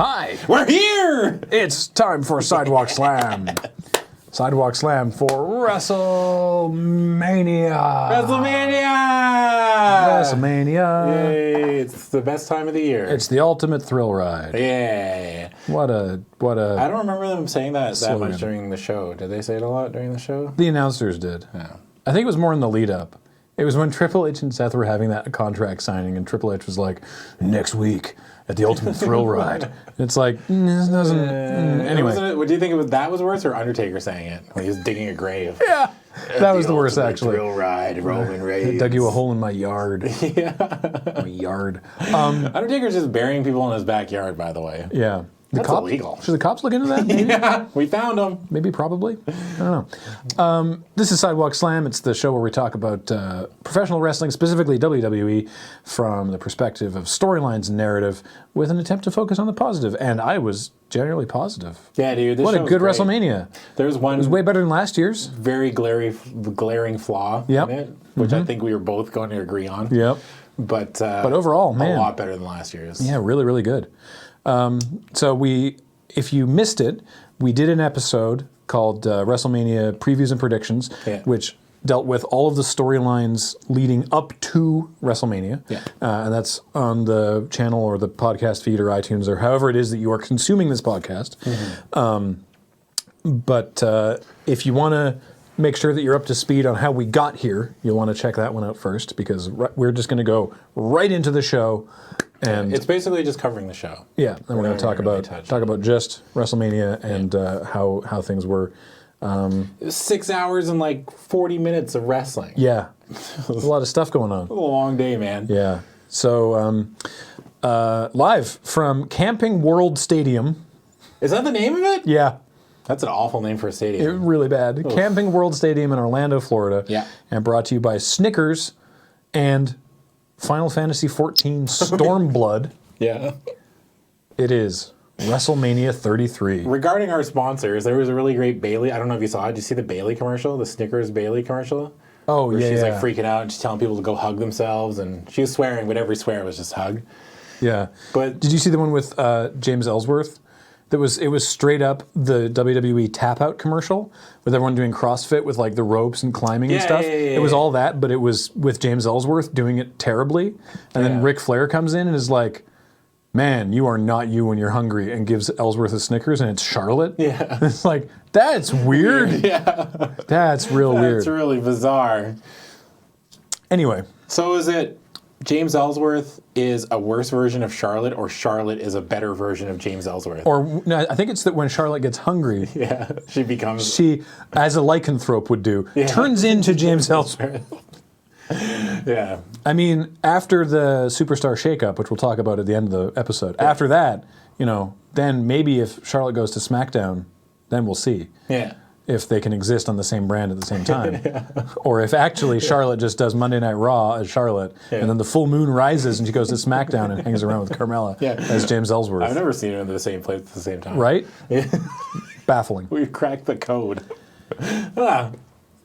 Hi, We're here! it's time for Sidewalk Slam. Sidewalk Slam for WrestleMania. WrestleMania. Yay, it's the best time of the year. It's the ultimate thrill ride. Yeah. What a. I don't remember them saying that slogan. much during the show. Did they say it a lot during the show? The announcers did. Yeah. I think it was more in the lead up. It was when Triple H and Seth were having that contract signing, and Triple H was like, next week at the Ultimate Thrill Ride. It's like, this doesn't. Anyway. What do you think that was worse, or Undertaker saying it when he was digging a grave? Yeah. That was the worst, actually. Thrill Ride, Roman Reigns. Dug you a hole in my yard. Yeah. My yard. Undertaker's just burying people in his backyard, by the way. Yeah. That's illegal. Should the cops look into that? Maybe? Yeah, we found them. Maybe, probably. I don't know. This is Sidewalk Slam. It's the show where we talk about professional wrestling, specifically WWE, from the perspective of storylines and narrative, with an attempt to focus on the positive. And I was generally positive. Yeah, dude. What a good WrestleMania. There's one. It was way better than last year's. Very glaring flaw in it, which I think we were both going to agree on. Yep. But overall, man. A lot better than last year's. Yeah, really, really good. So if you missed it, we did an episode called WrestleMania Previews and Predictions, which dealt with all of the storylines leading up to WrestleMania. Yeah. And that's on the channel or the podcast feed or iTunes or however it is that you are consuming this podcast. But if you want to make sure that you're up to speed on how we got here, you'll want to check that one out first, because we're just going to go right into the show. And it's basically just covering the show. Yeah, and we're going to talk about just WrestleMania and how things were. It was 6 hours and like 40 minutes of wrestling. Yeah, a lot of stuff going on. It was a long day, man. Yeah. So live from Camping World Stadium. Is that the name of it? Yeah. That's an awful name for a stadium. Really bad. Oof. Camping World Stadium in Orlando, Florida. Yeah. And brought to you by Snickers and Final Fantasy XIV Stormblood. Yeah. It is WrestleMania 33. Regarding our sponsors, there was a really great Bailey. I don't know if you saw it. Did you see the Bailey commercial? The Snickers Bailey commercial? Oh, where yeah. She's like freaking out and she's telling people to go hug themselves, and she was swearing, but every swear was just hug. Yeah. But did you see the one with James Ellsworth? It was straight up the WWE Tap Out commercial with everyone doing CrossFit with like the ropes and climbing and stuff. It was all that, but it was with James Ellsworth doing it terribly. And then Ric Flair comes in and is like, man, you are not you when you're hungry, and gives Ellsworth a Snickers, and it's Charlotte. Yeah. It's like, that's weird. Yeah. That's real weird. That's really bizarre. Anyway. So is it James Ellsworth is a worse version of Charlotte, or Charlotte is a better version of James Ellsworth? Or no, I think it's that when Charlotte gets hungry, she becomes... She, as a lycanthrope would do, turns into James Ellsworth. Yeah. I mean, after the Superstar shakeup, which we'll talk about at the end of the episode, after that, then maybe if Charlotte goes to SmackDown, then we'll see. Yeah. If they can exist on the same brand at the same time. Or if actually Charlotte just does Monday Night Raw as Charlotte, and then the full moon rises and she goes to SmackDown and hangs around with Carmella as James Ellsworth. I've never seen them in the same place at the same time. Right? Baffling. We've cracked the code.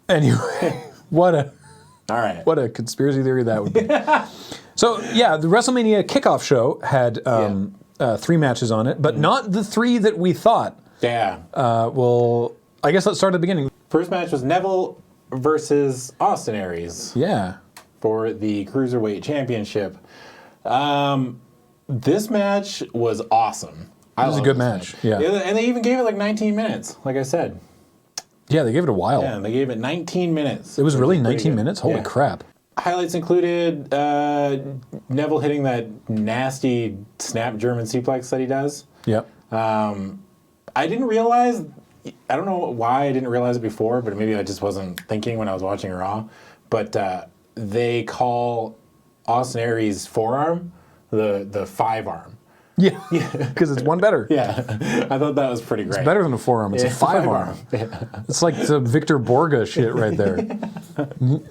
Anyway, what a conspiracy theory that would be. So, yeah, the WrestleMania Kickoff show had 3 matches on it, but not the 3 that we thought. Yeah. Well, I guess let's start at the beginning. First match was Neville versus Austin Aries. Yeah. For the Cruiserweight Championship. This match was awesome. It was a good match. Yeah. And they even gave it like 19 minutes, like I said. Yeah, they gave it a while. Yeah, they gave it 19 minutes. It was really 19 minutes? Holy crap. Highlights included Neville hitting that nasty snap German suplex that he does. Yep. I didn't realize, I don't know why I didn't realize it before, but maybe I just wasn't thinking when I was watching Raw, but they call Austin Aries' forearm the 5-arm. Yeah, because it's one better. Yeah, I thought that was pretty great. It's better than a forearm. It's a 5-arm. It's like the Victor Borga shit right there.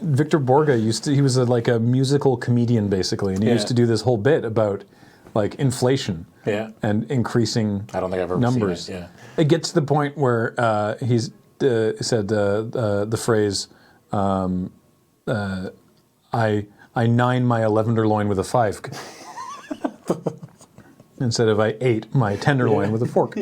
Victor Borga he was like a musical comedian basically, and he used to do this whole bit about like inflation and increasing I don't think I've ever numbers. Seen it. It gets to the point where he's said the phrase, I 9 my lavender loin with a 5. instead of I ate my tenderloin with a fork.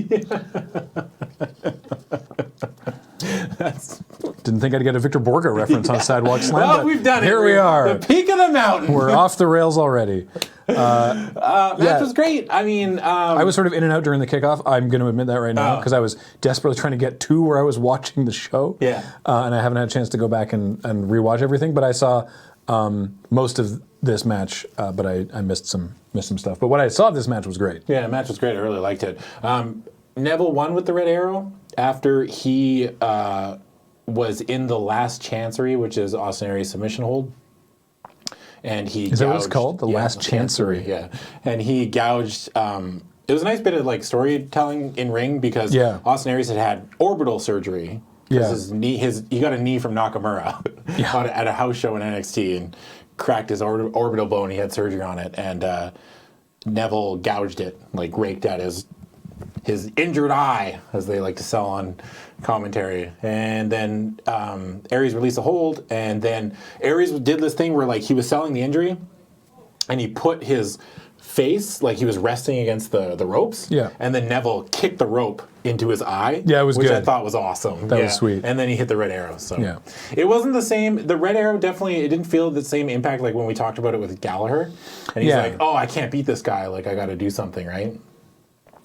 Didn't think I'd get a Victor Borgo reference on Sidewalk Slam. Well, we've done it. Here we are. The peak of the mountain. We're off the rails already. Match was great. I mean, I was sort of in and out during the kickoff. I'm going to admit that right now because I was desperately trying to get to where I was watching the show. Yeah. And I haven't had a chance to go back and rewatch everything. But I saw most of this match, but I missed some stuff. But what I saw of this match was great. Yeah, the match was great. I really liked it. Neville won with the red arrow after he was in the last chancery, which is Austin Aries' submission hold. And he Is that what it's called? The last chancery. Yeah. And he gouged. It was a nice bit of like storytelling in ring because Austin Aries had orbital surgery. Yeah. His knee, he got a knee from Nakamura at a house show in NXT and cracked his orbital bone. He had surgery on it, and Neville gouged it, like raked at his injured eye, as they like to sell on commentary. And then Aries released a hold, and then Aries did this thing where like he was selling the injury, and he put his face like he was resting against the ropes. Yeah. And then Neville kicked the rope into his eye. Yeah, it was which good. I thought was awesome. That was sweet. And then he hit the red arrow. So yeah. It wasn't the same. The red arrow definitely, it didn't feel the same impact like when we talked about it with Gallagher. And he's like, oh, I can't beat this guy. Like, I got to do something, right?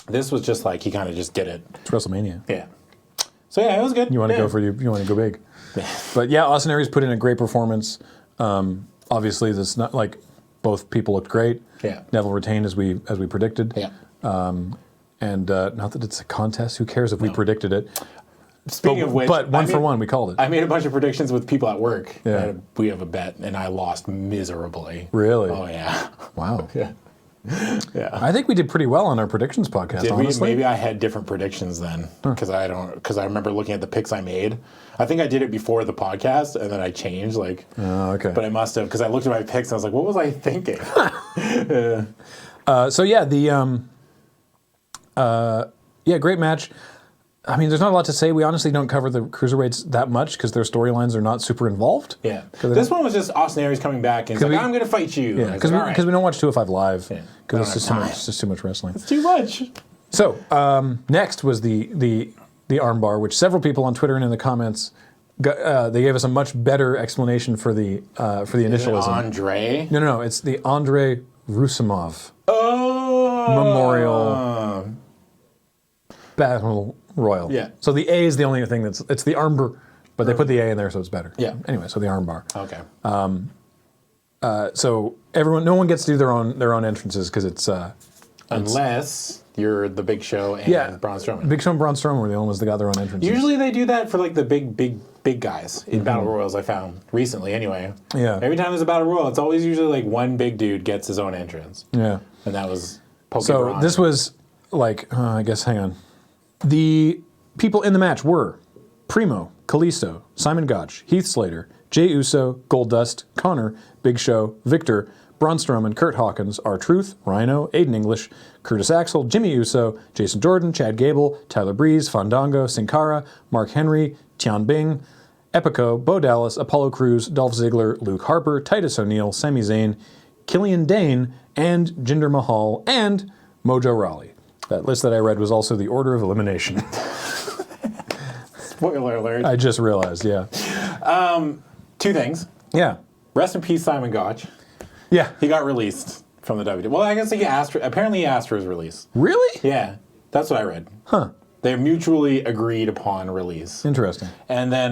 This was just like, he kind of just did it. It's WrestleMania. Yeah. So yeah, it was good. You want to go you want to go big. But yeah, Austin Aries put in a great performance. Obviously, this not like both people looked great. Yeah. Neville retained as we predicted. Yeah. And not that it's a contest. Who cares if we predicted it? Speaking of which, but one for one, we called it. I made a bunch of predictions with people at work. Yeah. We have a bet, and I lost miserably. Really? Oh yeah. Wow. Yeah. Yeah. I think we did pretty well on our predictions podcast. Did honestly, we? Maybe I had different predictions then, because I remember looking at the picks I made. I think I did it before the podcast, and then I changed. Like, oh, okay. But I must have, because I looked at my picks and I was like, "What was I thinking?" So yeah, great match. I mean, there's not a lot to say. We honestly don't cover the cruiserweights that much because their storylines are not super involved. Yeah. This one was just Austin Aries coming back and he's like, I'm going to fight you. Yeah, because we don't watch 205 live because it's just too much wrestling. It's too much. So next was the armbar, which several people on Twitter and in the comments they gave us a much better explanation for the initialism. Andre? No. It's the Andre Rusimov Oh. Memorial Battle Royal. Yeah. So the A is the only thing it's the armbar, but they put the A in there so it's better. Yeah. Anyway, so the armbar. Okay. So no one gets to do their own entrances because it's unless you're the Big Show and Braun Strowman. Big Show and Braun Strowman were the only ones that got their own entrances. Usually they do that for like the big guys in Battle Royals. I found recently anyway. Yeah. Every time there's a Battle Royal, it's always usually like one big dude gets his own entrance. Yeah. And that was So this was like I guess hang on. The people in the match were Primo, Kalisto, Simon Gotch, Heath Slater, Jey Uso, Goldust, Connor, Big Show, Victor, Braun Strowman, Kurt Hawkins, R-Truth, Rhino, Aiden English, Curtis Axel, Jimmy Uso, Jason Jordan, Chad Gable, Tyler Breeze, Fandango, Sin Cara, Mark Henry, Tian Bing, Epico, Bo Dallas, Apollo Crews, Dolph Ziggler, Luke Harper, Titus O'Neil, Sami Zayn, Killian Dane, and Jinder Mahal, and Mojo Rawley. That list that I read was also the order of elimination. Spoiler alert. I just realized, yeah. Two things. Yeah. Rest in peace, Simon Gotch. Yeah. He got released from the WWE. Well, I guess he asked for his release. Really? Yeah. That's what I read. Huh. They mutually agreed upon release. Interesting. And then...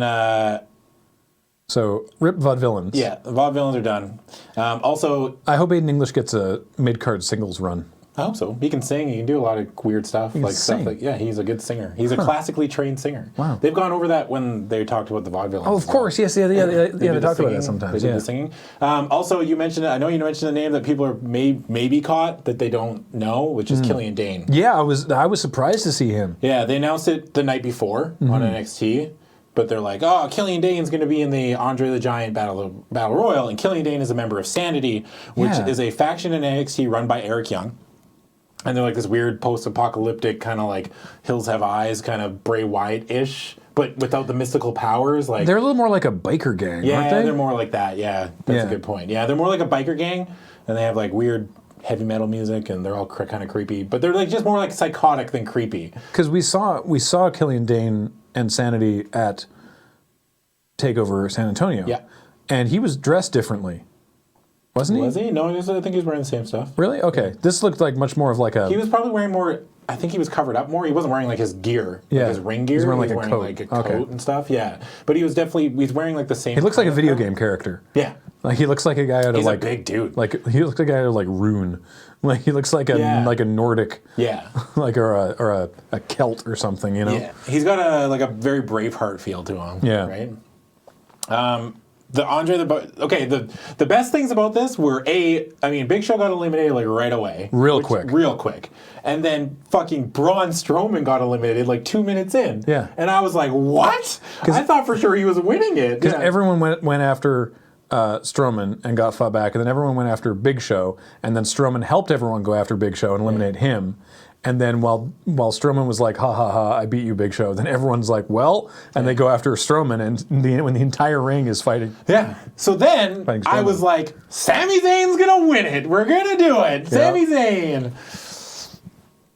So, rip Vaudevillains. Yeah, the Vaudevillains are done. Also... I hope Aiden English gets a mid-card singles run. I hope so. He can sing. He can do a lot of weird stuff. He can sing. He's a good singer. He's a classically trained singer. Wow. They've gone over that when they talked about the Vaudevillains. Oh, of course. Yes, they talk about that sometimes. They did the singing. Also, you mentioned, I know you mentioned a name that people are maybe caught that they don't know, which is Killian Dane. Yeah, I was surprised to see him. Yeah, they announced it the night before on NXT. But they're like, oh, Killian Dane's going to be in the Andre the Giant Battle Royal, and Killian Dane is a member of Sanity, which is a faction in NXT run by Eric Young. And they're like this weird post-apocalyptic kind of like Hills Have Eyes kind of Bray Wyatt-ish, but without the mystical powers. Like they're a little more like a biker gang, aren't they? Yeah, they're more like that. Yeah, that's a good point. Yeah, they're more like a biker gang, and they have like weird heavy metal music, and they're all kind of creepy, but they're like just more like psychotic than creepy. Because we saw Killian Dane and Sanity at TakeOver San Antonio. Yeah. And he was dressed differently. Wasn't he? Was he? No, I think he was wearing the same stuff. Really? Okay. This looked like much more of like a... He was probably wearing more... I think he was covered up more. He wasn't wearing like his gear, like his ring gear. He was wearing like a coat and stuff. Yeah, but he's wearing like the same. He looks like a video game character. Yeah, like he looks like a guy out of he's like a big dude. Like he looks like a guy out of like Rune. Like he looks like a Nordic. Yeah, like or a Celt or something. You know. Yeah, he's got a very Braveheart feel to him. Yeah. Right. The best things about this were Big Show got eliminated like right away. Real quick. And then fucking Braun Strowman got eliminated like 2 minutes in. Yeah. And I was like, what? I thought for sure he was winning it. Because everyone went after Strowman and got fought back, and then everyone went after Big Show, and then Strowman helped everyone go after Big Show and eliminate him. And then while Strowman was like, ha ha ha, I beat you, Big Show, then everyone's like, well, and they go after Strowman, and when the entire ring is fighting. Yeah. So then I was like, Sami Zayn's gonna win it. We're gonna do it. Sami Zayn.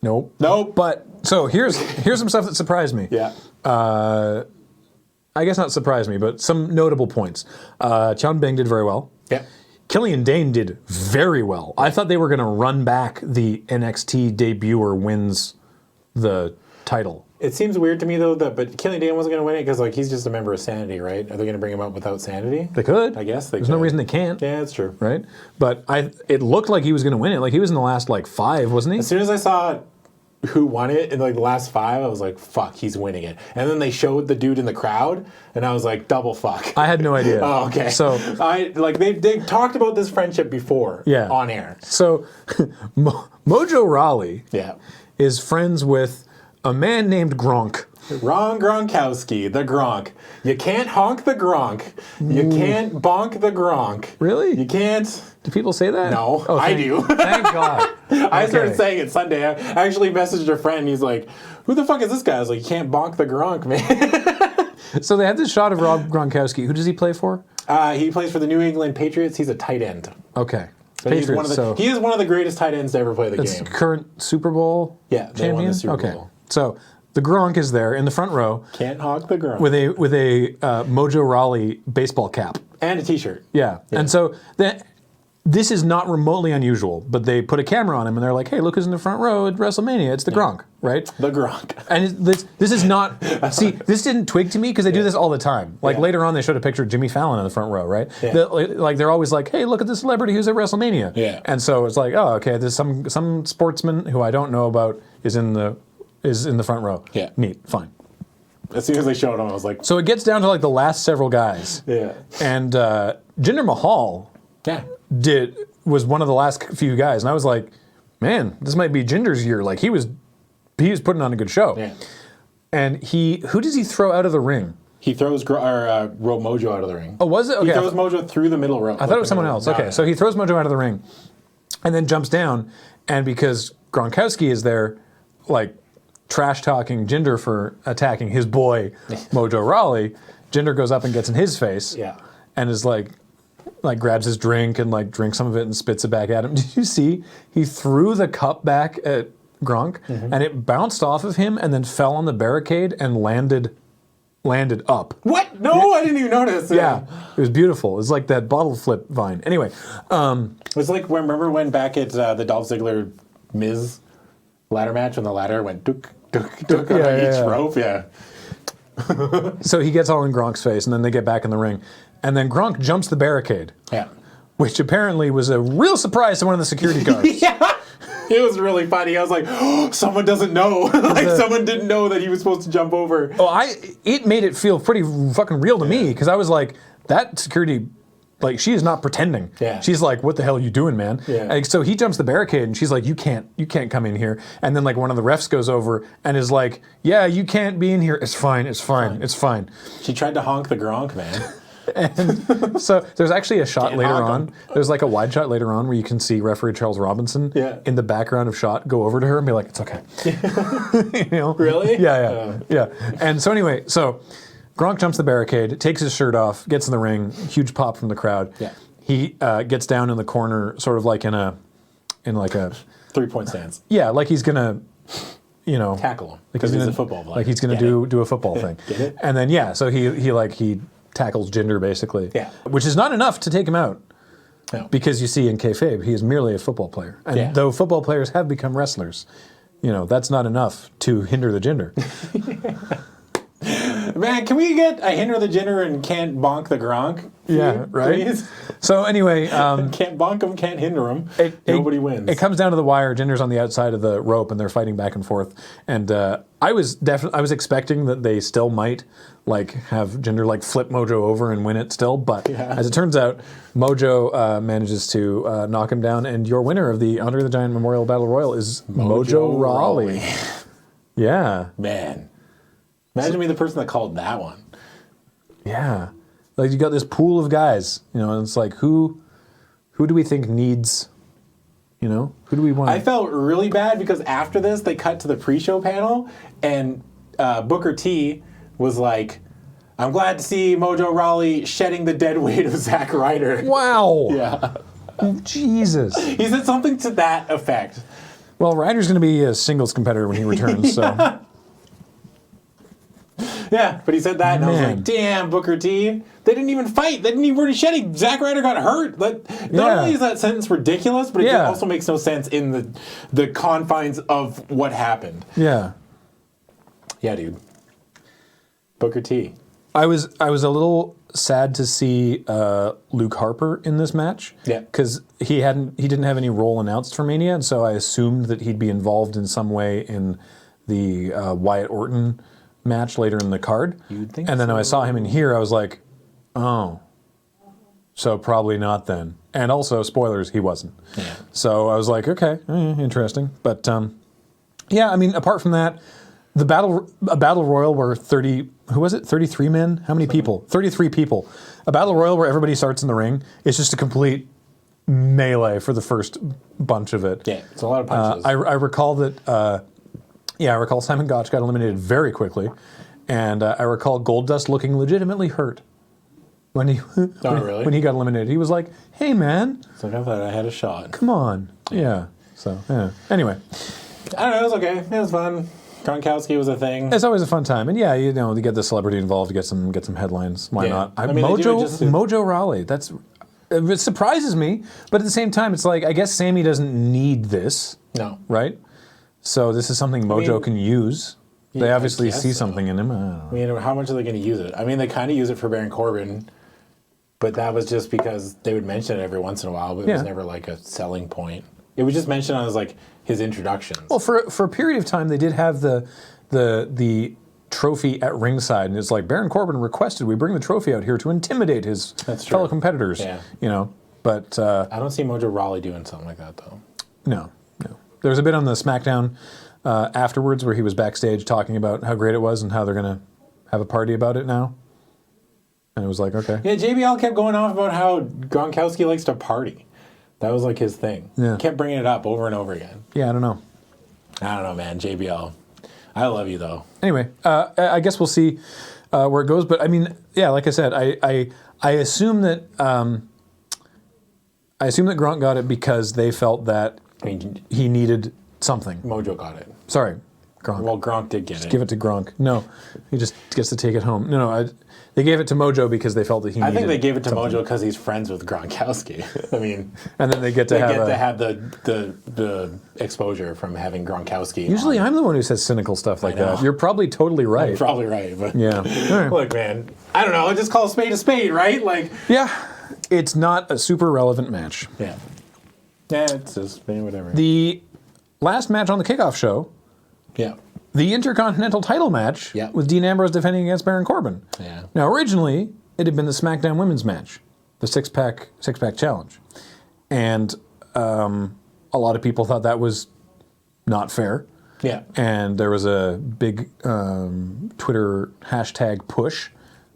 Nope. But so here's some stuff that surprised me. Yeah. I guess not surprised me, but some notable points. Cian Bing did very well. Yeah. Killian Dane did very well. I thought they were going to run back the NXT debuter wins the title. It seems weird to me though but Killian Dane wasn't going to win it because like he's just a member of Sanity, right? Are they going to bring him up without Sanity? They could. I guess There's no reason they can't. Yeah, that's true. Right? But it looked like he was going to win it. Like he was in the last like 5, wasn't he? As soon as I saw who won it in like the last 5, I was like, fuck, he's winning it. And then they showed the dude in the crowd, and I was like, double fuck. I had no idea. Oh, okay. So they talked about this friendship before on air. So Mojo Rawley is friends with a man named Gronk. Ron Gronkowski, the Gronk. You can't honk the Gronk. You can't bonk the Gronk. Really? You can't. Do people say that? No, I do. Thank God. I started saying it Sunday. I actually messaged a friend. He's like, who the fuck is this guy? I was like, you can't bonk the Gronk, man. So they had this shot of Rob Gronkowski. Who does he play for? He plays for the New England Patriots. He's a tight end. Okay. Patriots, he is one of the greatest tight ends to ever play the game. Current Super Bowl champion? They won the Super Bowl. So the Gronk is there in the front row. Can't honk the Gronk. With a Mojo Rawley baseball cap. And a t-shirt. Yeah. And so this is not remotely unusual, but they put a camera on him and they're like, hey, look who's in the front row at WrestleMania. It's the Gronk, right? The Gronk. And this is not... See, this didn't twig to me because they do this all the time. Like later on, they showed a picture of Jimmy Fallon in the front row, right? Yeah. They're always like, hey, look at the celebrity who's at WrestleMania. Yeah. And so it's like, oh, okay, there's some sportsman who I don't know about is in the front row. Yeah. Neat, fine. As soon as they showed him, I was like... So it gets down to like the last several guys. Yeah. And Jinder Mahal was one of the last few guys. And I was like, man, this might be Jinder's year. Like he was putting on a good show. Yeah. And who does he throw out of the ring? He throws Mojo out of the ring. Oh, was it? Okay. He throws Mojo through the middle row. I thought it was someone else. Okay, so he throws Mojo out of the ring and then jumps down. And because Gronkowski is there, like, trash-talking Jinder for attacking his boy, Mojo Rawley, Jinder goes up and gets in his face and is like grabs his drink and like drinks some of it and spits it back at him. Did you see? He threw the cup back at Gronk and it bounced off of him and then fell on the barricade and landed up. What? No, I didn't even notice. Yeah, it was beautiful. It was like that bottle flip vine. Anyway. It was like, remember when back at the Dolph Ziggler Miz ladder match when the ladder went duk, duk, duk on each rope? Yeah. So he gets all in Gronk's face and then they get back in the ring. And then Gronk jumps the barricade. Yeah. Which apparently was a real surprise to one of the security guards. Yeah. It was really funny. I was like, oh, someone doesn't know. Like someone didn't know that he was supposed to jump over. Oh, it made it feel pretty fucking real to me because I was like, that security, like, she is not pretending. Yeah. She's like, what the hell are you doing, man? Yeah. And so he jumps the barricade and she's like, you can't come in here. And then like one of the refs goes over and is like, yeah, you can't be in here. It's fine. It's fine. It's fine. She tried to honk the Gronk, man. And so there's actually a shot later on. There's like a wide shot later on where you can see referee Charles Robinson in the background of shot go over to her and be like, it's okay. You know? Really? Yeah. And so anyway, so Gronk jumps the barricade, takes his shirt off, gets in the ring, huge pop from the crowd. Yeah. He gets down in the corner, sort of like in a in like a 3-point stance. Yeah, like he's gonna, Tackle him. like Because he's he's gonna a football player. like he's gonna do a football thing. Get it? And then so he tackles Jinder basically. Yeah. Which is not enough to take him out. No. Because you see in kayfabe, he is merely a football player. And though football players have become wrestlers, that's not enough to hinder the Jinder. Man, can we get a hinder the Jinder and can't bonk the Gronk? Yeah, right? Please? So anyway... can't bonk him, can't hinder him. Nobody wins. It comes down to the wire. Jinder's on the outside of the rope, and they're fighting back and forth. And I was expecting that they still might have Jinder flip Mojo over and win it still. But as it turns out, Mojo manages to knock him down. And your winner of the Andre the Giant Memorial Battle Royal is Mojo Rawley. Yeah. Man. Imagine me the person that called that one. Yeah. You got this pool of guys, and it's like, who do we think needs, who do we want? I felt really bad because after this, they cut to the pre-show panel, and Booker T was like, I'm glad to see Mojo Rawley shedding the dead weight of Zack Ryder. Wow. Yeah. Jesus. He said something to that effect. Well, Ryder's going to be a singles competitor when he returns, so... Yeah, but he said that, and I was like, damn, Booker T. They didn't even fight. They didn't even already shedding. Zack Ryder got hurt. Not only is that sentence ridiculous, but it also makes no sense in the confines of what happened. Yeah. Yeah, dude. Booker T. I was a little sad to see Luke Harper in this match. Yeah. Because he didn't have any role announced for Mania, and so I assumed that he'd be involved in some way in the Wyatt Orton match later in the card. You'd think and then so. when I saw him in here, I was like, oh, so probably not then. And also, spoilers, he wasn't. Yeah. So I was like, okay, interesting. But apart from that, a battle royal where 33 men? How many people? 33 people. A battle royal where everybody starts in the ring. It's just a complete melee for the first bunch of it. Yeah, it's a lot of punches. I recall that... I recall Simon Gotch got eliminated very quickly, and I recall Goldust looking legitimately hurt when he really? when he got eliminated. He was like, "Hey, man, It's like I thought I had a shot. come on." Yeah. So anyway, I don't know. It was okay. It was fun. Gronkowski was a thing. it's always a fun time, and you get the celebrity involved, you get some headlines. Why not? I mean, they do it just to- Mojo Rawley. It surprises me, but at the same time, it's like I guess Sammy doesn't need this, No. right? So this is something Mojo can use. They obviously guess see so. something in him. I don't know. I mean, how much are they going to use it? I mean, they kind of use it for Baron Corbin, but that was just because they would mention it every once in a while, but it was never like a selling point. It was just mentioned as like his introductions. Well, for a period of time, they did have the trophy at ringside, and it's like Baron Corbin requested we bring the trophy out here to intimidate his fellow competitors. Yeah. But I don't see Mojo Rawley doing something like that though. no. There was a bit on the Smackdown afterwards where he was backstage talking about how great it was and how they're going to have a party about it now. And it was like, okay. Yeah, JBL kept going off about how Gronkowski likes to party. That was like his thing. Yeah. He kept bringing it up over and over again. Yeah, I don't know. I don't know, man. JBL. I love you though. Anyway, I guess we'll see where it goes. But I mean, yeah, like I said, I assume that Gronk got it because they felt that I mean, he needed something. Mojo got it. Sorry, Gronk. Well, Gronk did get it. Give it to Gronk. No, he just gets to take it home. No, they gave it to Mojo because they felt that he needed I think they gave it to something. Mojo because he's friends with Gronkowski. I mean, And then they get to have the exposure from having Gronkowski. Usually I'm the one who says cynical stuff like that. You're probably totally right. You're probably right, but Yeah. All right. look, man, I don't know. Just call a spade, right? Like, Yeah. It's not a super relevant match. yeah, it's just whatever. The last match on the Kickoff show, Yeah, the Intercontinental title match with Dean Ambrose defending against Baron Corbin. yeah. Now, originally, it had been the SmackDown women's match, the six-pack challenge. And a lot of people thought that was not fair. Yeah. And there was a big Twitter hashtag push.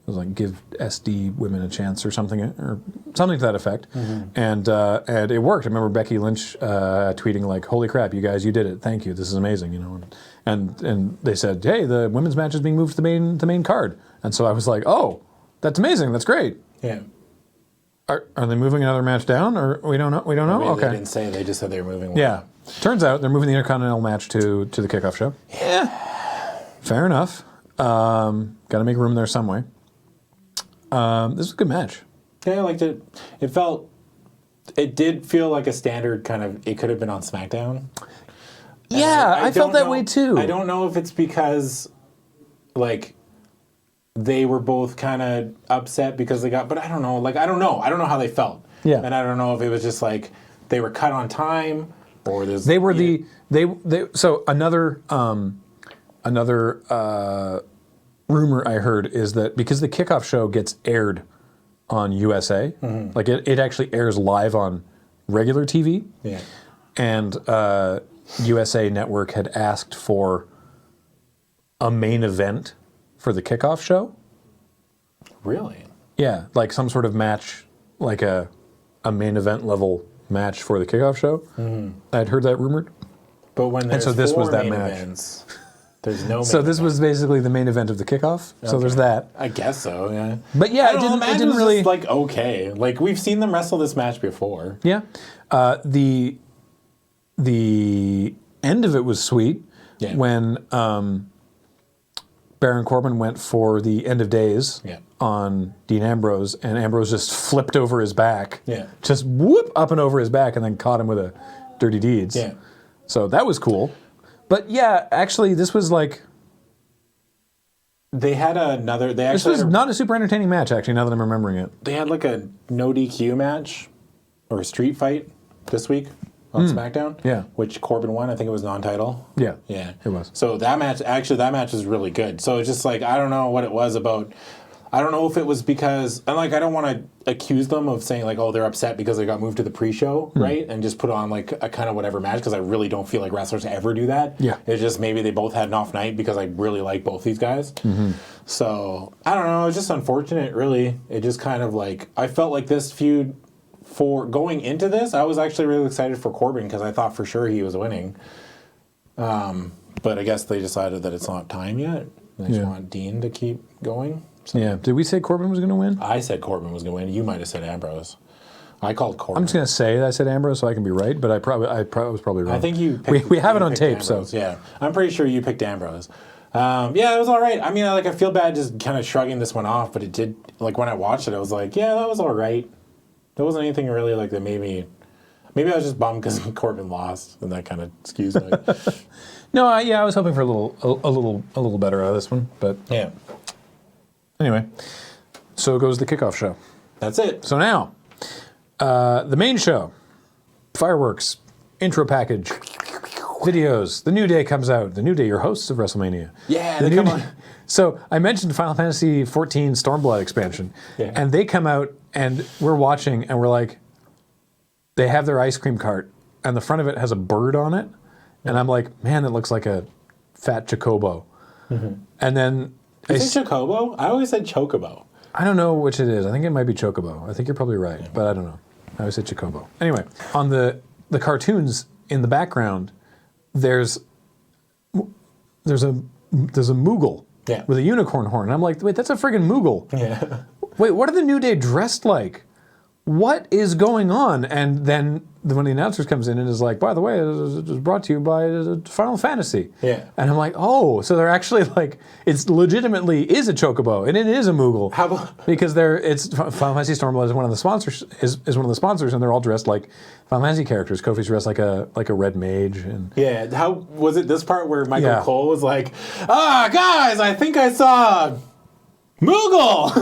It was like "Give SD women a chance" or something to that effect, and it worked. I remember Becky Lynch tweeting like, "Holy crap, you guys, you did it! Thank you. This is amazing." And they said, "Hey, the women's match is being moved to the main card." And so I was like, "Oh, that's amazing. That's great." Yeah. Are they moving another match down, or we don't know? We don't know. Maybe Okay. They didn't say. They just said they were moving one. Yeah. Turns out they're moving the Intercontinental match to the Kickoff show. Yeah. Fair enough. Got to make room there some way. This was a good match. Yeah, I liked it. It did feel like a standard kind of. It could have been on SmackDown. Yeah, I felt that way too. I don't know if it's because, like, they were both kind of upset because they got. But I don't know. Like, I don't know. I don't know how they felt. Yeah. And I don't know if it was just like they were cut on time or there's. They were so another rumor I heard is that because the Kickoff show gets aired on USA, like it actually airs live on regular TV. Yeah. And USA Network had asked for a main event for the Kickoff show. Really? Yeah, like some sort of match, like a main event level match for the Kickoff show. I'd heard that rumored. But when there's so this four was that main match. events, there's no. So this was basically the main event of the Kickoff. So there's that. I guess so. Yeah. But yeah, I don't know, the match it didn't was really just, like, okay. Like, we've seen them wrestle this match before. Yeah. The end of it was sweet when Baron Corbin went for the end of days on Dean Ambrose, and Ambrose just flipped over his back. Yeah. Just whoop up and over his back, and then caught him with a Dirty Deeds. Yeah. So that was cool. But yeah, actually, this was like... They had another... This was not a super entertaining match, actually, now that I'm remembering it. They had like a no DQ match or a street fight this week on SmackDown. Yeah. Which Corbin won. I think it was non-title. Yeah. Yeah. It was. So that match was really good. So it's just like, I don't know what it was about. I don't know if it was because, and like, I don't want to accuse them of saying like, oh, they're upset because they got moved to the pre-show, right? And just put on like a kind of whatever match, because I really don't feel like wrestlers ever do that. Yeah. It's just maybe they both had an off night because I really like both these guys. So I don't know. It's just unfortunate, really. It just kind of like, I felt like this feud for going into this, I was actually really excited for Corbin because I thought for sure he was winning. But I guess they decided that it's not time yet. They just want Dean to keep going. So Yeah. Did we say Corbin was going to win? I said Corbin was going to win. You might have said Ambrose. I called Corbin. I'm just going to say that I said Ambrose so I can be right, but I was probably wrong. I think you we have it on tape, Ambrose. so. Yeah. I'm pretty sure you picked Ambrose. Yeah, it was all right. I mean, I feel bad just kind of shrugging this one off, but it did, like, when I watched it, I was like, yeah, that was all right. There wasn't anything really, like, that made me... Maybe I was just bummed because Corbin lost, and that kind of skews me. No, I was hoping for a little better out of this one, but Yeah. anyway. So goes the Kickoff show. That's it. So now, the main show, fireworks, intro package, videos. The New Day comes out. The New Day, your hosts of WrestleMania. Yeah, the they come on. So I mentioned Final Fantasy XIV Stormblood expansion, and they come out, and we're watching, and we're like, they have their ice cream cart, and the front of it has a bird on it, and I'm like, man, that looks like a fat chocobo. And then Is it Chocobo? I always said Chocobo. I don't know which it is. I think it might be Chocobo. I think you're probably right, but I don't know. I always say Chocobo. Anyway, on the cartoons in the background, there's a Moogle with a unicorn horn. And I'm like, wait, that's a friggin' Moogle. Yeah. Wait, what are the New Day dressed like? What is going on? And then when the announcers comes in and is like, by the way, it was brought to you by Final Fantasy. Yeah. And I'm like, oh, so they're actually like, it's legitimately is a chocobo and it is a Moogle. How about because Final Fantasy Stormblood is one of the sponsors, is one of the sponsors, and they're all dressed like Final Fantasy characters. Kofi's dressed like a red mage, and yeah, how was it this part where Michael Cole was like, guys, I think I saw Moogle!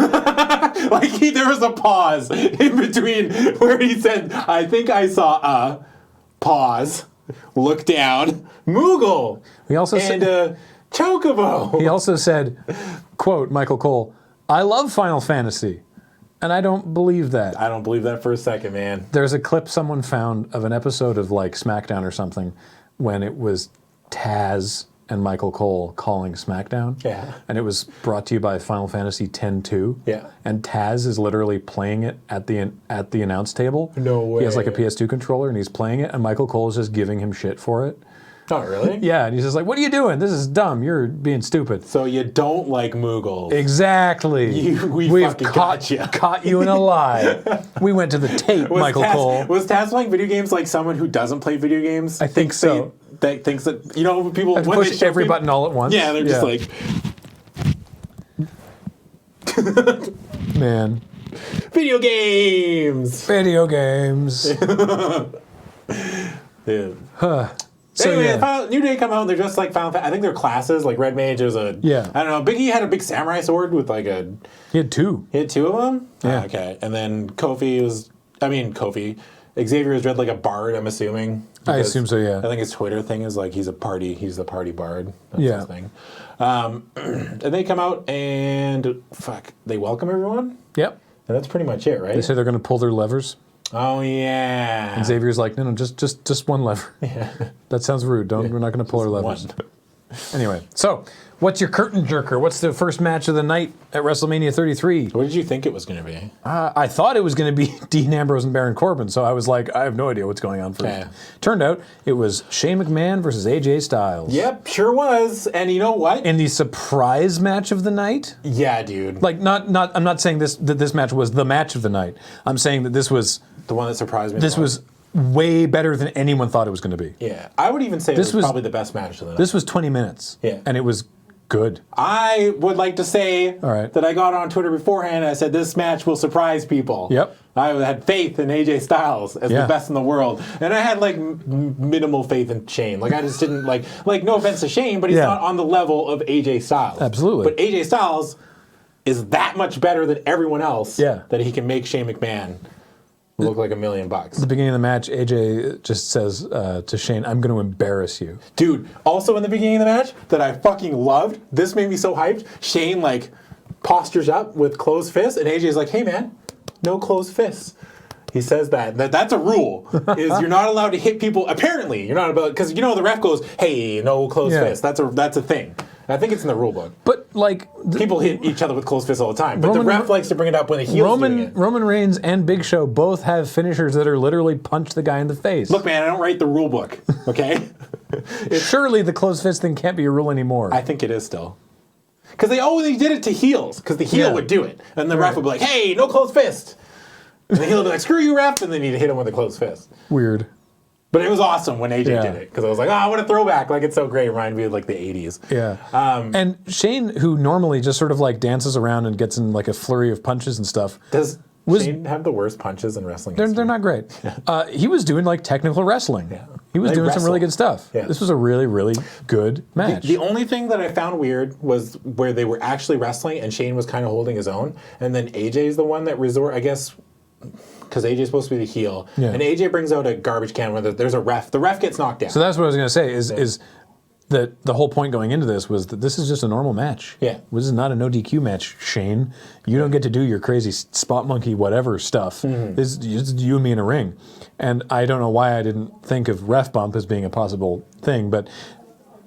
Like, there was a pause in between where he said, I think I saw a pause, look down, Moogle, he also and Chocobo. He also said, quote, Michael Cole, I love Final Fantasy. And I don't believe that. I don't believe that for a second, man. There's a clip someone found of an episode of like Smackdown or something when it was Taz and Michael Cole calling Smackdown. Yeah. And it was brought to you by Final Fantasy X-2. Yeah. And Taz is literally playing it at the announce table. No way. He has like a PS2 controller and he's playing it, and Michael Cole is just giving him shit for it. Oh, really? Yeah, and he's just like, what are you doing? This is dumb. You're being stupid. So you don't like Moogles. Exactly. We've fucking caught you in a lie. We went to the tape, Michael Cole. Was Taz playing video games like someone who doesn't play video games? I think so. That thinks that, you know, people... When push they every button all at once. Yeah, they're just like... Man. Video games! Yeah. So, anyway, New Day come out and they're just like Final Fantasy. I think they're classes. Like Red Mage is I don't know. Big E had a big samurai sword with like a... He had two. He had two of them? Yeah. Okay. And then Xavier was read like a bard, I'm assuming. I assume so, yeah. I think his Twitter thing is like he's the party bard. That's his thing. And they come out and they welcome everyone? Yep. And that's pretty much it, right? They say they're going to pull their levers. Oh yeah. And Xavier's like, no, just one lever. Yeah. That sounds rude. We're not going to pull our levers. Anyway, so what's your curtain jerker? What's the first match of the night at WrestleMania 33? What did you think it was going to be? I thought it was going to be Dean Ambrose and Baron Corbin, so I was like, I have no idea what's going on first. Okay. Turned out it was Shane McMahon versus AJ Styles. Yep, sure was. And you know what? In the surprise match of the night? Yeah, dude. Like I'm not saying that this match was the match of the night. I'm saying that this was the one that surprised me. This was way better than anyone thought it was going to be. Yeah. I would even say this was probably the best match of the night. This was 20 minutes. Yeah. And it was good. I would like to say that I got on Twitter beforehand and I said this match will surprise people. Yep. I had faith in AJ Styles as the best in the world. And I had like minimal faith in Shane. Like I just didn't like no offense to Shane, but he's not on the level of AJ Styles. Absolutely. But AJ Styles is that much better than everyone else that he can make Shane McMahon look like $1 million. At the beginning of the match, AJ just says to Shane, I'm going to embarrass you. Dude, also in the beginning of the match that I fucking loved, this made me so hyped, Shane like postures up with closed fists and AJ's like, hey man, no closed fists. He says that's a rule, is you're not allowed to hit people, apparently, you're not about, because you know the ref goes, hey, no closed fists, that's a thing. I think it's in the rule book. But like people hit each other with closed fists all the time. But the ref likes to bring it up when the heel's doing it. Roman Reigns and Big Show both have finishers that are literally punch the guy in the face. Look, man, I don't write the rule book. Okay. Surely the closed fist thing can't be a rule anymore. I think it is still. Because they always did it to heels. Because the heel would do it, and the ref would be like, "Hey, no closed fist." And the heel would be like, "Screw you, ref," and then he'd hit him with a closed fist. Weird. But it was awesome when AJ did it, because I was like, what a throwback. Like, it's so great. It reminded me of, like, the 80s. Yeah. And Shane, who normally just sort of, like, dances around and gets in, like, a flurry of punches and stuff. Does Shane have the worst punches in wrestling? They're not great. He was doing, like, technical wrestling. Yeah. He was doing some really good stuff. Yeah. This was a really, really good match. The only thing that I found weird was where they were actually wrestling and Shane was kind of holding his own. And then AJ's the one that I guess... because AJ's supposed to be the heel, and AJ brings out a garbage can where there's a ref. The ref gets knocked down. So that's what I was going to say, is that the whole point going into this was that this is just a normal match. Yeah. This is not a no DQ match, Shane. You don't get to do your crazy spot monkey whatever stuff. This is just you and me in a ring. And I don't know why I didn't think of ref bump as being a possible thing, but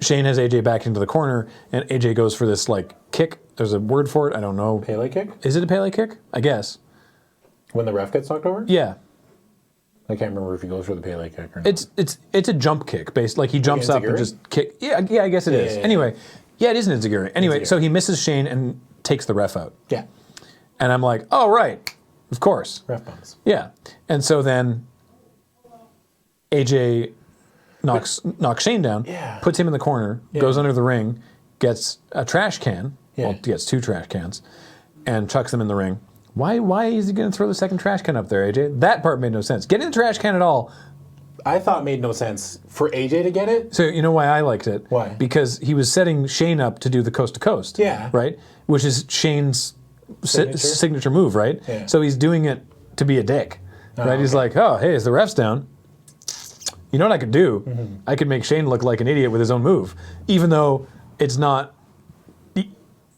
Shane has AJ back into the corner, and AJ goes for this, like, kick. There's a word for it. I don't know. Pele kick? Is it a Pele kick? I guess. When the ref gets knocked over? Yeah. I can't remember if he goes for the Pele kick or not. It's a jump kick, based like he jumps up and just kick. Yeah, I guess it is. Anyway, it is an enziguri. Anyway, so he misses Shane and takes the ref out. Yeah. And I'm like, oh right, of course. Ref bumps. Yeah. And so then AJ knocks Shane down, puts him in the corner, goes under the ring, gets a trash can. Well, gets 2 trash cans, and chucks them in the ring. Why is he going to throw the second trash can up there, AJ? That part made no sense. Getting the trash can at all, I thought made no sense for AJ to get it. So you know why I liked it? Why? Because he was setting Shane up to do the coast to coast. Yeah. Right? Which is Shane's signature move, right? Yeah. So he's doing it to be a dick. Right? He's like, oh, hey, is the ref's down? You know what I could do? I could make Shane look like an idiot with his own move. Even though it's not...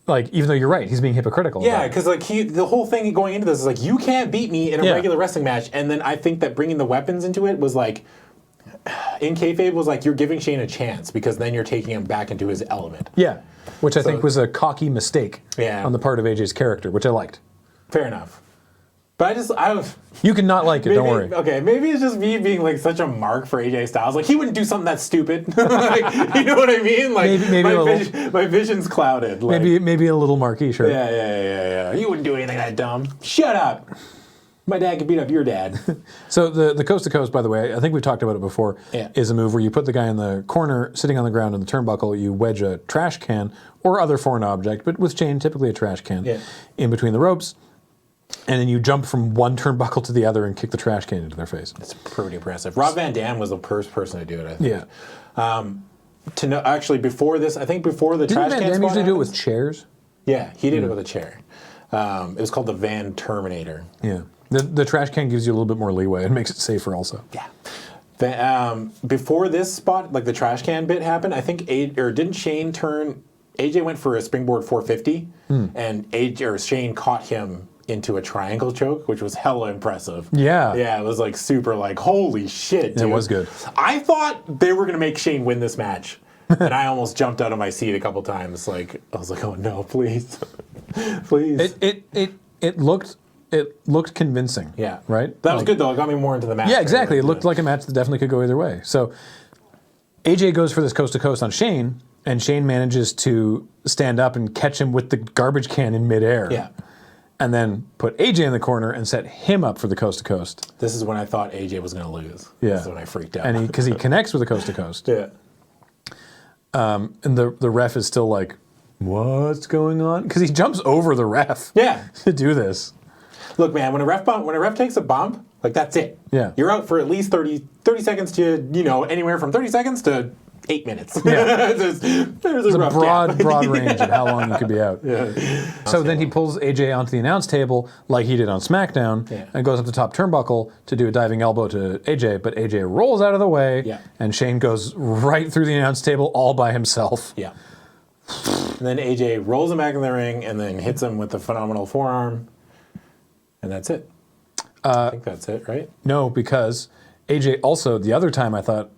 Like, even though you're right, he's being hypocritical. Yeah, because like the whole thing going into this is like, you can't beat me in a regular wrestling match. And then I think that bringing the weapons into it was like, in kayfabe was like, you're giving Shane a chance because then you're taking him back into his element. Yeah, which I think was a cocky mistake on the part of AJ's character, which I liked. Fair enough. But You can not like it, don't worry. Okay, maybe it's just me being like such a mark for AJ Styles. Like, he wouldn't do something that stupid. Like, you know what I mean? Like, maybe my vision's clouded. Like, maybe a little marquee, sure. Yeah. He wouldn't do anything that dumb. Shut up. My dad could beat up your dad. So the coast to coast, by the way, I think we've talked about it before, is a move where you put the guy in the corner, sitting on the ground in the turnbuckle, you wedge a trash can or other foreign object, but with Shane, typically a trash can, in between the ropes. And then you jump from one turnbuckle to the other and kick the trash can into their face. It's pretty impressive. Rob Van Dam was the first person to do it, I think. Yeah. To know, actually, before this, I think before the trash can Didn't Van Dam usually do it with chairs? Yeah, he did it with a chair. It was called the Van Terminator. Yeah. The trash can gives you a little bit more leeway and makes it safer also. Yeah. Before this spot, like the trash can bit happened, I think didn't Shane turn... AJ went for a springboard 450, and Shane caught him into a triangle choke, which was hella impressive. Yeah. Yeah, it was like super like, holy shit, dude. It was good. I thought they were going to make Shane win this match. And I almost jumped out of my seat a couple times. Like, I was like, oh no, please. Please. It looked convincing. Yeah. Right? That was good though. It got me more into the match. Yeah, exactly. It looked like a match that definitely could go either way. So AJ goes for this coast to coast on Shane, and Shane manages to stand up and catch him with the garbage can in midair. Yeah. And then put AJ in the corner and set him up for the coast to coast. This is when I thought AJ was going to lose. Yeah. This is when I freaked out. And because he connects with the coast to coast. Yeah. And the ref is still like, what's going on? Because he jumps over the ref. Yeah. To do this. Look, man, when a ref takes a bump, like, that's it. Yeah. You're out for at least 30 seconds to, anywhere from 30 seconds to 8 minutes. Yeah. There's a rough broad range of how long you could be out. Yeah. So then he pulls AJ onto the announce table like he did on SmackDown and goes up the top turnbuckle to do a diving elbow to AJ, but AJ rolls out of the way and Shane goes right through the announce table all by himself. Yeah. And then AJ rolls him back in the ring and then hits him with the phenomenal forearm. And that's it. I think that's it, right? No, because AJ also, the other time I thought,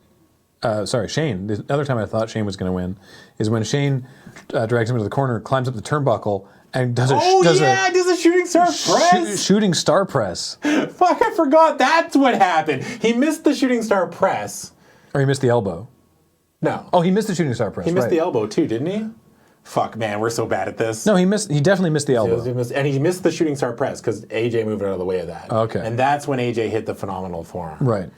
Shane, the other time I thought Shane was going to win is when Shane drags him into the corner, climbs up the turnbuckle, and does a shooting star press. Shooting star press. Fuck, I forgot that's what happened. He missed the shooting star press. Or he missed the elbow. No. Oh, he missed the shooting star press. He missed the elbow too, didn't he? Fuck, man, we're so bad at this. No, he definitely missed the elbow. And he missed the shooting star press because AJ moved out of the way of that. Okay. And that's when AJ hit the phenomenal forearm. Right.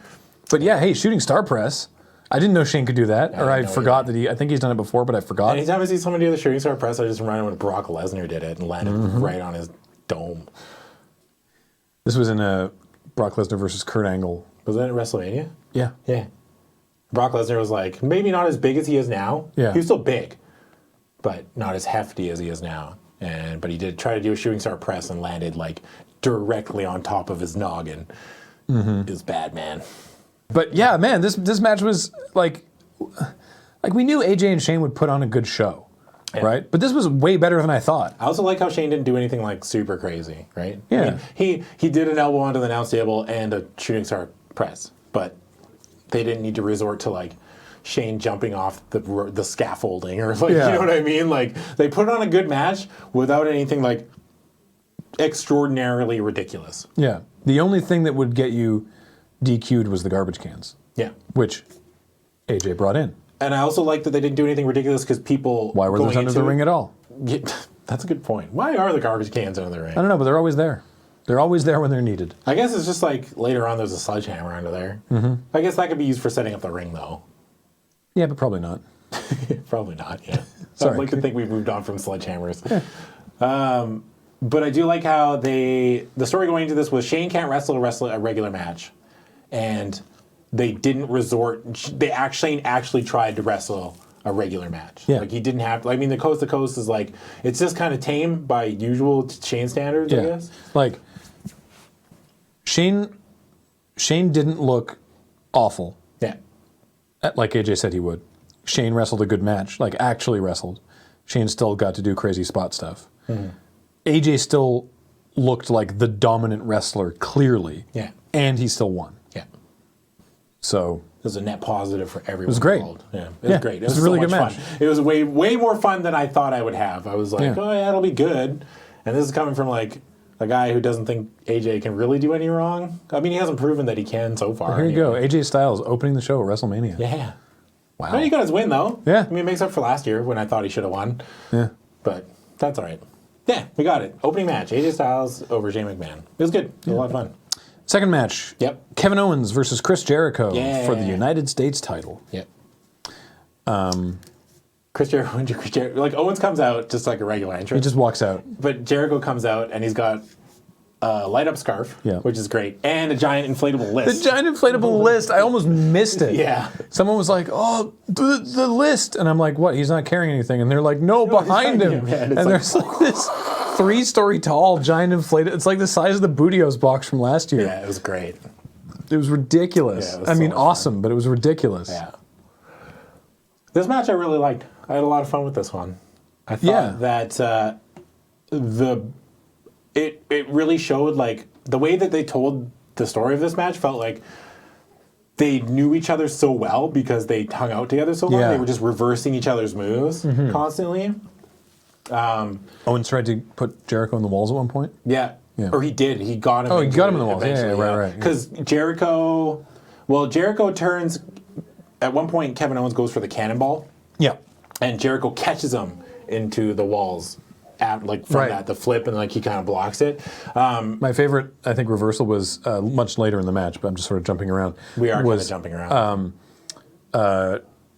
But yeah, hey, shooting star press. I didn't know Shane could do that. I forgot that I think he's done it before, but I forgot. Anytime I see someone do the shooting star press, I just remind him when Brock Lesnar did it and landed right on his dome. This was in a Brock Lesnar versus Kurt Angle. Was that at WrestleMania? Yeah. Yeah. Brock Lesnar was like, maybe not as big as he is now. Yeah. He was still big, but not as hefty as he is now. But he did try to do a shooting star press and landed like directly on top of his noggin. It was bad, man. But yeah, man, this match was like we knew AJ and Shane would put on a good show, right? But this was way better than I thought. I also like how Shane didn't do anything like super crazy, right? Yeah. I mean, he did an elbow onto the announce table and a shooting star press, but they didn't need to resort to like Shane jumping off the scaffolding or like, you know what I mean? Like, they put on a good match without anything like extraordinarily ridiculous. Yeah. The only thing that would get you DQ'd was the garbage cans. Yeah. Which AJ brought in. And I also like that they didn't do anything ridiculous because people... Why were those under the ring at all? Yeah, that's a good point. Why are the garbage cans under the ring? I don't know, but they're always there. They're always there when they're needed. I guess it's just like later on there's a sledgehammer under there. I guess that could be used for setting up the ring though. Yeah, but probably not. Probably not, yeah. Sorry. I'd like to think we've moved on from sledgehammers. But I do like how the story going into this was Shane can't wrestle a regular match. And they didn't resort. They actually tried to wrestle a regular match. Yeah. Like he didn't have. I mean, the coast to coast is like it's just kind of tame by usual Shane standards. I guess. Like Shane didn't look awful. Yeah. Like AJ said he would. Shane wrestled a good match. Like actually wrestled. Shane still got to do crazy spot stuff. AJ still looked like the dominant wrestler clearly. Yeah. And he still won. Yeah. So it was a net positive for everyone. It was great. Involved. Yeah, it was great. It was a really good much match. Fun. It was way more fun than I thought I would have. I was like, oh yeah, it'll be good. And this is coming from like a guy who doesn't think AJ can really do any wrong. I mean, he hasn't proven that he can so far. Well, here you go. AJ Styles opening the show at WrestleMania. Yeah. Wow. Well, he got his win, though. Yeah. I mean, it makes up for last year when I thought he should have won. Yeah. But that's all right. Yeah, we got it. Opening match, AJ Styles over Shane McMahon. It was good. It was a lot of fun. Second match. Yep. Kevin Owens versus Chris Jericho Yeah. for the United States title. Yep. Chris Jericho, like Owens comes out just like a regular He entrance. just walks out. But Jericho comes out and he's got a light up scarf, which is great, and a giant inflatable list. The giant inflatable list. I almost missed it. Yeah. Someone was like, "Oh, the list," and I'm like, "What? He's not carrying anything." And they're like, "No, behind him." And And there's like this 3-story tall giant inflated. It's like the size of the Bootios box from last year. Yeah, it was great. It was ridiculous. Yeah, it was I so mean, much awesome, but it was ridiculous. Yeah. This match I really liked. I had a lot of fun with this one. I thought that it really showed like the way that they told the story of this match felt like they knew each other so well because they hung out together so long. Yeah. They were just reversing each other's moves constantly. Owens tried to put Jericho in the walls at one point. Yeah. Yeah. Or he did. He got him. Oh, he into got him it in the walls. Yeah, eventually, right. Because Jericho turns. At one point, Kevin Owens goes for the cannonball. Yeah. And Jericho catches him into the walls, from that, the flip, and like he kind of blocks it. My favorite, I think, reversal was much later in the match, but I'm just sort of jumping around. We are kind of jumping around.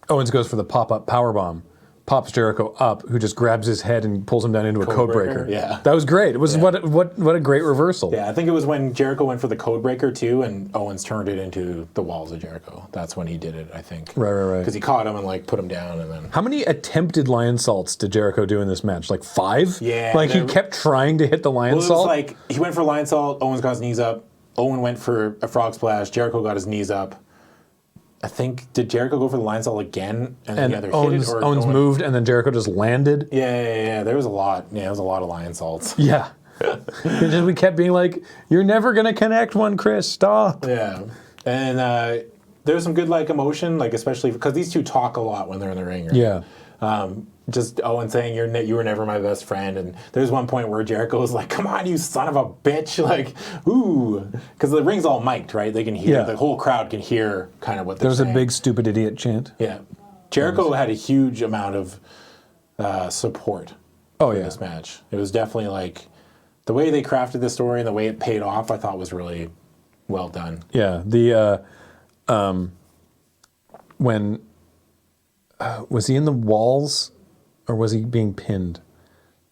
Owens goes for the pop-up powerbomb, pops Jericho up, who just grabs his head and pulls him down into a code breaker. Yeah. That was great. It was what a great reversal. Yeah, I think it was when Jericho went for the code breaker too, and Owens turned it into the walls of Jericho. That's when he did it, I think. Right. Because he caught him and like put him down, and then. How many attempted lion salts did Jericho do in this match? Like 5? Yeah. Like he kept trying to hit the lion Well, it salt. was like he went for lion salt. Owens got his knees up. Owen went for a frog splash. Jericho got his knees up. I think, did Jericho go for the lion salt again? And then and either Owens, hit it or Owens moved, and then Jericho just landed. Yeah. There was a lot. Yeah, there was a lot of lion salts. Yeah. We kept being like, "You're never gonna connect one, Chris. Stop." Yeah. And there was some good like emotion, like especially because these two talk a lot when they're in the ring. Right? Yeah. Just Owen saying you were never my best friend, and there's one point where Jericho was like, "Come on, you son of a bitch!" Like, ooh, because the ring's all mic'd, right? They can hear the whole crowd can hear kind of what they're saying. There's a big stupid idiot chant. Yeah, Jericho had a huge amount of support. For this match. It was definitely like the way they crafted the story and the way it paid off. I thought was really well done. Yeah. The when was he in the walls? Or was he being pinned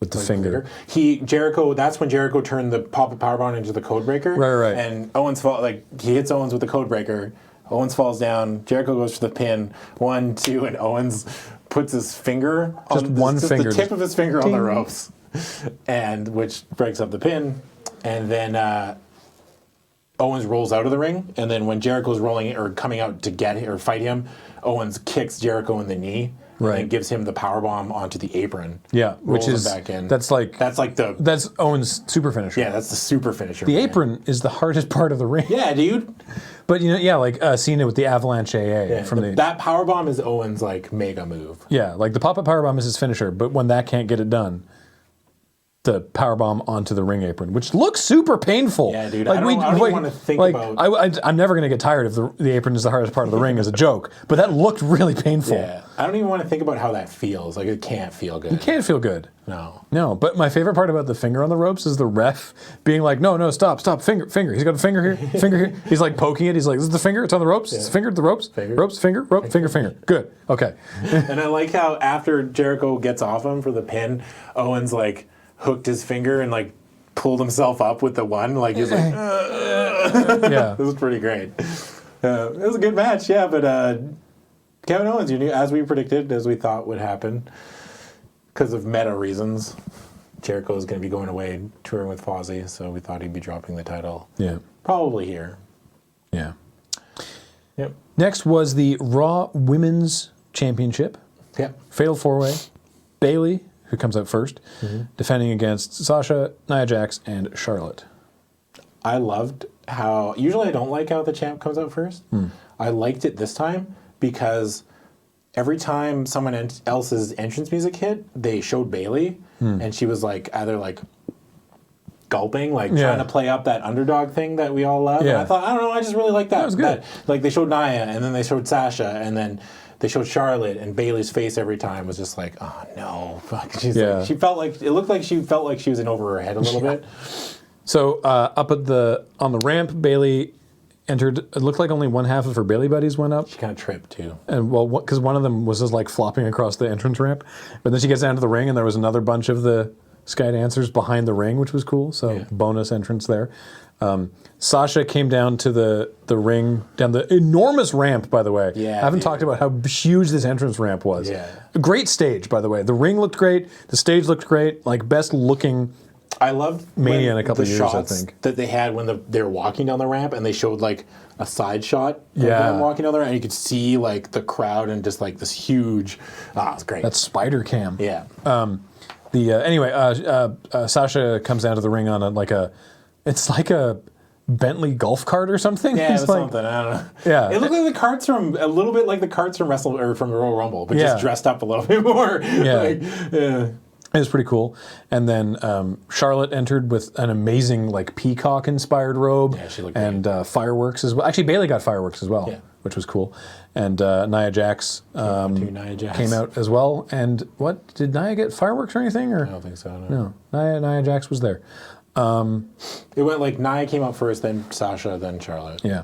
with the finger? Jericho. That's when Jericho turned the pop-up powerbomb into the code breaker. Right. And Owens he hits Owens with the code breaker. Owens falls down. Jericho goes for the pin. 1, 2, and Owens puts his finger the tip of his finger on the ropes, and which breaks up the pin. And then Owens rolls out of the ring. And then when Jericho's rolling or coming out to get or fight him, Owens kicks Jericho in the knee. Right. And gives him the powerbomb onto the apron. Yeah, which is back in. that's Owens' super finisher. Yeah, that's the super finisher. The apron is the hardest part of the ring. Yeah, dude. But like Cena with the Avalanche AA that powerbomb is Owens' like mega move. Yeah, like the pop-up powerbomb is his finisher, but when that can't get it done, the powerbomb onto the ring apron, which looks super painful. Yeah, dude. I don't even want to think about. I'm never going to get tired if the apron is the hardest part of the ring as a joke, but that looked really painful. Yeah, I don't even want to think about how that feels. Like it can't feel good. It can't feel good. No. But my favorite part about the finger on the ropes is the ref being like, no, stop, finger. He's got a finger here. He's like poking it. He's like, this is the finger. It's on the ropes. It's the finger, the ropes. Ropes, finger, rope, finger. Good. Okay. And I like how after Jericho gets off him for the pin, Owens like hooked his finger and like pulled himself up with the one. Like he's like, yeah. This was pretty great. It was a good match, yeah. But Kevin Owens, you knew, as we predicted, as we thought would happen, because of meta reasons, Jericho is going to be going away touring with Fozzy, so we thought he'd be dropping the title. Yeah. Probably here. Yeah. Yep. Next was the Raw Women's Championship. Yep. Fatal 4-way. Bayley, who comes out first, defending against Sasha, Nia Jax, and Charlotte. I loved how, usually I don't like how the champ comes out first. I liked it this time because every time someone else's entrance music hit, they showed Bayley, and she was like either like gulping, like trying to play up that underdog thing that we all love. Yeah. And I thought, I don't know, I just really like that. That was good. Like they showed Nia, and then they showed Sasha, and then they showed Charlotte, and Bayley's face every time was just like, oh no, fuck. She's like, she felt like, it looked like she felt like she was in over her head a little bit. So up on the ramp, Bayley entered. It looked like only one half of her Bayley buddies went up. She kind of tripped too. And well, because one of them was just like flopping across the entrance ramp, but then she gets down to the ring, and there was another bunch of the Sky Dancers behind the ring, which was cool. So bonus entrance there. Sasha came down to the ring, down the enormous ramp, by the way. Yeah, I haven't talked about how huge this entrance ramp was. Yeah. A great stage, by the way. The ring looked great. The stage looked great. Like best looking. I loved Mania in a couple the years, shots I think. that they had when they were walking down the ramp, and they showed like a side shot of Yeah. them walking down the ramp, and you could see like the crowd and just like this huge. Ah, it's great. That spider cam. Yeah. Sasha comes down to the ring on it's like a Bentley golf cart or something. Yeah, it It's was like, something. I don't know. Yeah. It looked like the carts from a little bit like the carts from from the Royal Rumble, but Yeah. just dressed up a little bit more. Yeah. Yeah. It was pretty cool. And then Charlotte entered with an amazing like peacock-inspired robe. Yeah, she looked and fireworks as well. Actually, Bayley got fireworks as well, Yeah. which was cool. And Nia Jax Nia Jax. came out as well. And what did Nia get fireworks or anything? Or I don't think so. No. no, Nia Jax was there. It went like Nia came out first, then Sasha, then Charlotte. Yeah.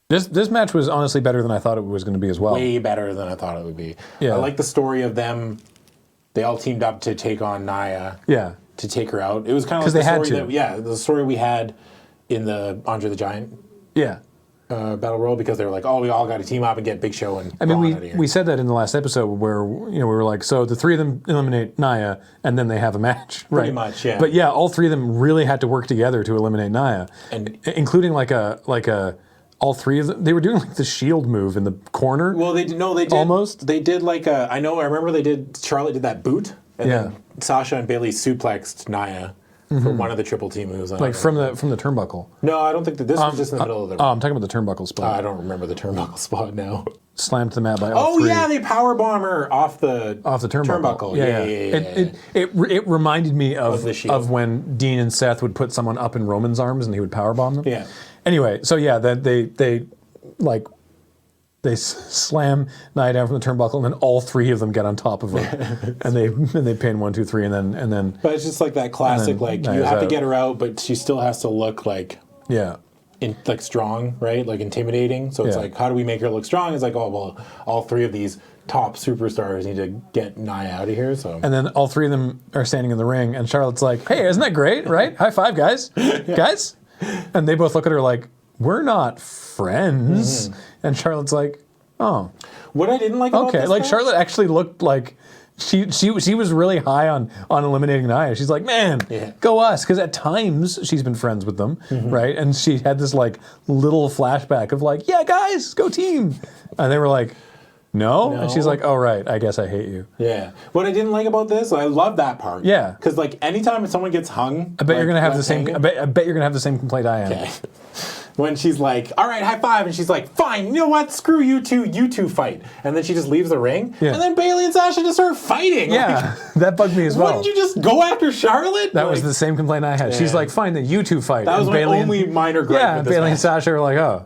This match was honestly better than I thought it was going to be as well. Way better than I thought it would be. Yeah. I like the story of them. They all teamed up to take on Nia. Yeah. To take her out. It was kind of 'Cause like they the had story to. that the story we had in the Andre the Giant Yeah. Battle Royal, because they were like, oh, we all got to team up and get Big Show and I mean, Braun out of here. we said that in the last episode where we were like, so the three of them eliminate Nia, and then they have a match, right? Pretty much, yeah. But yeah, all three of them really had to work together to eliminate Nia, And- including like a all three of them. They were doing like the Shield move in the corner. Well, they did Almost? They did like a. I remember they did. Charlotte did that boot, and Yeah. then Sasha and Bayley suplexed Nia for one of the triple T moves. like from the turnbuckle. No, I don't think that this was just in the middle of the. Oh, I'm talking about the turnbuckle spot. I don't remember the turnbuckle spot now. Slammed to the mat by all Oh three. yeah, they power bomber off the turnbuckle. Yeah. It reminded me Of the Shield. of when Dean and Seth would put someone up in Roman's arms and he would powerbomb them. Yeah. Anyway, so yeah, they slam Nia down from the turnbuckle, and then all three of them get on top of her, and they pin 1, 2, 3, and then But it's just like that classic, like you Nia's have to out. get her out, but she still has to look like yeah. like strong, right? Like intimidating. So it's Yeah. like, how do we make her look strong? It's like, oh well, all three of these top superstars need to get Nia out of here. So And then all three of them are standing in the ring, and Charlotte's like, "Hey, isn't that great? Right? High five, guys, guys!" And they both look at her like, "We're not friends." And Charlotte's like, "Oh, what I didn't like about okay." this Like match- Charlotte actually looked like she was really high on eliminating Nia. She's like, "Man, go us," because at times she's been friends with them, right? And she had this like little flashback of like, "Yeah, guys, go team," and they were like, No? And she's like, oh, right, I guess I hate you. Yeah. What I didn't like about this, I love that part. Yeah. Because like anytime someone gets hung, I bet you're like, gonna have the left same. hanging- I bet you're gonna have the same complaint I am. Okay. When she's like, all right, high five, and she's like, fine, you know what? Screw you two fight. And then she just leaves the ring. Yeah. And then Bayley and Sasha just start fighting. Yeah, that bugged me as well. Wouldn't you just go after Charlotte? That was the same complaint I had. She's Yeah. like, fine, then you two fight. That was And my Bayley only minor gripe Yeah, with this Bayley and match. Sasha are like, oh,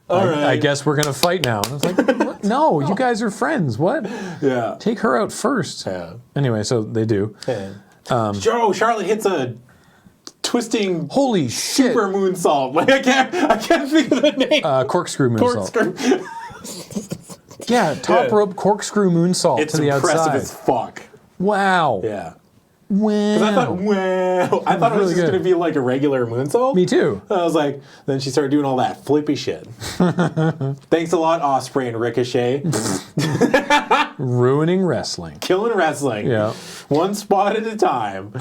All I right. guess we're gonna fight now. And it's like, what? No, you guys are friends. What? Yeah. Take her out first. Yeah. Anyway, so they do. Charlotte hits a twisting Holy shit! super moonsault. Like I can't think of the name. Corkscrew moonsault. Corkscrew. Yeah, top rope corkscrew moonsault It's to the impressive outside. as fuck. Wow. Yeah. Wow. I thought, wow. I thought it was Really just good. going to be like a regular moonsault. Me too. I was like, then she started doing all that flippy shit. Thanks a lot, Osprey and Ricochet. Ruining wrestling. Killing wrestling. Yeah. One spot at a time.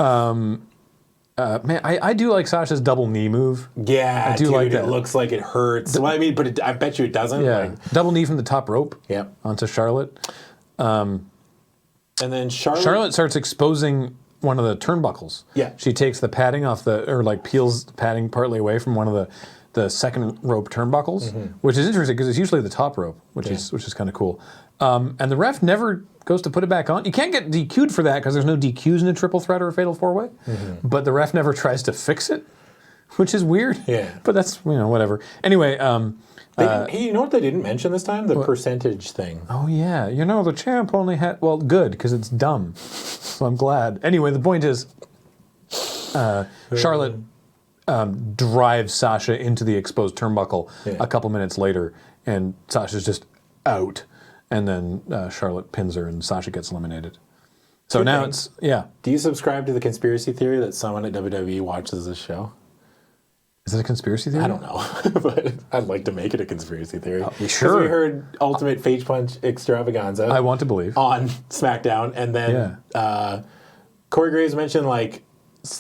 Man, I do like Sasha's double knee move. Yeah, I do dude, like it that. looks like it hurts. Well, I mean, but I bet you it doesn't. Yeah, Like, double knee from the top rope. Yep. Onto Charlotte. and then Charlotte starts exposing one of the turnbuckles. Yeah. She takes the padding off or like peels the padding partly away from one of the second rope turnbuckles, which is interesting because it's usually the top rope, which is kind of cool. And the ref never goes to put it back on. You can't get DQ'd for that because there's no DQs in a triple threat or a fatal four-way. But the ref never tries to fix it, which is weird. Yeah. But that's, whatever. Anyway, hey, you know what they didn't mention this time? The percentage thing. oh yeah, the champ only had, well, good, because it's dumb. So I'm glad. Anyway, the point is, Charlotte drives Sasha into the exposed turnbuckle a couple minutes later, and Sasha's just out. And then Charlotte pins her, and Sasha gets eliminated. So now it's, Do you subscribe to the conspiracy theory that someone at WWE watches this show? Is it a conspiracy theory? I don't know, but I'd like to make it a conspiracy theory. Sure. We heard Ultimate Face Punch Extravaganza. I want to believe. On SmackDown, and then Corey Graves mentioned like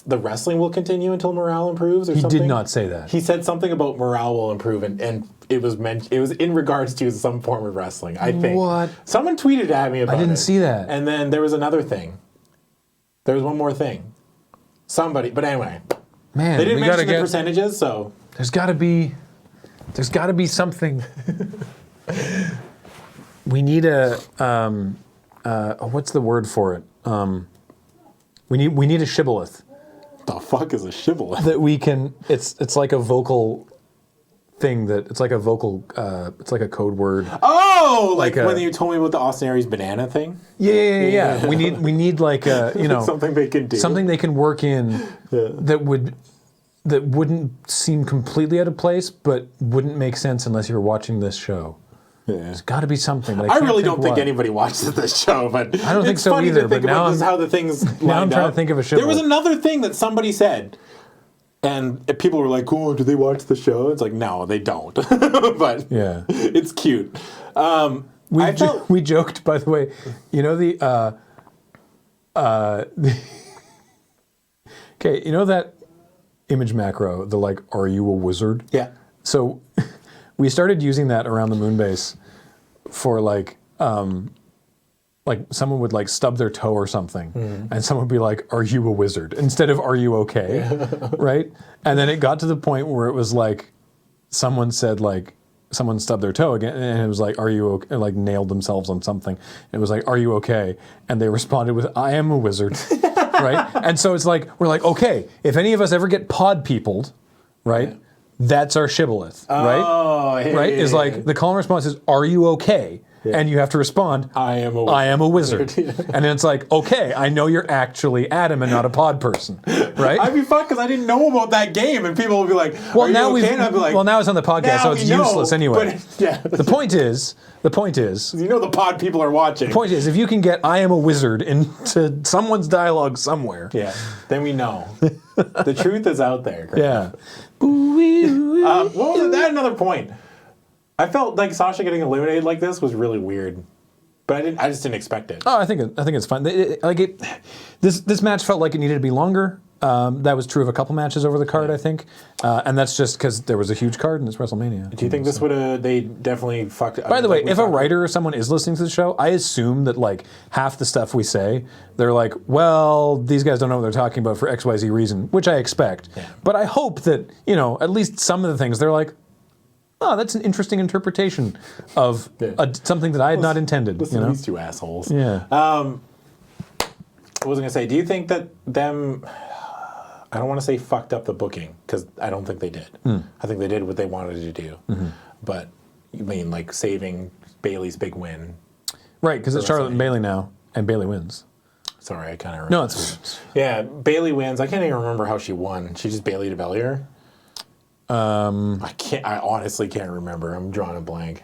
the wrestling will continue until morale improves, or something. He did not say that. He said something about morale will improve, and it was it was in regards to some form of wrestling, I think. What? Someone tweeted at me about it. I didn't see that. And then there was another thing. There was one more thing. Somebody, but anyway. Man, they didn't mention the percentages, so there's got to be something. We need a what's the word for it? We need a shibboleth. The fuck is a shibboleth? That we can. It's like a vocal thing that it's like a vocal. It's like a code word. Oh, like when you told me about the Austin Aries banana thing. Yeah. We need like a something they can do. Something they can work in that wouldn't seem completely out of place, but wouldn't make sense unless you were watching this show. Yeah. There's got to be something. But I really don't think anybody watches this show, but I don't think so either. But now this is how the things now I'm trying to think of a show. There was another thing that somebody said, and people were like, "Oh, do they watch the show?" It's like, no, they don't. But it's cute. We joked, by the way. Okay, you know that image macro, the like, "Are you a wizard?" Yeah. So we started using that around the moon base for like someone would like stub their toe or something, and someone would be like, "Are you a wizard?" instead of "Are you okay?" Right? And then it got to the point where it was like someone said like someone stubbed their toe again, and it was like, "Are you okay?" Like nailed themselves on something. It was like, "Are you okay?" And they responded with, "I am a wizard." Right? And so it's like we're like, okay, if any of us ever get pod peopled, right? That's our shibboleth, right? Oh, right? Is like the call and response is, "Are you okay?" And you have to respond, I am a wizard. And then it's like, okay, I know you're actually Adam and not a pod person, right? I'd be fucked because I didn't know about that game, and people would be like, well, now okay? And I'd be like, now it's on the podcast, so it's useless anyway. But, The point is, the pod people are watching. The point is, if you can get "I am a wizard" into someone's dialogue somewhere, then we know. The truth is out there. Chris. Yeah. What was that? Another point. I felt like Sasha getting eliminated like this was really weird, but I just didn't expect it. Oh, I think it's fine. This match felt like it needed to be longer. That was true of a couple matches over the card, I think, and that's just because there was a huge card and it's WrestleMania. Do you think this would have? They definitely fucked. By the way, if a writer or someone is listening to the show, I assume that like half the stuff we say, they're like, well, these guys don't know what they're talking about for XYZ reason, which I expect. Yeah. But I hope that at least some of the things they're like, oh, that's an interesting interpretation of something that I had not intended. Listen to these two assholes. Yeah. What was I going to say? Do you think that them... I don't want to say fucked up the booking, because I don't think they did. I think they did what they wanted to do. But, you mean, like, saving Bayley's big win. Right, because it's Charlotte and Bayley now, and Bayley wins. Sorry, I kind of remember. No, it's... Yeah, Bayley wins. I can't even remember how she won. She just Bayley to Belair? I honestly can't remember. I'm drawing a blank.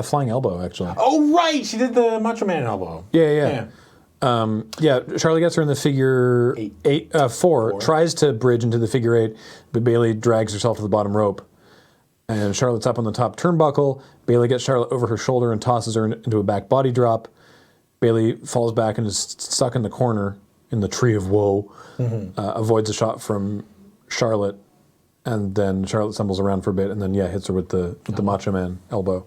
Flying elbow, actually. Oh, right! She did the Macho Man elbow. Yeah. Charlie gets her in the figure 4, tries to bridge into the figure 8, but Bayley drags herself to the bottom rope. And Charlotte's up on the top turnbuckle. Bayley gets Charlotte over her shoulder and tosses her into a back body drop. Bayley falls back and is stuck in the corner in the tree of woe. Avoids a shot from Charlotte. And then Charlotte stumbles around for a bit and then, hits her with the Macho Man elbow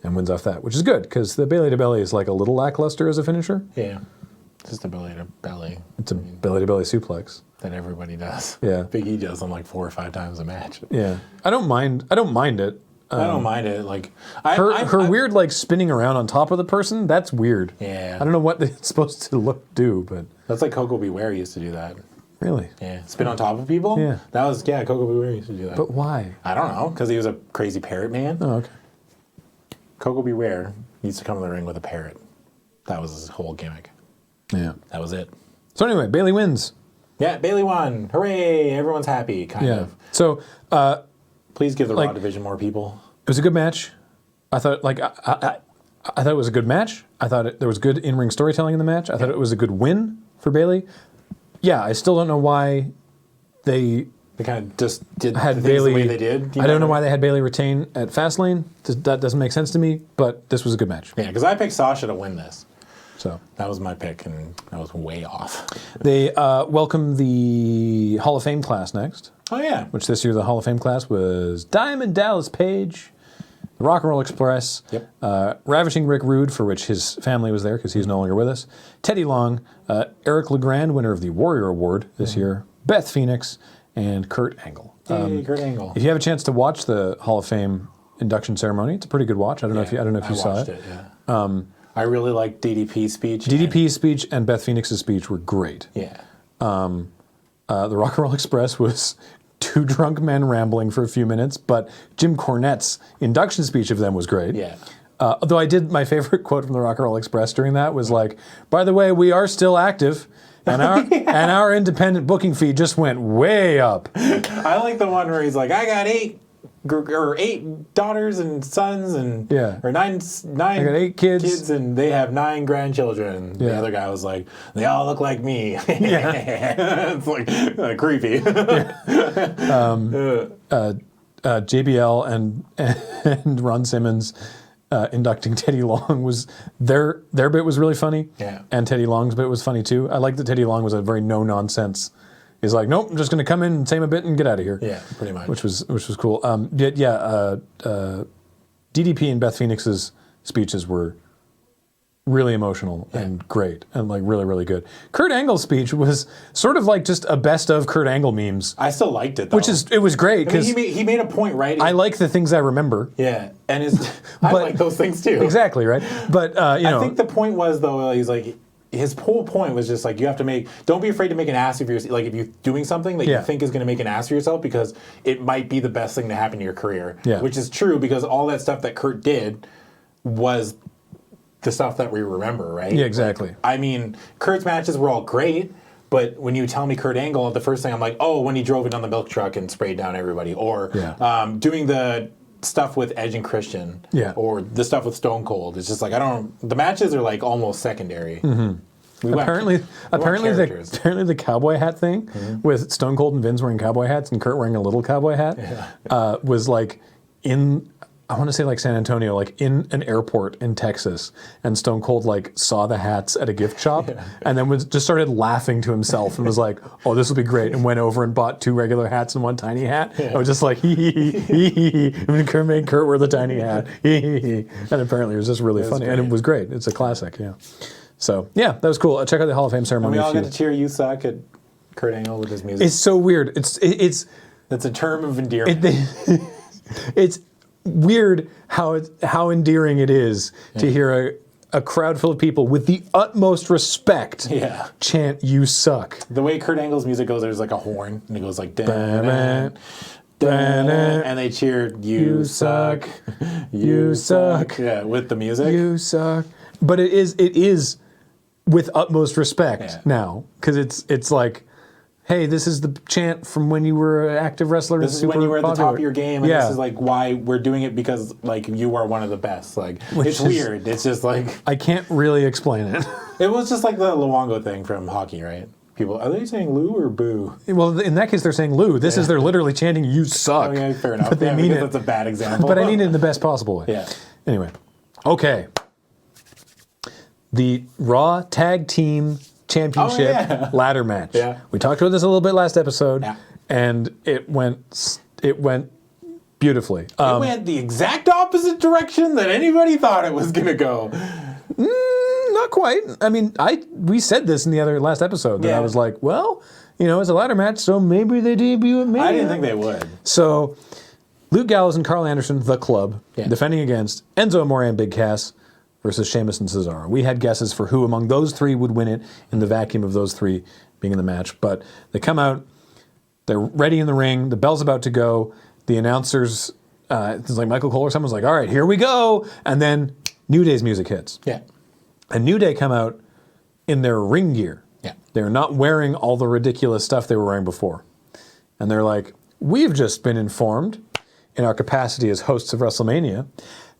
and wins off that, which is good because the belly to belly is like a little lackluster as a finisher. Yeah. Just a belly to belly. It's a belly to belly suplex. That everybody does. Yeah. Big E does them like 4 or 5 times a match. Yeah. I don't mind it. I don't mind it. Like her weird like spinning around on top of the person. That's weird. Yeah. I don't know what it's supposed to do, but that's like Coco Beware used to do that. Really? Yeah. Spin on top of people. Yeah. That was Coco Beware used to do that. But why? I don't know, because he was a crazy parrot man. Oh, okay. Coco Beware used to come in the ring with a parrot. That was his whole gimmick. Yeah. That was it. So anyway, Bayley wins. Yeah, Bayley won. Hooray! Everyone's happy. Kind of. So. Please give the Raw division more people. It was a good match. I thought, like, I thought it was a good match. I thought there was good in-ring storytelling in the match. I thought it was a good win for Bayley. Yeah, I still don't know why they kind of just did had Bayley Bayley the way they did. I don't know why they had Bayley retain at Fastlane. That doesn't make sense to me. But this was a good match. Yeah, because I picked Sasha to win this. So that was my pick, and I was way off. They welcome the Hall of Fame class next. Oh, yeah. Which this year the Hall of Fame class was Diamond Dallas Page, the Rock and Roll Express, Ravishing Rick Rude, for which his family was there because he's no longer with us, Teddy Long, Eric LeGrand, winner of the Warrior Award this year, Beth Phoenix, and Kurt Angle. Hey, Kurt Angle. If you have a chance to watch the Hall of Fame induction ceremony, it's a pretty good watch. I don't know if you saw it. I really liked DDP's speech. DDP's speech and Beth Phoenix's speech were great. Yeah. The Rock and Roll Express was two drunk men rambling for a few minutes, but Jim Cornette's induction speech of them was great. Yeah. Although my favorite quote from the Rock and Roll Express during that was like, by the way, we are still active, and our independent booking fee just went way up. I like the one where he's like, I got eight daughters and sons, and or nine. I got 8 kids, and they have 9 grandchildren. The other guy was like, they all look like me. It's like creepy. JBL and Ron Simmons inducting Teddy Long was their bit was really funny. Yeah. And Teddy Long's bit was funny too. I like that Teddy Long was a very no nonsense. He's like, nope, I'm just going to come in and say my bit and get out of here. Yeah, pretty much. Which was cool. DDP and Beth Phoenix's speeches were really emotional and great and like really, really good. Kurt Angle's speech was sort of like just a best of Kurt Angle memes. I still liked it though. It was great because he made a point, right? I like the things I remember. Yeah, and I like those things too. Exactly, right? But I think the point was though, he's like, his whole point was just like, you have to don't be afraid to make an ass of yourself. Like if you're doing something that you think is going to make an ass of yourself, because it might be the best thing to happen to your career. Yeah. Which is true, because all that stuff that Kurt did was the stuff that we remember, right? Yeah, exactly. Like, I mean, Kurt's matches were all great, but when you tell me Kurt Angle, the first thing I'm like, oh, when he drove it on the milk truck and sprayed down everybody, or doing the stuff with Edge and Christian, or the stuff with Stone Cold. It's just like the matches are like almost secondary. Mm-hmm. Apparently the cowboy hat thing with Stone Cold and Vince wearing cowboy hats and Kurt wearing a little cowboy hat was like I want to say like San Antonio, like in an airport in Texas, and Stone Cold like saw the hats at a gift shop and then just started laughing to himself and was like, oh, this will be great, and went over and bought 2 regular hats and 1 tiny hat. I was just like, hee. I mean, Kurt made Kurt wear the tiny hat. And apparently it was just really funny. And it was great. It's a classic, So, that was cool. Check out the Hall of Fame ceremony. And we all got to cheer "You Suck" at Kurt Angle with his music. It's so weird. It's a term of endearment. It's weird how endearing it is to hear a crowd full of people with the utmost respect chant "You suck." The way Kurt Angle's music goes, there's like a horn, and it goes like and they cheer "You suck, you suck." Yeah, with the music. You suck. But it is with utmost respect now, because it's like, hey, this is the chant from when you were an active wrestler. This is when you were at the top of your game, and this is like why we're doing it, because like you are one of the best. Like it's weird. It's just like I can't really explain it. It was just like the Luongo thing from hockey, right? People, are they saying Lou or boo? Well, in that case, they're saying Lou. This is they're literally chanting "You suck." Oh, yeah, fair enough. But they mean it. That's a bad example. But I mean it in the best possible way. Yeah. Anyway, okay. The Raw Tag Team Championship ladder match. Yeah. We talked about this a little bit last episode, and it went beautifully. It went the exact opposite direction that anybody thought it was going to go. Not quite. I mean, we said this in the last episode that I was like, well, it's a ladder match, so maybe they debut at Mania. I didn't think they would. So Luke Gallows and Carl Anderson, the club, defending against Enzo Amore and Big Cass versus Sheamus and Cesaro. We had guesses for who among those three would win it in the vacuum of those three being in the match. But they come out, they're ready in the ring, the bell's about to go, the announcers, it's like Michael Cole or someone's like, all right, here we go. And then New Day's music hits. Yeah. And New Day come out in their ring gear. Yeah. They're not wearing all the ridiculous stuff they were wearing before. And they're like, we've just been informed in our capacity as hosts of WrestleMania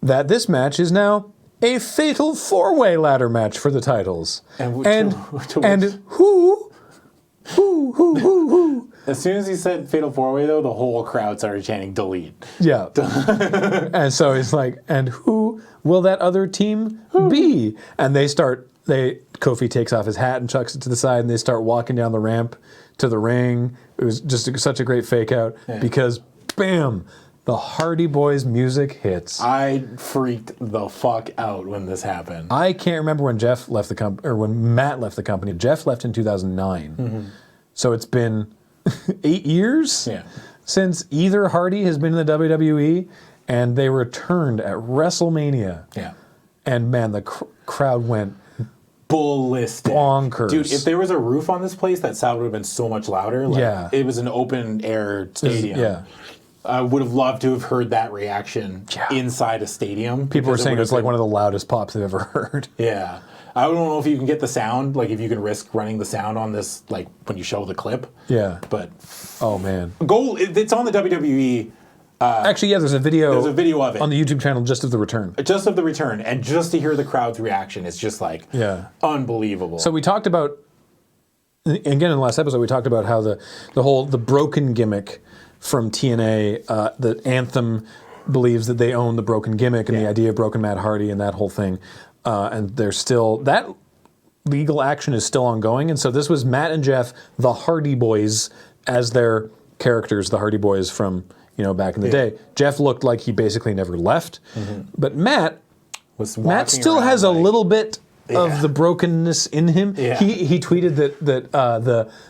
that this match is now a fatal four-way ladder match for the titles. And who? As soon as he said fatal four-way, though, the whole crowd started chanting delete. Yeah. And so he's like, and who will that other team be? And Kofi takes off his hat and chucks it to the side, and they start walking down the ramp to the ring. It was just such a great fake out because, bam, the Hardy Boys music hits. I freaked the fuck out when this happened. I can't remember when Jeff left the company, or when Matt left the company. Jeff left in 2009. Mm-hmm. So it's been 8 years since either Hardy has been in the WWE, and they returned at WrestleMania. Yeah. And man, the crowd went ballistic. Bonkers. Dude, if there was a roof on this place, that sound would have been so much louder. Like, it was an open air stadium. I would have loved to have heard that reaction inside a stadium. People were saying it was like one of the loudest pops they've ever heard. Yeah. I don't know if you can get the sound, like if you can risk running the sound on this, like when you show the clip. Yeah. But oh man, it's on the WWE. Actually, yeah, there's a video. There's a video of it on the YouTube channel just of the return. Just of the return, and just to hear the crowd's reaction, it's just like unbelievable. So we talked about, again in the last episode, we talked about how the broken gimmick from TNA, the Anthem believes that they own the broken gimmick and the idea of Broken Matt Hardy and that whole thing. And there's still, that legal action is still ongoing. And so this was Matt and Jeff, the Hardy Boys, as their characters, the Hardy Boys from, back in the day. Jeff looked like he basically never left. Mm-hmm. But Matt still has a little bit of the brokenness in him. Yeah. He tweeted that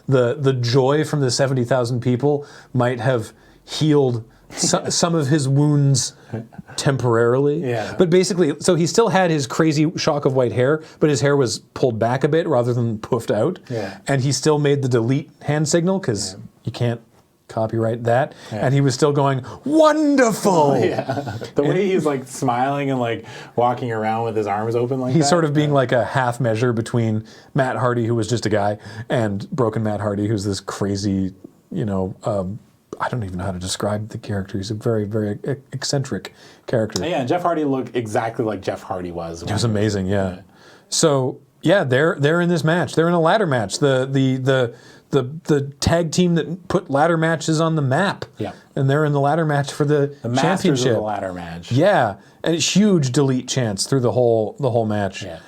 the joy from the 70,000 people might have healed some of his wounds temporarily. Yeah. But basically, so he still had his crazy shock of white hair, but his hair was pulled back a bit rather than puffed out. Yeah. And he still made the delete hand signal because you can't copyright that. Yeah. And he was still going, wonderful! Oh, yeah. The way he's like smiling and like walking around with his arms open like he's that. Sort of being like a half measure between Matt Hardy, who was just a guy, and Broken Matt Hardy, who's this crazy, I don't even know how to describe the character. He's a very, very eccentric character. Yeah, and Jeff Hardy looked exactly like Jeff Hardy was. It was amazing, yeah. So, yeah, they're in this match. They're in a ladder match. The tag team that put ladder matches on the map. Yeah. And they're in the ladder match for the championship. Masters of the ladder match. Yeah. And it's huge delete chants through the whole match. Yeah.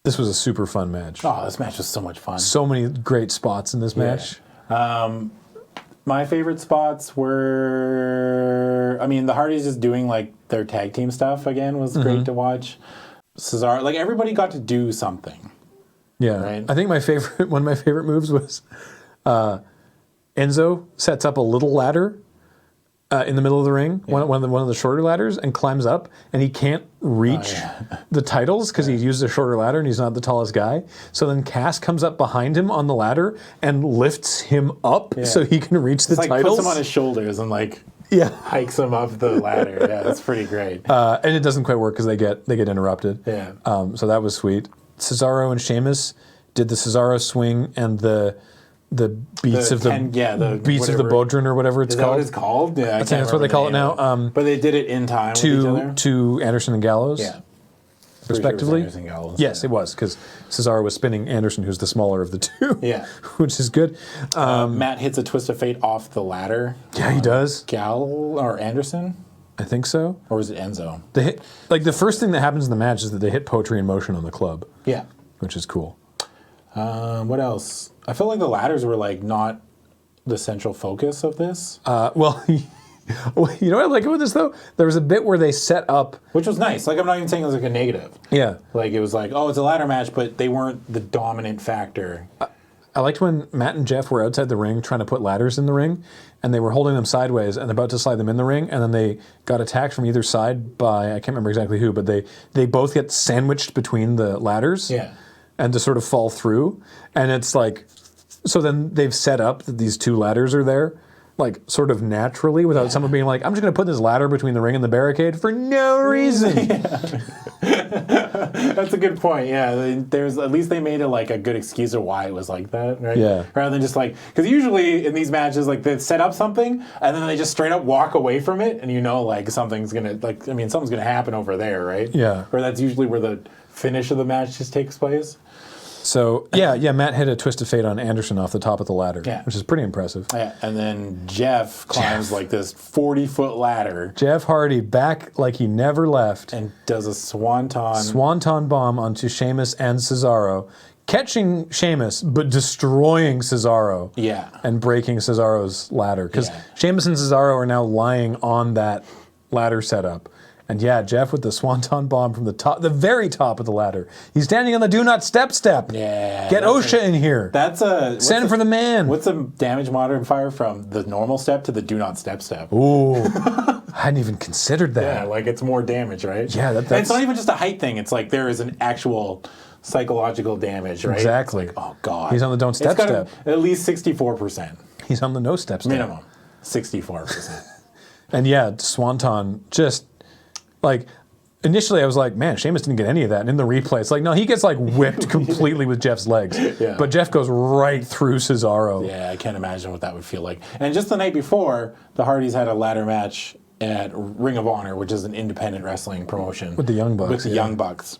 This was a super fun match. Oh, this match was so much fun. So many great spots in this match. My favorite spots were, the Hardys just doing like their tag team stuff again was great to watch. Cesaro, like everybody got to do something. Yeah, right? I think one of my favorite moves was Enzo sets up a little ladder in the middle of the ring, one of the shorter ladders, and climbs up, and he can't reach the titles because he used a shorter ladder and he's not the tallest guy. So then Cass comes up behind him on the ladder and lifts him up so he can reach the titles. Puts him on his shoulders and hikes him up the ladder. Yeah, that's pretty great. And it doesn't quite work because they get interrupted. Yeah. So that was sweet. Cesaro and Sheamus did the Cesaro swing and the beats of the Bodhrán or whatever it's called. Is that what it's called? Yeah, I think that's what they call it now. But they did it in time with each other? To Anderson and Gallows. Yeah. Respectively. Anderson and Gallows, yes, it was because Cesaro was spinning Anderson, who's the smaller of the two. Yeah. Which is good. Matt hits a twist of fate off the ladder. Yeah, he does. or Anderson? I think so. Or is it Enzo? They hit, the first thing that happens in the match is that they hit Poetry in Motion on the club. Yeah. Which is cool. What else? I feel like the ladders were not the central focus of this. Well, you know what I like about this though? There was a bit where they set up, which was nice. I'm not even saying it was a negative. Yeah. It was it's a ladder match, but they weren't the dominant factor. I liked when Matt and Jeff were outside the ring trying to put ladders in the ring, and they were holding them sideways and about to slide them in the ring, and then they got attacked from either side by, I can't remember exactly who, but they both get sandwiched between the ladders and to sort of fall through. And it's like, so then they've set up that these two ladders are there, like sort of naturally, without someone being like, I'm just going to put this ladder between the ring and the barricade for no reason. That's a good point. Yeah, there's at least they made it like a good excuse of why it was like that, right? Yeah. Rather than just like, because usually in these matches, like they set up something and then they just straight up walk away from it, and like something's gonna something's gonna happen over there, right? Yeah. Or that's usually where the finish of the match just takes place. So, Matt hit a twist of fate on Anderson off the top of the ladder, which is pretty impressive. Yeah, and then Jeff climbs like this 40-foot ladder. Jeff Hardy back like he never left. And does a swanton Bomb onto Sheamus and Cesaro, catching Sheamus, but destroying Cesaro. Yeah. And breaking Cesaro's ladder. Because Sheamus and Cesaro are now lying on that ladder setup. And Jeff with the Swanton Bomb from the very top of the ladder. He's standing on the do not step. Yeah. Get OSHA in here. Send for the man. What's the damage modifier from the normal step to the do not step? Ooh. I hadn't even considered that. Yeah, like it's more damage, right? Yeah, And it's not even just a height thing. It's like there is an actual psychological damage, right? Exactly. It's like, oh, God. He's on the don't step. At least 64%. He's on the no step. Minimum. 64%. And Swanton just... Like, initially I was like, man, Sheamus didn't get any of that. And in the replay, it's like, no, he gets like whipped completely with Jeff's legs. Yeah. But Jeff goes right through Cesaro. Yeah, I can't imagine what that would feel like. And just the night before, the Hardys had a ladder match at Ring of Honor, which is an independent wrestling promotion. With the Young Bucks. With the Young Bucks.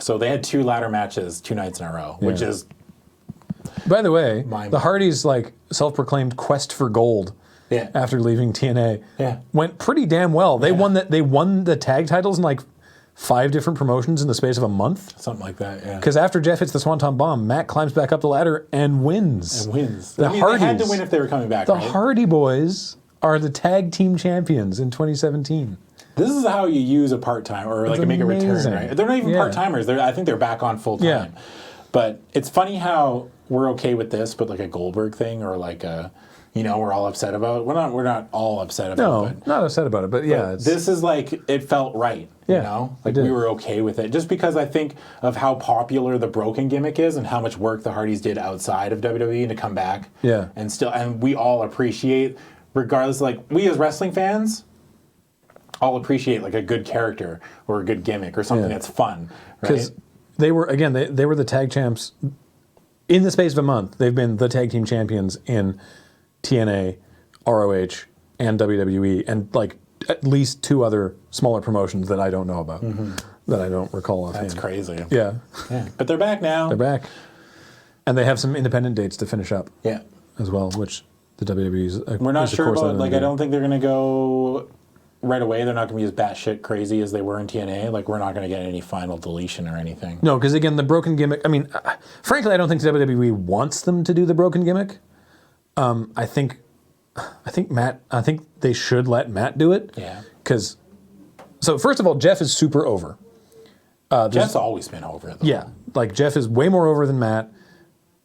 So they had 2 ladder matches 2 nights in a row, which is... By the way, the Hardys' like self-proclaimed quest for gold after leaving TNA went pretty damn well. They won the tag titles in like 5 different promotions in the space of a month. Something like that, yeah. Because after Jeff hits the Swanton Bomb, Matt climbs back up the ladder and wins. Hardys, they had to win if they were coming back, The Hardy Boys are the tag team champions in 2017. This is how you use a part-time or like make a return, right? They're not even part-timers. I think they're back on full-time. Yeah. But it's funny how we're okay with this, but like a Goldberg thing or like a... we're all upset about it. We're not all upset about it. No, not upset about it, but this is like, it felt right, Like we were okay with it. Just because I think of how popular the broken gimmick is and how much work the Hardys did outside of WWE to come back. Yeah. And we all appreciate, regardless, like we as wrestling fans, all appreciate like a good character or a good gimmick or something that's fun, right? Because they were, again, they were the tag champs in the space of a month. They've been the tag team champions in TNA, ROH, and WWE, and like at least 2 other smaller promotions that I don't know about, that I don't recall offhand. That's crazy. Yeah. But they're back now. They're back. And they have some independent dates to finish up. Yeah. As well, which the WWE's... We're not sure about, like, I don't think they're going to go right away. They're not going to be as batshit crazy as they were in TNA. Like, we're not going to get any final deletion or anything. No, because again, the broken gimmick, I mean, frankly, I don't think WWE wants them to do the broken gimmick. I think they should let Matt do it. Yeah. Because, so first of all, Jeff is super over. Jeff's always been over, though. Yeah. Like, Jeff is way more over than Matt.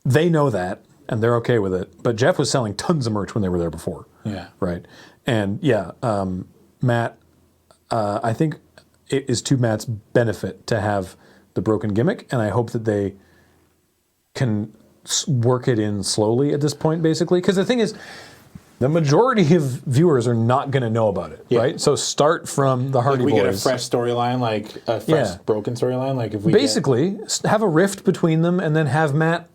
They know that, and they're okay with it. But Jeff was selling tons of merch when they were there before. Yeah. Right? And, Matt, I think it is to Matt's benefit to have the broken gimmick, and I hope that they can work it in slowly at this point, basically. Because the thing is, the majority of viewers are not going to know about it, right? So start from the Hardy Boys. We get a fresh storyline, like a fresh broken storyline, like if we basically have a rift between them, and then have Matt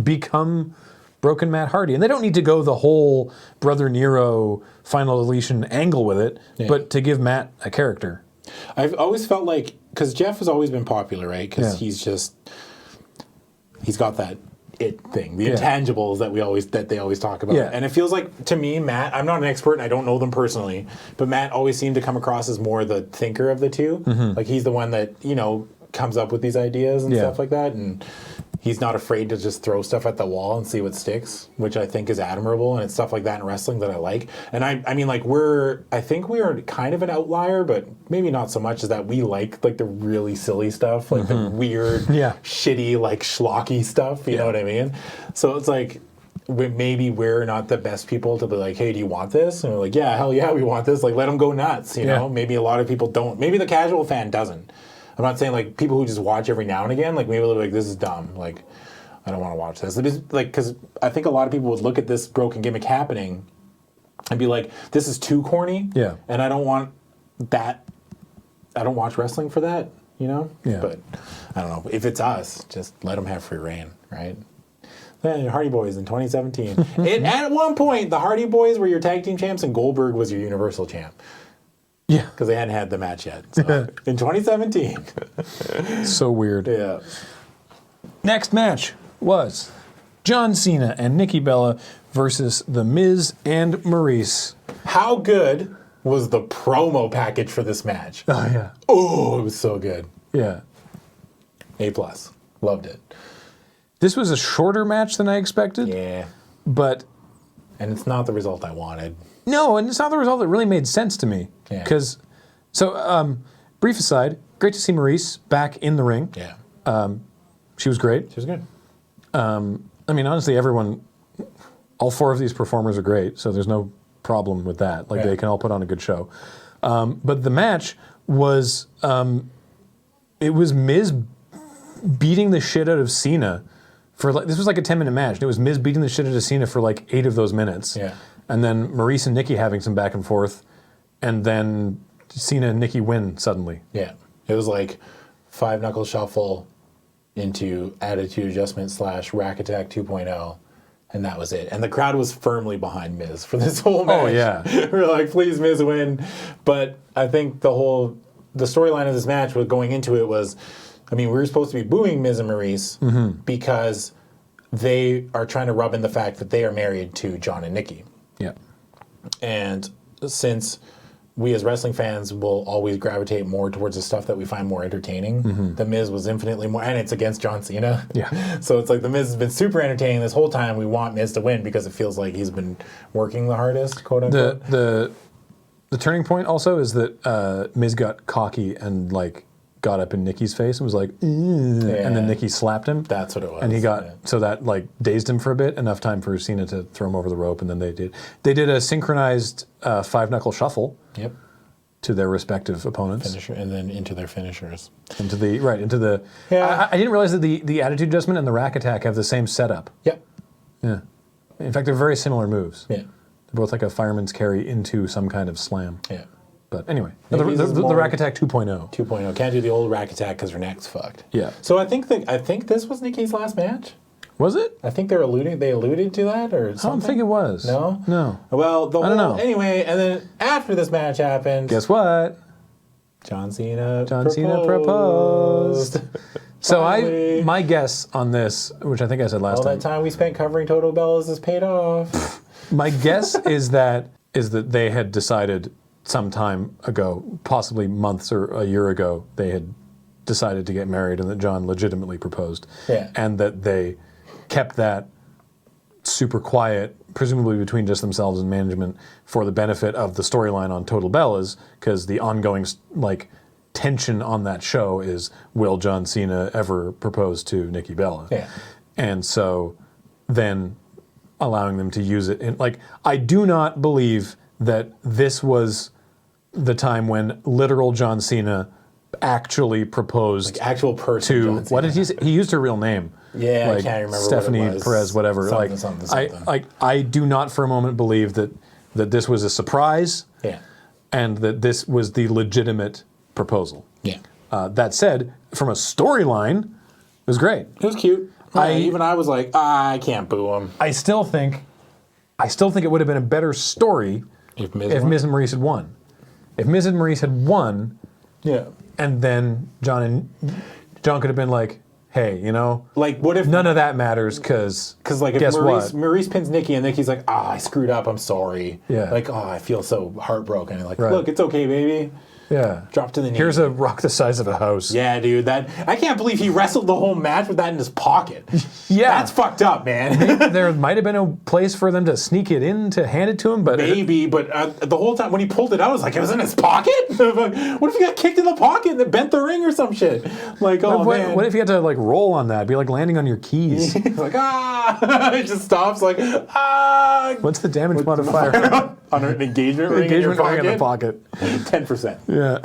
become broken Matt Hardy. And they don't need to go the whole Brother Nero final deletion angle with it, but to give Matt a character. I've always felt like, because Jeff has always been popular, right? Because he's got that it thing, the intangibles that they always talk about. And it feels like, to me, Matt, I'm not an expert and I don't know them personally, but Matt always seemed to come across as more the thinker of the two. Like he's the one that, comes up with these ideas and Yeah. stuff like that, and he's not afraid to just throw stuff at the wall and see what sticks, which I think is admirable, and it's stuff like that in wrestling that I like. And I mean, like, I think we are kind of an outlier, but maybe not so much as that we like the really silly stuff, like the weird, shitty, like schlocky stuff, you know what I mean? So it's like, maybe we're not the best people to be like, hey, do you want this? And we're like, yeah, hell yeah, we want this. Like, let them go nuts, you know? Maybe a lot of people don't. Maybe the casual fan doesn't. I'm not saying like people who just watch every now and again, like maybe they'll be like, this is dumb. Like, I don't want to watch this. It is, like, because I think a lot of people would look at this broken gimmick happening and be like, this is too corny. Yeah. And I don't want that. I don't watch wrestling for that, you know? Yeah. But I don't know. If it's us, just let them have free reign, right? Yeah, Hardy Boys in 2017. And at one point, the Hardy Boys were your tag team champs and Goldberg was your Universal champ. Yeah. Because they hadn't had the match yet. So, in 2017. So weird. Yeah. Next match was John Cena and Nikki Bella versus The Miz and Maurice. How good was the promo package for this match? Oh, yeah. Oh, it was so good. Yeah. A+. Loved it. This was a shorter match than I expected. Yeah. But And it's not the result I wanted. no, and it's not the result that really made sense to me. Yeah. Because, brief aside, great to see Maurice back in the ring. Yeah. She was great. She was good. I mean, honestly, all four of these performers are great, so there's no problem with that. Like, they can all put on a good show. But the match was, it was Miz beating the shit out of Cena for, like, this was like a 10-minute match. And it was Miz beating the shit out of Cena for like 8 of those minutes. Yeah. And then Maurice and Nikki having some back and forth, and then Cena and Nikki win suddenly. Yeah. It was like 5-knuckle shuffle into attitude adjustment / rack attack 2.0, and that was it. And the crowd was firmly behind Miz for this whole match. Oh, yeah. We're like, please, Miz, win. But I think the storyline of this match was going into it was, I mean, we were supposed to be booing Miz and Maurice because they are trying to rub in the fact that they are married to John and Nikki. Yeah. And since we as wrestling fans will always gravitate more towards the stuff that we find more entertaining, The Miz was infinitely more, and it's against John Cena. Yeah. So it's like The Miz has been super entertaining this whole time. We want Miz to win because it feels like he's been working the hardest, quote unquote. The turning point also is that Miz got cocky and like got up in Nikki's face and was like, and then Nikki slapped him. That's what it was. And he got, so that like dazed him for a bit, enough time for Cena to throw him over the rope, and then they did a synchronized 5-knuckle shuffle. Yep. To their respective opponents. Finisher, and then into their finishers. Into the. Yeah. I didn't realize that the attitude adjustment and the rack attack have the same setup. Yep. Yeah. In fact, they're very similar moves. Yeah. They're both like a fireman's carry into some kind of slam. Yeah. But anyway, Maybe the rack attack 2.0. 2.0. Can't do the old rack attack because her neck's fucked. Yeah. So I think this was Nikki's last match. Was it? I think they alluded to that or something. I don't think it was. No? No. Well, I don't know. Anyway, and then after this match happened, Guess what? John Cena Cena proposed. So Finally. my guess on this, which I think I said last all time. that time we spent covering Total Bellas has paid off. My guess is that they had decided some time ago, possibly months or a year ago, they had decided to get married and that John legitimately proposed. Yeah. And that they kept that super quiet, presumably between just themselves and management, for the benefit of the storyline on Total Bellas, because the ongoing like tension on that show is, will John Cena ever propose to Nikki Bella? Yeah. And so then allowing them to use it in, like, I do not believe that this was the time when literal John Cena actually proposed Like actual person. to, John Cena. what did he say? He used her real name. Yeah, like I can't remember Stephanie what it was. Perez, whatever. Something. I do not for a moment believe that this was a surprise. Yeah. And that this was the legitimate proposal. Yeah. That said, from a storyline, it was great. It was cute. Even I was like, I can't boo him. I still think it would have been a better story If if Miz and Maurice had won. If Miz and Maurice had won, Yeah. and then John could have been like, hey, Like, what if none of that matters because like if guess Maurice pins Nikki and Nikki's like, I screwed up, I'm sorry. Yeah. Like, I feel so heartbroken. And like, Right. look, it's okay, baby. Yeah. Drop to the knee. Here's a rock the size of a house. Yeah, dude. I can't believe he wrestled the whole match with that in his pocket. Yeah. That's fucked up, man. There might have been a place for them to sneak it in to hand it to him, but maybe. But the whole time when he pulled it out, I was like, it was in his pocket. What if he got kicked in the pocket and then bent the ring or some shit? Like, man. What if you had to like roll on that? It'd be like landing on your keys. Like, it just stops. Like, What's the damage modifier on an engagement ring in your pocket? In the pocket. 10%. Yeah.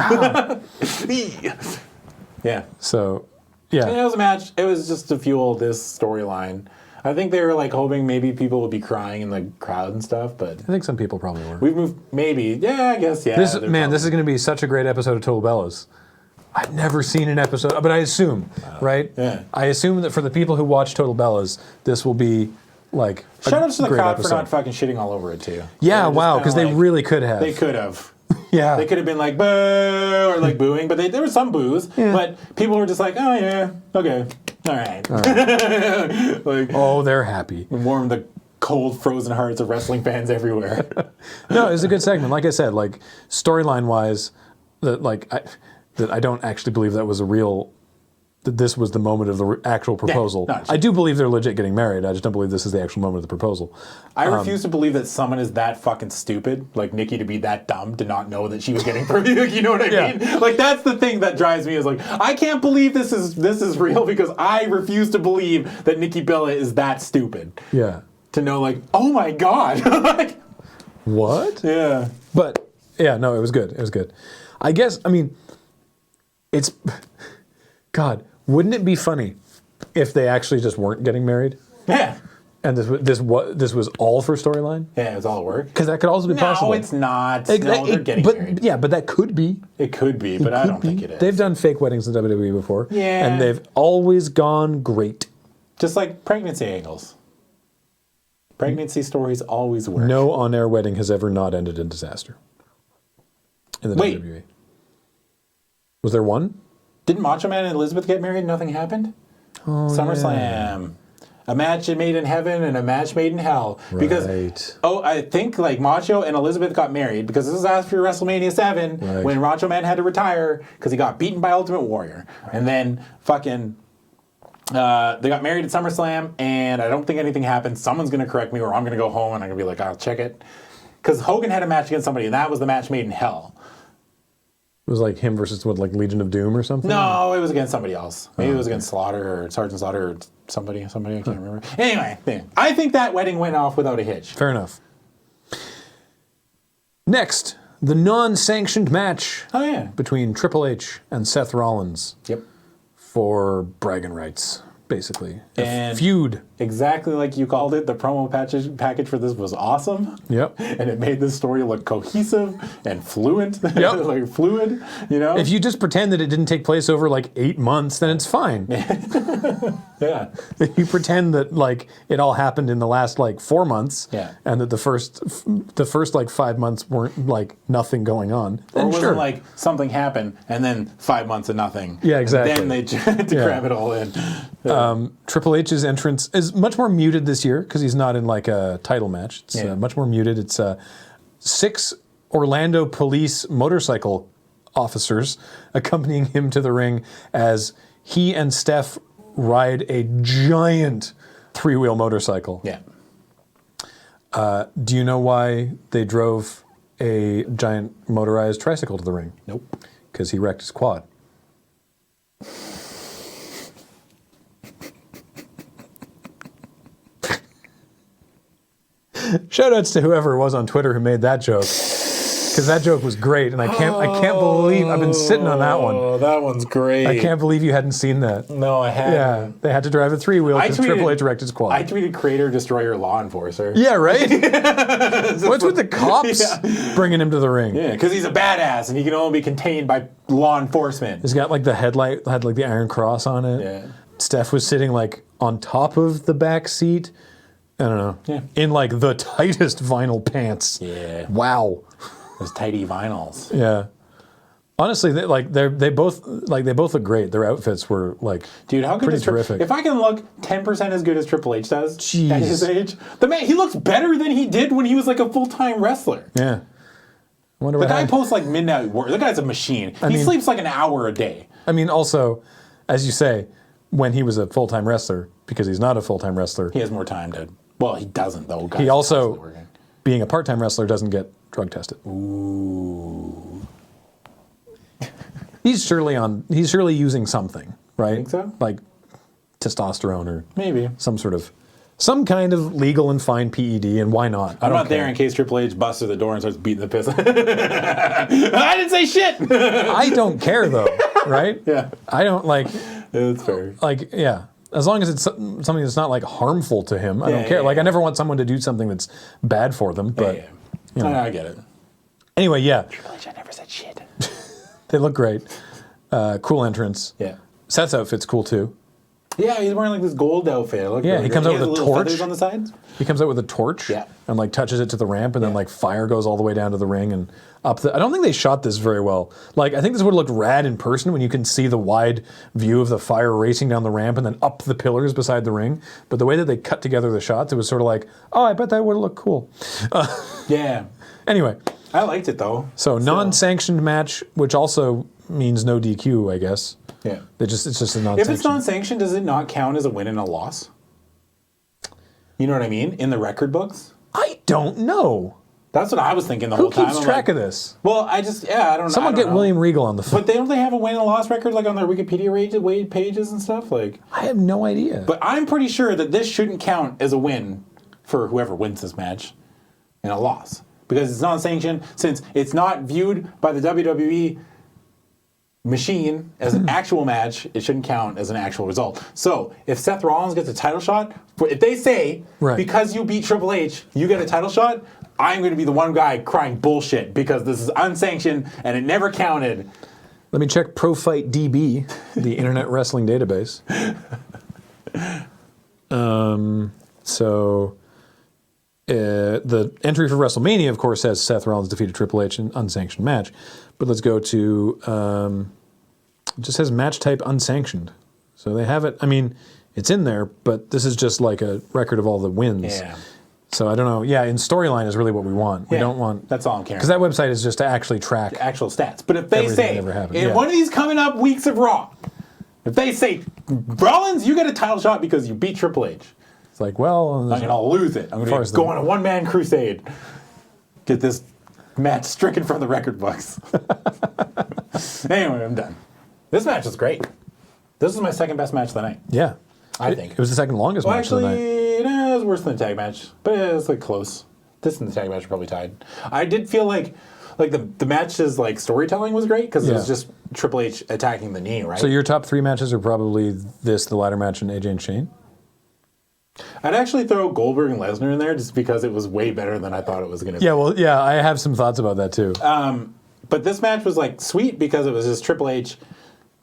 Yeah. So, yeah. It was a match. It was just to fuel this storyline. I think they were like hoping maybe people would be crying in the crowd and stuff, but I think some people probably were. we've moved. Maybe. Yeah, I guess. Yeah. This is going to be such a great episode of Total Bellas. I've never seen an episode, but I assume, right? Yeah. I assume that for the people who watch Total Bellas, this will be like shout out to the great crowd episode. for not fucking shitting all over it too. Yeah, wow, because they really could have. They could have. Yeah. They could have been like boo or like booing, but there was some boos. Yeah. But people were just like, oh yeah, okay, all right. Like, oh, they're happy. Warm the cold, frozen hearts of wrestling fans everywhere. No, it was a good segment. Like I said, like storyline wise, that I don't actually believe that was a real. That this was the moment of the actual proposal. Yeah, no, I do believe they're legit getting married. I just don't believe this is the actual moment of the proposal. I refuse to believe that someone is that fucking stupid, like Nikki, to be that dumb to not know that she was getting like, you know what I mean? Like that's the thing that drives me is like I can't believe this is real because I refuse to believe that Nikki Bella is that stupid. Yeah. To know like, oh my god. Like, what? Yeah. But yeah, no, it was good. It was good. I guess it's God. Wouldn't it be funny if they actually just weren't getting married? Yeah. And this was all for storyline? Yeah, it's all work. Because that could also be possible. No, it's not. They're getting married. Yeah, but that could be. It could be, but I don't think it is. They've done fake weddings in WWE before. Yeah. And they've always gone great. Just like pregnancy angles. Pregnancy stories always work. No on-air wedding has ever not ended in disaster. In the WWE. Was there one? Didn't Macho Man and Elizabeth get married and nothing happened? Oh, SummerSlam. Yeah. A match made in heaven and a match made in hell. Right. Because, I think like Macho and Elizabeth got married because this is after WrestleMania 7 when Macho Man had to retire because he got beaten by Ultimate Warrior. And then fucking... they got married at SummerSlam, and I don't think anything happened. Someone's going to correct me, or I'm going to go home and I'm going to be like, I'll check it. Because Hogan had a match against somebody, and that was the match made in hell. It was like him versus like Legion of Doom or something? No, it was against somebody else. Maybe it was against Slaughter or Sergeant Slaughter or somebody, I can't remember. Anyway, I think that wedding went off without a hitch. Fair enough. Next, the non-sanctioned match between Triple H and Seth Rollins. Yep. For bragging rights, basically. And feud. Exactly like you called it. The promo package for this was awesome. Yep. And it made this story look cohesive and fluent. Yep. Like fluid, you know? If you just pretend that it didn't take place over like 8 months, then it's fine. Yeah. If you pretend that like it all happened in the last like 4 months, and that the first like 5 months weren't like nothing going on, then or it wasn't like something happened and then 5 months of nothing. Yeah, exactly. And then they tried to cram it all in. Triple H's entrance is much more muted this year because he's not in like a title match. It's much more muted. It's 6 Orlando police motorcycle officers accompanying him to the ring as he and Steph ride a giant 3-wheel motorcycle. Yeah. Do you know why they drove a giant motorized tricycle to the ring? Nope. Because he wrecked his quad. Shoutouts to whoever it was on Twitter who made that joke, because that joke was great, and I can't believe I've been sitting on that one. Oh, that one's great. I can't believe you hadn't seen that. No, I hadn't. Yeah, they had to drive a 3-wheel because Triple H wrecked his quad. I tweeted "Creator Destroyer Law Enforcer." Yeah, right. What's with the cops bringing him to the ring? Yeah, because he's a badass and he can only be contained by law enforcement. He's got like the headlight had like the Iron Cross on it. Yeah. Steph was sitting like on top of the back seat. I don't know. Yeah. In like the tightest vinyl pants. Yeah. Wow. Those tighty vinyls. Yeah. Honestly, they both look great. Their outfits were like, dude, how good pretty is terrific. If I can look 10% as good as Triple H does Jeez. at his age, the man, he looks better than he did when he was like a full-time wrestler. Yeah. Wonder The what guy happened. posts like midnight work. The guy's a machine. He sleeps like an hour a day. I mean, also, as you say, when he was a full-time wrestler, because he's not a full-time wrestler, He has more time to. Well, he doesn't though. he also, constantly working. being a part-time wrestler, doesn't get drug tested. Ooh. He's surely using something, right? Think so? Like testosterone or Maybe. some kind of legal and fine PED, and why not? I'm not there in case Triple H busts through the door and starts beating the piss. I didn't say shit. I don't care though, right? Yeah. I don't like That's fair. yeah. As long as it's something that's not like harmful to him, I don't care. yeah, Like I never want someone to do something that's bad for them. But Yeah. you know. I get it. Anyway, yeah, Triple H, I never said shit. they look great. Cool entrance. Yeah. Seth's outfit's cool too. Yeah, he's wearing like this gold outfit. Look, Yeah, he comes out with a little torch. feathers on the sides. He comes out with a torch Yeah. and like touches it to the ramp, and then like fire goes all the way down to the ring and up the. I don't think they shot this very well. Like I think this would have looked rad in person when you can see the wide view of the fire racing down the ramp and then up the pillars beside the ring. But the way that they cut together the shots, it was sort of like, oh, I bet that would have looked cool. Yeah. Anyway, I liked it though. so non-sanctioned match, which also means no DQ, I guess. Yeah. It's just a If non-sanctioned. it's non-sanctioned, does it not count as a win and a loss? You know what I mean? In the record books? I don't know. That's what I was thinking the Who whole time. keeps I'm track like, of this? Well, I don't know. Someone I don't get know. William Regal on the phone. But don't they have a win and loss record like on their Wikipedia pages and stuff? Like, I have no idea. but I'm pretty sure that this shouldn't count as a win for whoever wins this match and a loss. Because it's non-sanctioned, since it's not viewed by the WWE machine as an actual match, it shouldn't count as an actual result. So if Seth Rollins gets a title shot, if they say, Right. because you beat Triple H, you get a title shot, I'm going to be the one guy crying bullshit because this is unsanctioned and it never counted. Let me check Pro-Fight DB, the Internet Wrestling Database. The entry for WrestleMania, of course, says Seth Rollins defeated Triple H in an unsanctioned match. But let's go to, it just says match type unsanctioned. So they have it, I mean, it's in there, but this is just like a record of all the wins. Yeah. So I don't know. Yeah, in storyline is really what we want. We Yeah, don't want... that's all I'm caring Because that website is just to actually track... Actual stats. But if they Everything say, that ever happened, in yeah. one of these coming up weeks of Raw, if they say, Rollins, you get a title shot because you beat Triple H, It's like, well... I'm going to lose it. I'm far going as to go the- on a one-man crusade. Get this match stricken from the record books. Anyway, I'm done. This match was great. This was my second best match of the night, Yeah. I think. It was the second longest Well, match of the night. actually, no, it was worse than the tag match, but it was like close. This and the tag match are probably tied. I did feel like the match's like storytelling was great because it was Yeah. just Triple H attacking the knee, right? So your top three matches are probably this, the ladder match, and AJ and Shane? I'd actually throw Goldberg and Lesnar in there just because it was way better than I thought it was going to be. Yeah, well, yeah, I have some thoughts about that too. But this match was like sweet because it was just Triple H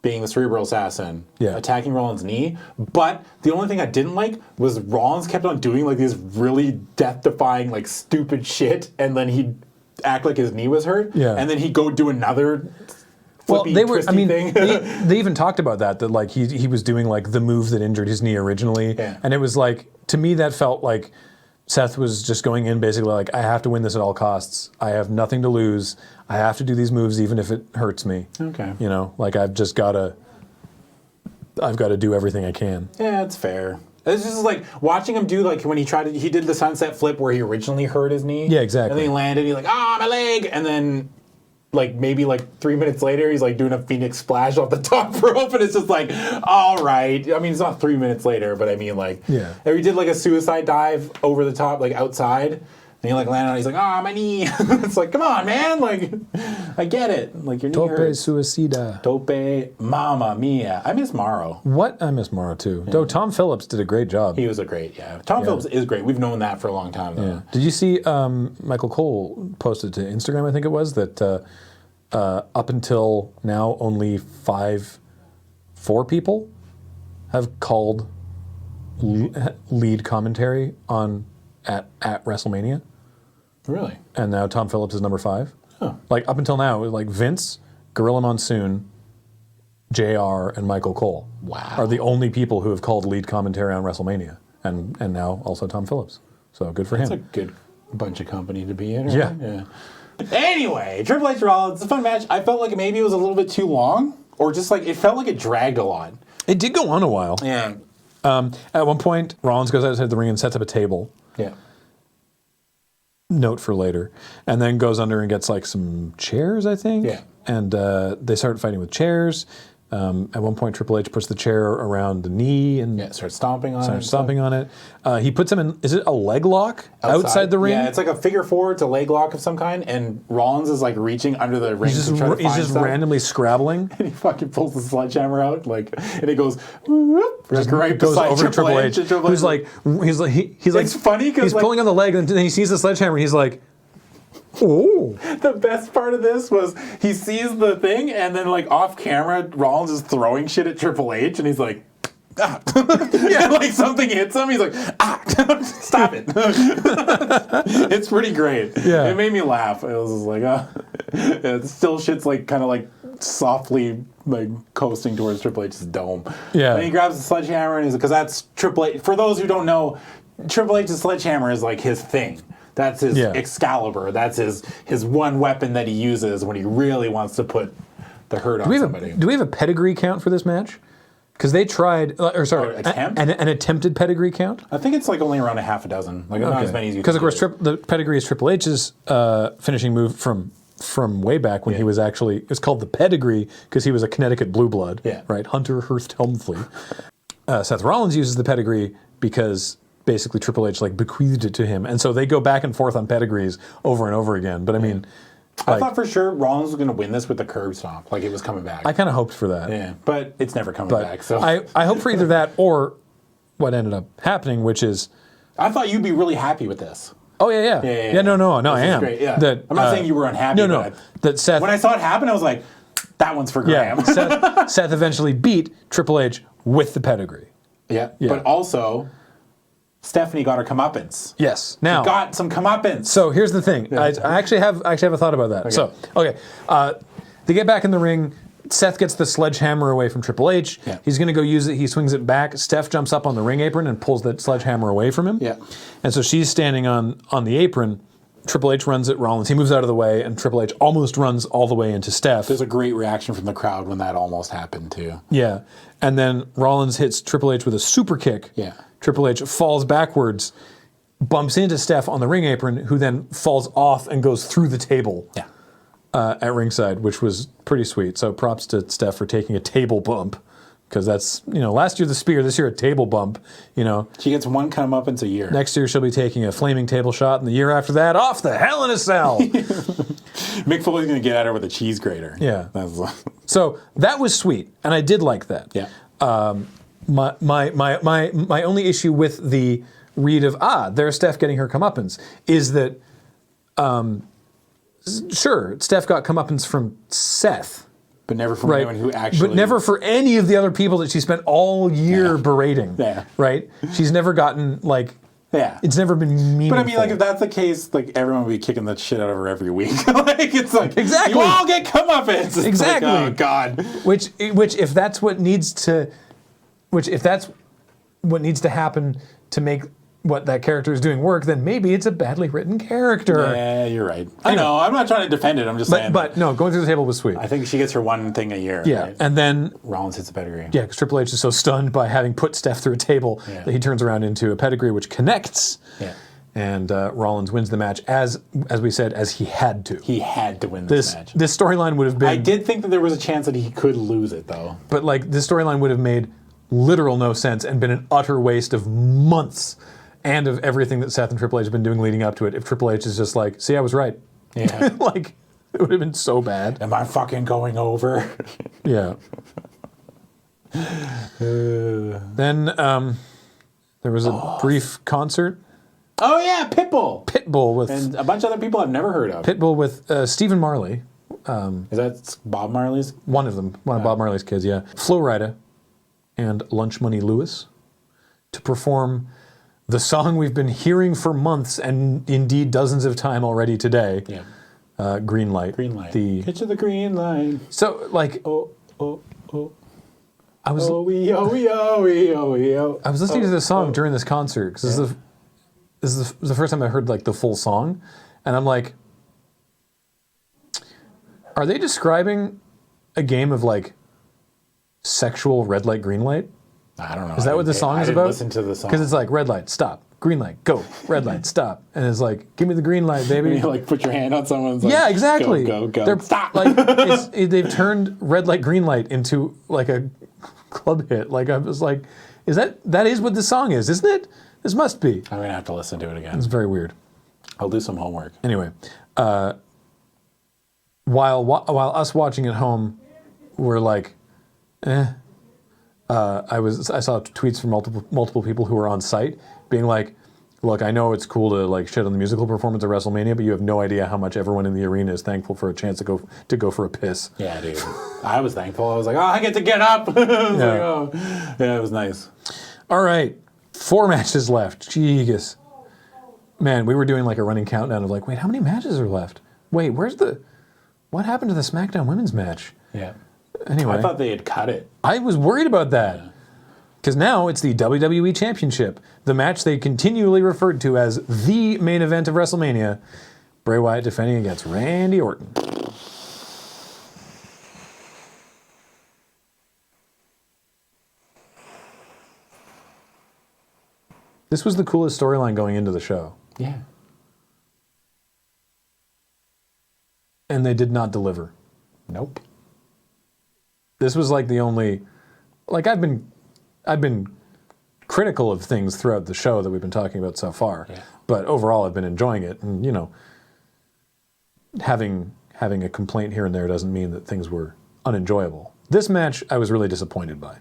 being the cerebral assassin, Yeah. attacking Rollins' knee. But the only thing I didn't like was Rollins kept on doing like these really death-defying, like stupid shit, and then he'd act like his knee was hurt, Yeah. and then he'd go do another Well, flippy, they were. I twisty mean, thing. they even talked about that like he was doing like the move that injured his knee originally, Yeah. and it was like, to me that felt like Seth was just going in basically like, I have to win this at all costs. I have nothing to lose. I have to do these moves even if it hurts me. Okay. You know, like I've got to do everything I can. Yeah, it's fair. It's just like watching him do like when he did the sunset flip where he originally hurt his knee. Yeah, exactly. And then he landed, he's like, my leg, and then like maybe like 3 minutes later he's like doing a Phoenix splash off the top rope, and it's just like, all right. I mean, it's not 3 minutes later, but I mean like, Yeah. Or he did like a suicide dive over the top, like outside. And he like landed on it, he's like, my knee. It's like, come on, man. Like, I get it. Like your knee Tope hurts. suicida. Tope, mamma mia. I miss Morrow. What? I miss Morrow too. Though Tom Phillips did a great job. He was a great, yeah. Tom Phillips is great. We've known that for a long time, though. Yeah. Did you see Michael Cole posted to Instagram, I think it was, that up until now only 4 people have called lead commentary at WrestleMania, Really? and now Tom Phillips is number 5. Oh. Like up until now, like Vince, Gorilla Monsoon, JR, and Michael Cole Wow. are the only people who have called lead commentary on WrestleMania, and now also Tom Phillips. So good for That's a him. good bunch of company to be in, right? Yeah. Yeah. Anyway, Triple H Rollins, it's a fun match. I felt like maybe it was a little bit too long, or just like it felt like it dragged a lot. It did go on a while. Yeah. At one point, Rollins goes outside the ring and sets up a table. Yeah. Note for later. And then goes under and gets like some chairs, I think. Yeah. And they start fighting with chairs. At one point, Triple H puts the chair around the knee and Starts stomping on it. He puts him in, is it a leg lock outside the ring? Yeah, it's like a figure four. It's a leg lock of some kind, and Rollins is like reaching under the ring He's to try to just, find stuff. randomly scrabbling. And he fucking pulls the sledgehammer out, like, and it goes, whoop, like right Goes beside over Triple H, who's like, he's like, It's funny because he's like, pulling on the leg, and then he sees the sledgehammer, and he's like, oh. the best part of this was he sees the thing, and then like off camera, Rollins is throwing shit at Triple H, and he's like, ah. Yeah, like something hits him. He's like, ah, stop it. It's pretty great. Yeah. It made me laugh. It was just like, it still shit's like kind of like softly like coasting towards Triple H's dome. Yeah. And he grabs the sledgehammer, and he's like, because that's Triple H. For those who don't know, Triple H's sledgehammer is like his thing. That's his Excalibur. That's his one weapon that he uses when he really wants to put the hurt on somebody. Do we have a pedigree count for this match? Because they tried, an attempted pedigree count. I think it's like only around a half a dozen. Like not as many as you. Because of course, the pedigree is Triple H's finishing move from way back when he was actually. It was called the pedigree because he was a Connecticut blue blood. Yeah. Right. Hunter Hearst Helmsley. Seth Rollins uses the pedigree because basically Triple H like bequeathed it to him, and so they go back and forth on pedigrees over and over again. But I mean, I thought for sure Rollins was going to win this with the curb stomp, like it was coming back. I kind of hoped for that. Yeah, but it's never coming back. So I hope for either that or what ended up happening, which is I thought you'd be really happy with this. Oh yeah. No, I am. Great. Yeah. That, I'm not saying you were unhappy. No. That Seth. When I saw it happen, I was like, that one's for Graham. Yeah. Seth eventually beat Triple H with the pedigree. Yeah. But also, Stephanie got her comeuppance. Yes. Now she got some comeuppance. So here's the thing. I actually have a thought about that. Okay. So they get back in the ring. Seth gets the sledgehammer away from Triple H. Yeah. He's going to go use it. He swings it back. Steph jumps up on the ring apron and pulls that sledgehammer away from him. Yeah. And so she's standing on the apron. Triple H runs at Rollins. He moves out of the way, and Triple H almost runs all the way into Steph. There's a great reaction from the crowd when that almost happened, too. Yeah. And then Rollins hits Triple H with a super kick. Yeah. Triple H falls backwards, bumps into Steph on the ring apron, who then falls off and goes through the table. Yeah. At ringside, which was pretty sweet. So props to Steph for taking a table bump, because that's, last year the spear, this year a table bump, She gets one comeuppance a year. Next year she'll be taking a flaming table shot, and the year after that, off the Hell in a Cell. Mick Foley's going to get at her with a cheese grater. Yeah. So that was sweet, and I did like that. Yeah. My only issue with the read of, there's Steph getting her comeuppance, is that, sure, Steph got comeuppance from Seth. But never from anyone who actually... But never for any of the other people that she spent all year berating. Yeah. Right? She's never gotten, Yeah. It's never been meaningful. But I mean, if that's the case, everyone would be kicking the shit out of her every week. It's like, exactly. You all get comeuppance. It's exactly. Like, oh, God. Which if that's what needs to... if that's what needs to happen to make what that character is doing work, then maybe it's a badly written character. Yeah, you're right. I know. I'm not trying to defend it. I'm just saying. But no, going through the table was sweet. I think she gets her one thing a year. Yeah, right? and then Rollins hits a pedigree. Yeah, because Triple H is so stunned by having put Steph through a table that he turns around into a pedigree, which connects. Yeah. And Rollins wins the match as we said, as he had to. He had to win this match. This storyline would have been. I did think that there was a chance that he could lose it, though. But this storyline would have made literal no sense and been an utter waste of months and of everything that Seth and Triple H have been doing leading up to it. If Triple H is just like, see, I was right. Yeah. It would have been so bad. Am I fucking going over? Yeah. Then there was a brief concert. Oh, yeah, Pitbull with... And a bunch of other people I've never heard of. Pitbull with Stephen Marley. Is that Bob Marley's? One of them. One of Bob Marley's kids, yeah. Flo Rida and Lunch Money Lewis to perform the song we've been hearing for months and indeed dozens of time already today. Yeah. Green Light. Green Light. Get to the green line. So, I was... I I was listening to this song during this concert, because this is the first time I heard, the full song, and I'm like, Are they describing a game of like sexual red light, green light? I don't know. Is that what the song is about? I didn't listen to the song. Because it's like red light, stop. Green light, go. Red light, stop. And it's like, give me the green light, baby. You like put your hand on someone's like, yeah, exactly. Go. They're, stop. Like, they've turned red light, green light into like a club hit. Like I was like, that is what this song is, isn't it? This must be. I'm gonna have to listen to it again. It's very weird. I'll do some homework. Anyway, while us watching at home, we're like, I saw tweets from multiple people who were on site being like, look, I know it's cool to like shit on the musical performance of WrestleMania, but you have no idea how much everyone in the arena is thankful for a chance to go for a piss. Yeah, dude. I was thankful. I was like, oh, I get up. Like, oh. Yeah, it was nice. All right. 4 matches left. Jeez. Man, we were doing like a running countdown of like, wait, how many matches are left? Wait, what happened to the Smackdown women's match? Yeah. Anyway. I thought they had cut it. I was worried about that. Because now it's the WWE Championship, the match they continually referred to as the main event of WrestleMania. Bray Wyatt defending against Randy Orton. This was the coolest storyline going into the show. Yeah. And they did not deliver. Nope. This was like the only, like I've been critical of things throughout the show that we've been talking about so far, but overall I've been enjoying it. And you know, having a complaint here and there doesn't mean that things were unenjoyable. This match I was really disappointed by.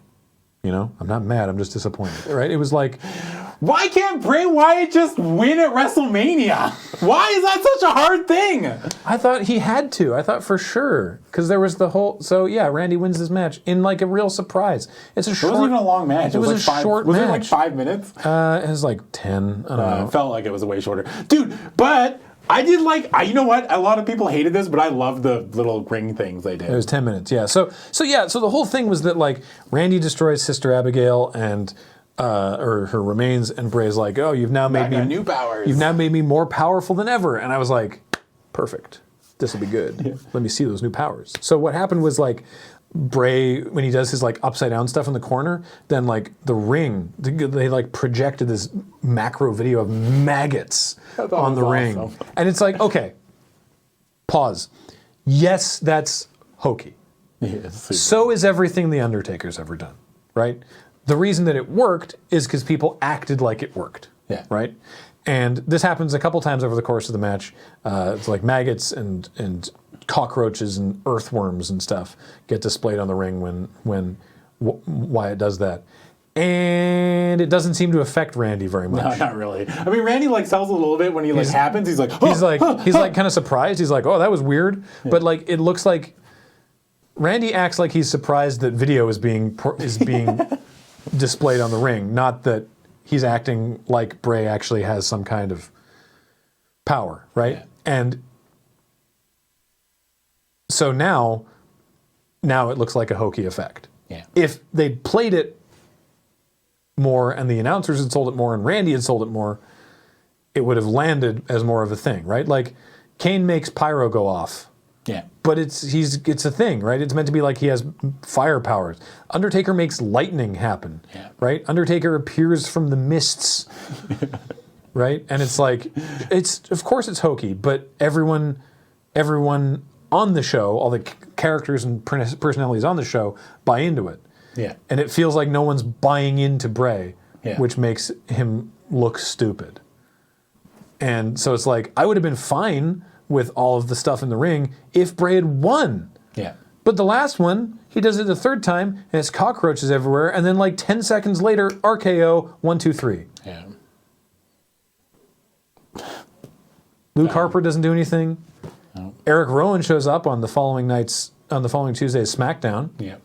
You know, I'm not mad. I'm just disappointed. Right? It was like, why can't Bray Wyatt just win at WrestleMania? Why is that such a hard thing? I thought he had to. I thought for sure. Because there was the whole... So, yeah, Randy wins this match in, like, a real surprise. It wasn't even a long match. It was like a short match. Was it like 5 minutes? It was like 10. I don't know. It felt like it was way shorter. Dude, but... I did like, you know what? A lot of people hated this, but I love the little ring things they did. It was 10 minutes, yeah. So the whole thing was that, like, Randy destroys Sister Abigail and... or her remains, and Bray's like, oh, you've now made me new powers. You've now made me more powerful than ever. And I was like, perfect. This will be good. Yeah. Let me see those new powers. So what happened was like Bray, when he does his like upside down stuff in the corner, then like the ring, they like projected this macro video of maggots on the ring. Awesome. And it's like, okay, pause. Yes, that's hokey. Yeah, so is everything the Undertaker's ever done, right? The reason that it worked is because people acted like it worked. Yeah. Right? And this happens a couple times over the course of the match. It's like maggots and cockroaches and earthworms and stuff get displayed on the ring when Wyatt does that. And it doesn't seem to affect Randy very much. No, not really. I mean, Randy like sells a little bit when he like happens. He's like, oh, he's like kind of surprised. He's like, oh, that was weird. Yeah. But like, it looks like Randy acts like he's surprised that video is being displayed on the ring, not that he's acting like Bray actually has some kind of power, right? Yeah. And so now it looks like a hokey effect. Yeah. If they'd played it more and the announcers had sold it more and Randy had sold it more, it would have landed as more of a thing, right? Like Kane makes pyro go off. Yeah. But it's a thing, right? It's meant to be like he has fire powers. Undertaker makes lightning happen, right? Undertaker appears from the mists, right? And it's like, of course it's hokey, but everyone on the show, all the characters and personalities on the show buy into it. Yeah. And it feels like no one's buying into Bray, yeah. which makes him look stupid. And so it's like, I would have been fine with all of the stuff in the ring if Bray had won. Yeah. But the last one, he does it the third time, and it's cockroaches everywhere, and then like 10 seconds later, RKO, 1, 2, 3. Yeah. Luke Harper doesn't do anything. No. Eric Rowan shows up on the following Tuesday's SmackDown. Yeah.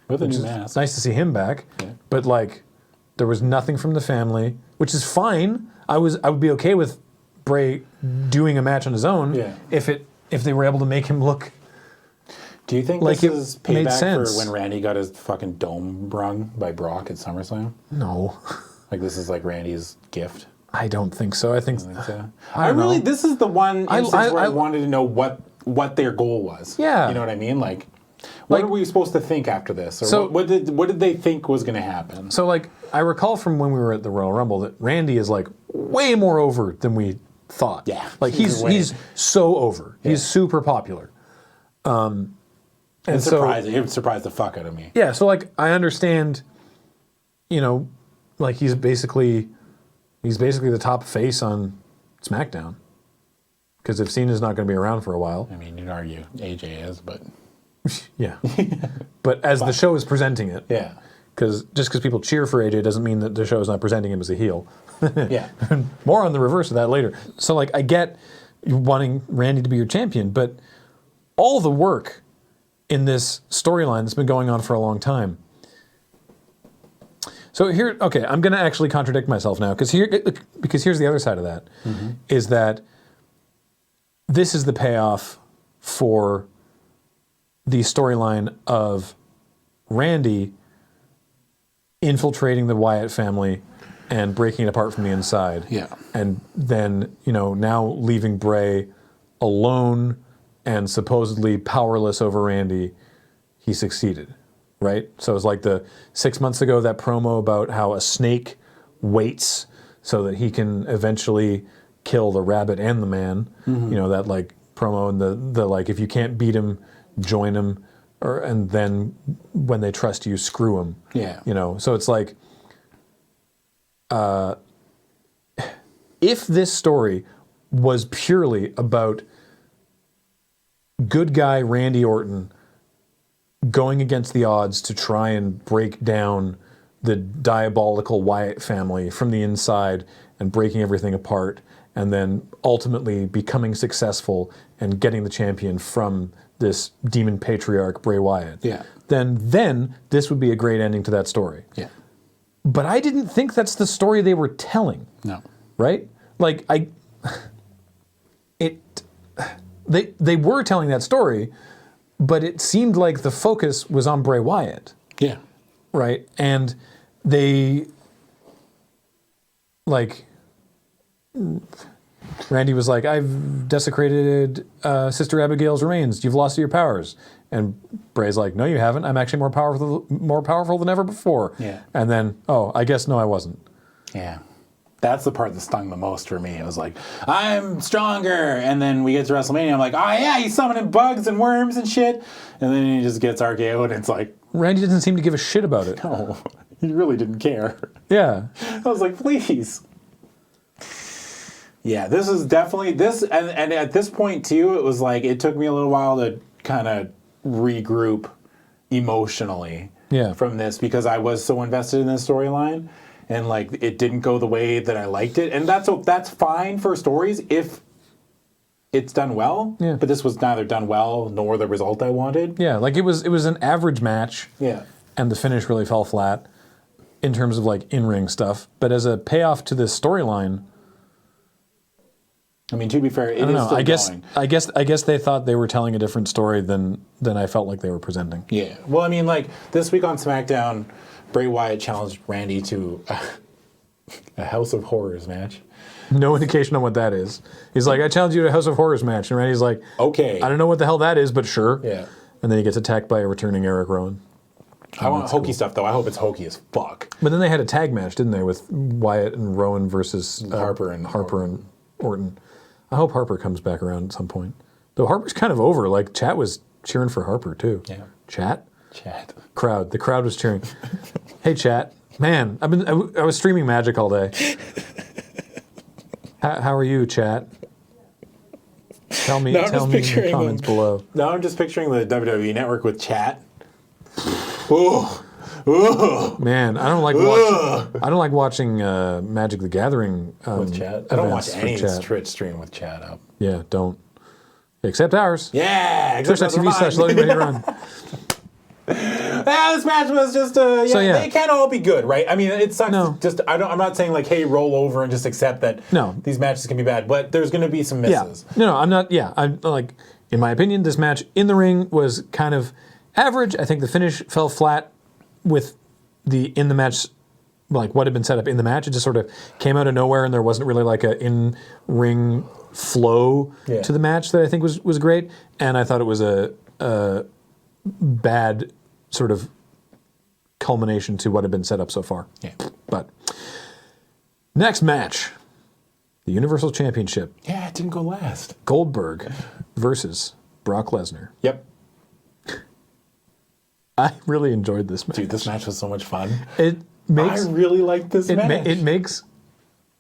With a new mask. It's nice to see him back. Yeah. But like, there was nothing from the family, which is fine. I would be okay with Bray doing a match on his own if they were able to make him look. Do you think like this is payback sense for when Randy got his fucking dome brung by Brock at SummerSlam? No. Like this is like Randy's gift? I don't think so. I think so. I don't know. This is the one instance where I wanted to know what what their goal was. Yeah. You know what I mean? Like, what are we supposed to think after this? Or So- what did they think was going to happen? So, like, I recall from when we were at the Royal Rumble that Randy is, like, way more over than we thought. Yeah. Like, he's so over. He's super popular. And It so, surprised the fuck out of me. yeah, so, like, I understand, you know, like, he's basically the top face on SmackDown. Because if Cena's not going to be around for a while. I mean, you'd argue AJ is, but... Yeah. But as the show is presenting it. Yeah. Because just because people cheer for AJ doesn't mean that the show is not presenting him as a heel. Yeah. More on the reverse of that later. So, like, I get you wanting Randy to be your champion, but all the work in this storyline that's been going on for a long time. So here, okay, I'm going to actually contradict myself now, because here's the other side of that, is that this is the payoff for the storyline of Randy infiltrating the Wyatt family and breaking it apart from the inside. Yeah. And then, you know, now leaving Bray alone and supposedly powerless over Randy, he succeeded, right? So it's like the 6 months ago, that promo about how a snake waits so that he can eventually kill the rabbit and the man. You know, that like promo and the like, if you can't beat him, join him, and then when they trust you, screw him. Yeah. You know, so it's like, if this story was purely about good guy Randy Orton going against the odds to try and break down the diabolical Wyatt family from the inside and breaking everything apart, and then ultimately becoming successful and getting the champion from this demon patriarch Bray Wyatt, Yeah. then this would be a great ending to that story. Yeah. But I didn't think that's the story they were telling. No. Right? Like they were telling that story, but it seemed like the focus was on Bray Wyatt. Yeah. Right? And they, like, Randy was like, I've desecrated Sister Abigail's remains. You've lost your powers. And Bray's like, no, you haven't. I'm actually more powerful than ever before. Yeah. And then, oh, I guess no, I wasn't. Yeah. That's the part that stung the most for me. It was like, I'm stronger. And then we get to WrestleMania. I'm like, oh, yeah, he's summoning bugs and worms and shit. And then he just gets RKO'd, and it's like... Randy doesn't seem to give a shit about it. No, he really didn't care. Yeah. I was like, please. Yeah, this is definitely... And at this point, too, it was like, it took me a little while to kind of regroup emotionally from this, because I was so invested in this storyline. And like, it didn't go the way that I liked it, and that's fine for stories if it's done well. Yeah. But this was neither done well nor the result I wanted. Yeah, like it was an average match. Yeah. And the finish really fell flat in terms of like in-ring stuff. But as a payoff to this storyline, I mean, to be fair, it I don't is know. still going. I guess they thought they were telling a different story than I felt like they were presenting. Yeah. Well, I mean, like this week on SmackDown, Bray Wyatt challenged Randy to a House of Horrors match. No indication on what that is. He's like, I challenge you to a House of Horrors match. And Randy's like, okay. I don't know what the hell that is, but sure. Yeah. And then he gets attacked by a returning Eric Rowan. I want hokey stuff, though. I hope it's hokey as fuck. But then they had a tag match, didn't they, with Wyatt and Rowan versus Harper and Orton. I hope Harper comes back around at some point. Though Harper's kind of over. Like, Chat was cheering for Harper, too. Yeah. Chat? Chat. The crowd was cheering. Hey, Chat. Man, I was streaming Magic all day. How are you, Chat? Tell me in the comments below. Now I'm just picturing the WWE Network with Chat. Ooh. Ooh. Man, I don't like watching Magic the Gathering with Chat. I don't watch any Twitch stream with Chat up. Yeah, don't. Except ours. Yeah, except Twitch.tv/LoadingReadyRun. This match was just they can't all be good, right? I mean, it sucks. No. I'm not saying like, hey, roll over and just accept that these matches can be bad, but there's going to be some misses. Yeah. No, I'm not. Yeah, I'm like, in my opinion, this match in the ring was kind of average. I think the finish fell flat with the in the match like what had been set up in the match. It just sort of came out of nowhere, and there wasn't really like a in-ring flow to the match that I think was great. And I thought it was a bad sort of culmination to what had been set up so far. Yeah. But next match, the Universal Championship. Yeah, it didn't go last. Goldberg versus Brock Lesnar. Yep. I really enjoyed this match. Dude, this match was so much fun. I really liked this match. It makes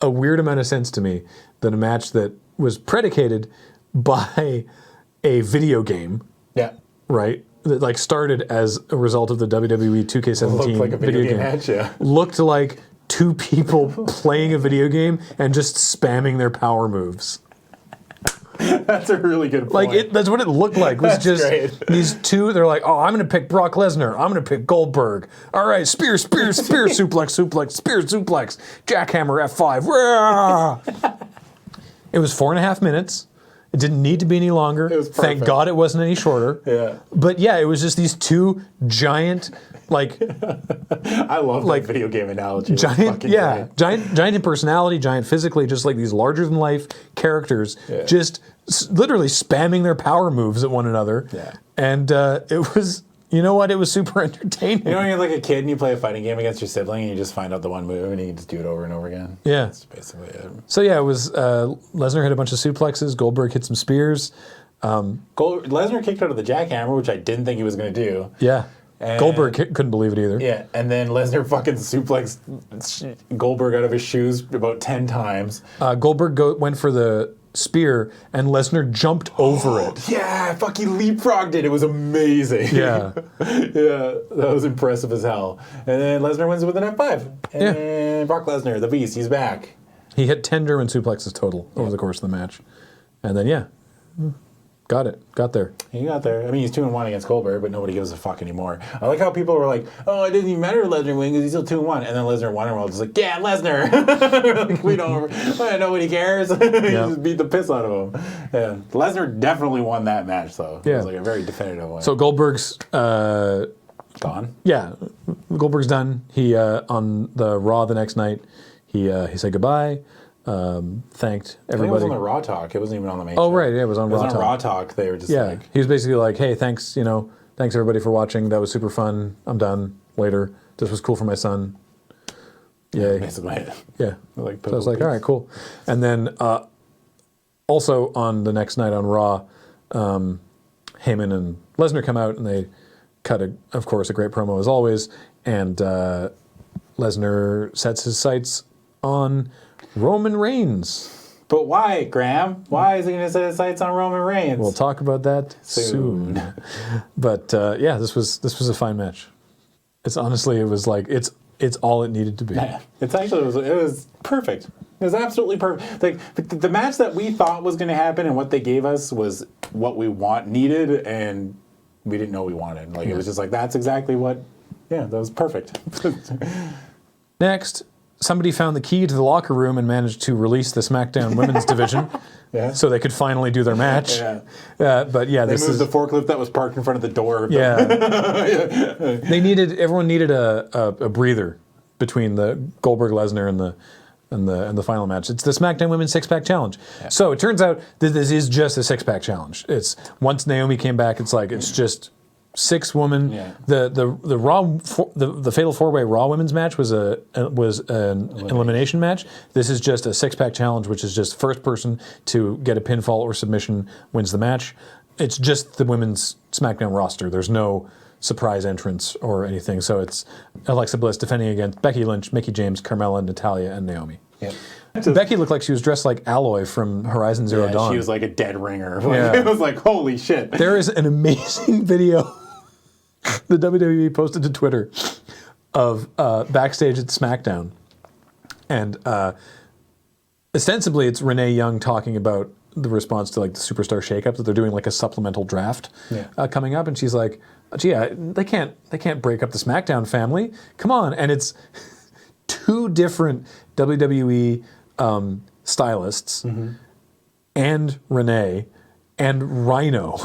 a weird amount of sense to me that a match that was predicated by a video game, Yeah. right, that like started as a result of the WWE 2K17 Looked like a video game match, yeah. looked like two people playing a video game and just spamming their power moves. That's a really good point. Like that's what it looked like. Was That's just great. these two. They're like, oh, I'm going to pick Brock Lesnar. I'm going to pick Goldberg. All right, spear, suplex, spear, suplex, jackhammer, F5. Rah! It was 4.5 minutes. It didn't need to be any longer. It was Thank perfect. God it wasn't any shorter. Yeah. But yeah, it was just these two giant, like I love like, that video game analogy. It's giant, fucking yeah, great. giant in personality, giant physically, just like these larger than life characters, just literally spamming their power moves at one another. Yeah. And it was, you know what? It was super entertaining. You know when you're like a kid and you play a fighting game against your sibling and you just find out the one move and you just do it over and over again? Yeah. That's basically it. So yeah, it was Lesnar hit a bunch of suplexes. Goldberg hit some spears. Lesnar kicked out of the jackhammer, which I didn't think he was going to do. Yeah. And- Goldberg couldn't believe it either. Yeah, and then Lesnar fucking suplexed Goldberg out of his shoes about 10 times. Goldberg went for the spear, and Lesnar jumped over it. Yeah, fucking leapfrogged it. It was amazing. Yeah. Yeah, that was impressive as hell. And then Lesnar wins with an F5. And Brock Lesnar, the beast, he's back. He hit 10 German suplexes total over the course of the match. And then, yeah, got there. He got there. I mean, he's 2-1 against Goldberg, but nobody gives a fuck anymore. I like how people were like, "Oh, it doesn't even matter if Lesnar wins because he's still 2-1," and then Lesnar won, and we're all just like, "Yeah, Lesnar." We don't. Nobody cares. He just beat the piss out of him. Yeah, Lesnar definitely won that match, though. Yeah. It was like a very definitive one. So Goldberg's gone. yeah, Goldberg's done. He on the Raw the next night, he said goodbye. Thanked I think it was everybody. on the Raw Talk. It wasn't even on the main Oh show. right, yeah, it was on Raw Talk. Raw Talk. They were just Yeah, like, he was basically like, "Hey, thanks, thanks everybody for watching. That was super fun. I'm done. Later. This was cool for my son. Yay." basically it. Yeah. Like So I was like, all right, cool. And then also on the next night on Raw, Heyman and Lesnar come out and they cut, of course, a great promo as always. And Lesnar sets his sights on Roman Reigns. But why, Graham? Why is he going to set his sights on Roman Reigns? We'll talk about that soon. But yeah, this was a fine match. It's honestly, it was like it's all it needed to be. Yeah, it was perfect. It was absolutely perfect. Like the match that we thought was going to happen and what they gave us was what we needed, and we didn't know we wanted. Like it was just like that's exactly what. Yeah, that was perfect. Next, somebody found the key to the locker room and managed to release the SmackDown Women's Division, so they could finally do their match. Yeah. But yeah, They this moved is the forklift that was parked in front of the door. yeah. Everyone needed a breather between the Goldberg Lesnar and the final match. It's the SmackDown Women's 6-Pack Challenge. Yeah. So it turns out that this is just a 6-pack challenge. It's once Naomi came back, it's just 6 women. Yeah. The Raw the Fatal 4-Way Raw Women's match was an elimination match. This is just a 6-pack challenge, which is just first person to get a pinfall or submission wins the match. It's just the women's SmackDown roster. There's no surprise entrance or anything. So it's Alexa Bliss defending against Becky Lynch, Mickie James, Carmella, Natalya, and Naomi. Yep. Becky looked like she was dressed like Alloy from Horizon Zero Dawn. She was like a dead ringer. Yeah. It was like, holy shit. There is an amazing video the WWE posted to Twitter of backstage at SmackDown. And ostensibly it's Renee Young talking about the response to like the Superstar shakeup, that they're doing like a supplemental draft coming up. And she's like, gee, they can't break up the SmackDown family. Come on. And it's 2 different WWE stylists and Renee and Rhino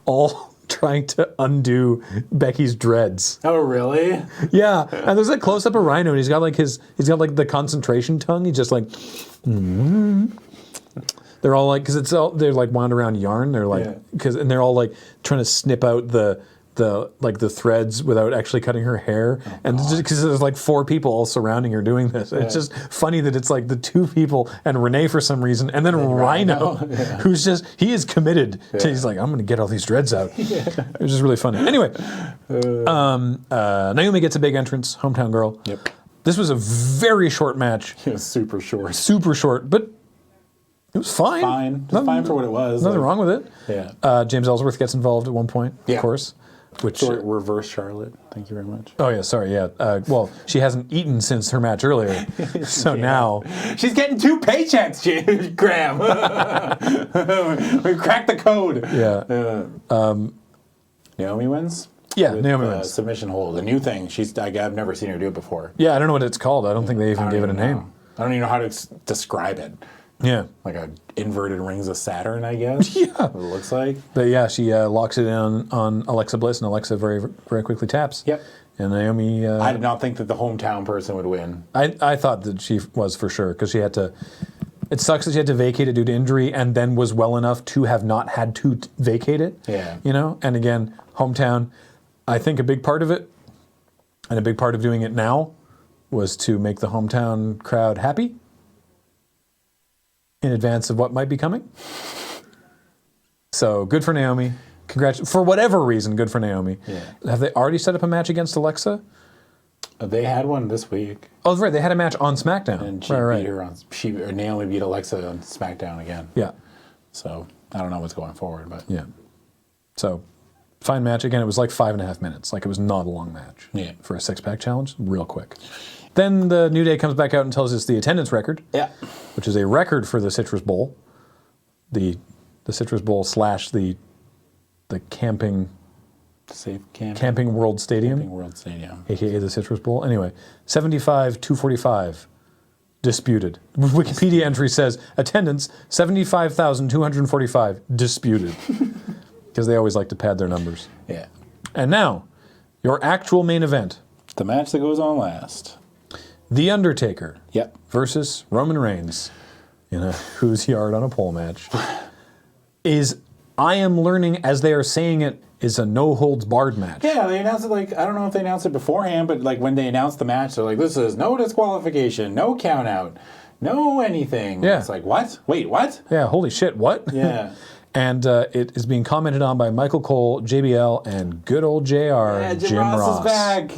all trying to undo Becky's dreads. Oh, really? Yeah, and there's a close up of Rhino, and he's got like the concentration tongue. He's just like, They're all like, because they're like wound around yarn. They're like, and they're all like trying to snip out the threads without actually cutting her hair, and just because there's like 4 people all surrounding her doing this. It's just funny that it's like the 2 people and Renee for some reason, and then Rhino, who's he is committed to. He's like, I'm going to get all these dreads out. It was just really funny. Anyway, Naomi gets a big entrance, hometown girl. Yep. This was a very short match. It was super short. Super short, but it was fine. Fine. Just fine for what it was. Nothing wrong with it. Yeah. James Ellsworth gets involved at one point, of course. Which reverse Charlotte. Thank you very much. Oh yeah, sorry, yeah. Well, she hasn't eaten since her match earlier, so now she's getting 2 paychecks, Graham. We cracked the code. Yeah. Naomi wins. Yeah, Naomi wins. Submission hold, a new thing. I've never seen her do it before. Yeah, I don't know what it's called. I don't think they even gave it a name. I don't even know how to describe it. Yeah. Like a inverted rings of Saturn, I guess. Yeah. What it looks like. But yeah, she locks it in on Alexa Bliss, and Alexa very, very quickly taps. Yep. And Naomi... I did not think that the hometown person would win. I thought that she was for sure, because she had to... It sucks that she had to vacate it due to injury, and then was well enough to have not had to vacate it. Yeah. You know? And again, hometown, I think a big part of it, and a big part of doing it now, was to make the hometown crowd happy in advance of what might be coming. So good for Naomi. For whatever reason, good for Naomi. Yeah. Have they already set up a match against Alexa? They had one this week. Oh, right. They had a match on SmackDown. And she beat her on... Naomi beat Alexa on SmackDown again. Yeah. So I don't know what's going forward, but... Yeah. So fine match. Again, it was like 5.5 minutes. Like, it was not a long match. Yeah. For a 6-pack challenge. Real quick. Then the New Day comes back out and tells us the attendance record. Yeah. Which is a record for the Citrus Bowl. The Citrus Bowl / the camping... Safe camping. Camping World Stadium. Camping World Stadium. AKA the Citrus Bowl. Anyway, 75,245 disputed. Wikipedia entry says attendance 75,245 disputed. Because they always like to pad their numbers. Yeah. And now, your actual main event. The match that goes on last. The Undertaker. Yep. Versus Roman Reigns in a who's yard on a pole match. I am learning as they are saying it, is a no-holds-barred match. Yeah, they announced it I don't know if they announced it beforehand, but when they announced the match, they're like, this is no disqualification, no count-out, no anything. Yeah. It's like, what? Wait, what? Yeah, holy shit, what? Yeah. And it is being commented on by Michael Cole, JBL, and good old JR, Yeah, Jim Ross is back.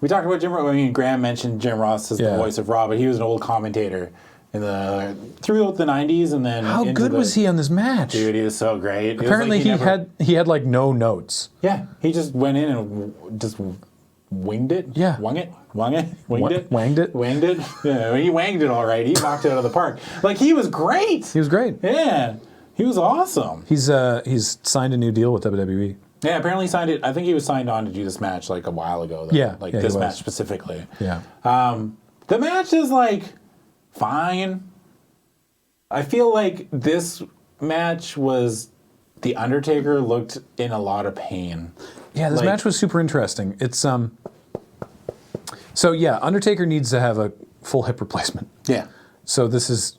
We talked about Jim Ross. I mean, Graham mentioned Jim Ross as the voice of Raw, but he was an old commentator throughout the 90s, and then how good was he on this match? Dude, he was so great. Apparently he had like no notes. Yeah, he just went in and just winged it. Yeah. Wanged it. Wanged it. Wanged it. Yeah, he wanged it all right. He knocked it out of the park. Like, he was great. He was great. Yeah, he was awesome. He's signed a new deal with WWE. Yeah, apparently he signed it. I think he was signed on to do this match like a while ago. Though. Yeah, like yeah, this match specifically. Yeah. The match is like fine. I feel like this match was The Undertaker looked in a lot of pain. Yeah, this match was super interesting. It's so yeah, Undertaker needs to have a full hip replacement. Yeah. So this is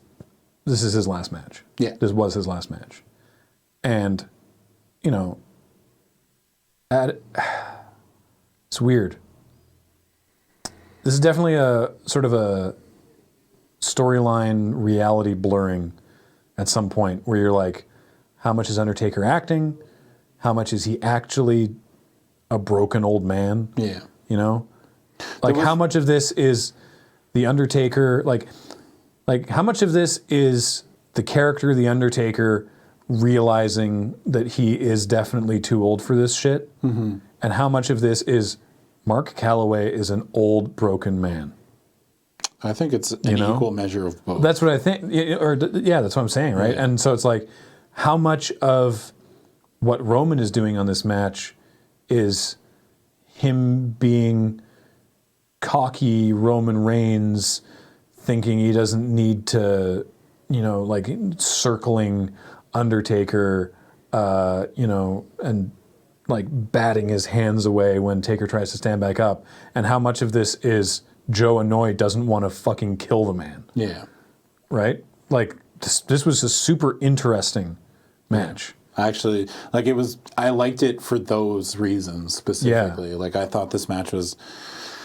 his last match. Yeah. This was his last match. And you know, it's weird. This is definitely a sort of a storyline reality blurring at some point where you're like, how much is Undertaker acting? How much is he actually a broken old man? Yeah. You know? Like, how much of this is the Undertaker, like how much of this is the character of the Undertaker realizing that he is definitely too old for this shit? Mm-hmm. And how much of this is Mark Calloway is an old, broken man? I think it's an equal measure of both. That's what I think. Yeah, that's what I'm saying, right? Yeah. And so it's like, how much of what Roman is doing on this match is him being cocky Roman Reigns, thinking he doesn't need to, like circling Undertaker, and like batting his hands away when Taker tries to stand back up, and how much of this is Joe Anoa'i doesn't want to fucking kill the man. Yeah. Right? Like, this was a super interesting match. Actually, like I liked it for those reasons specifically. Yeah. Like I thought this match was...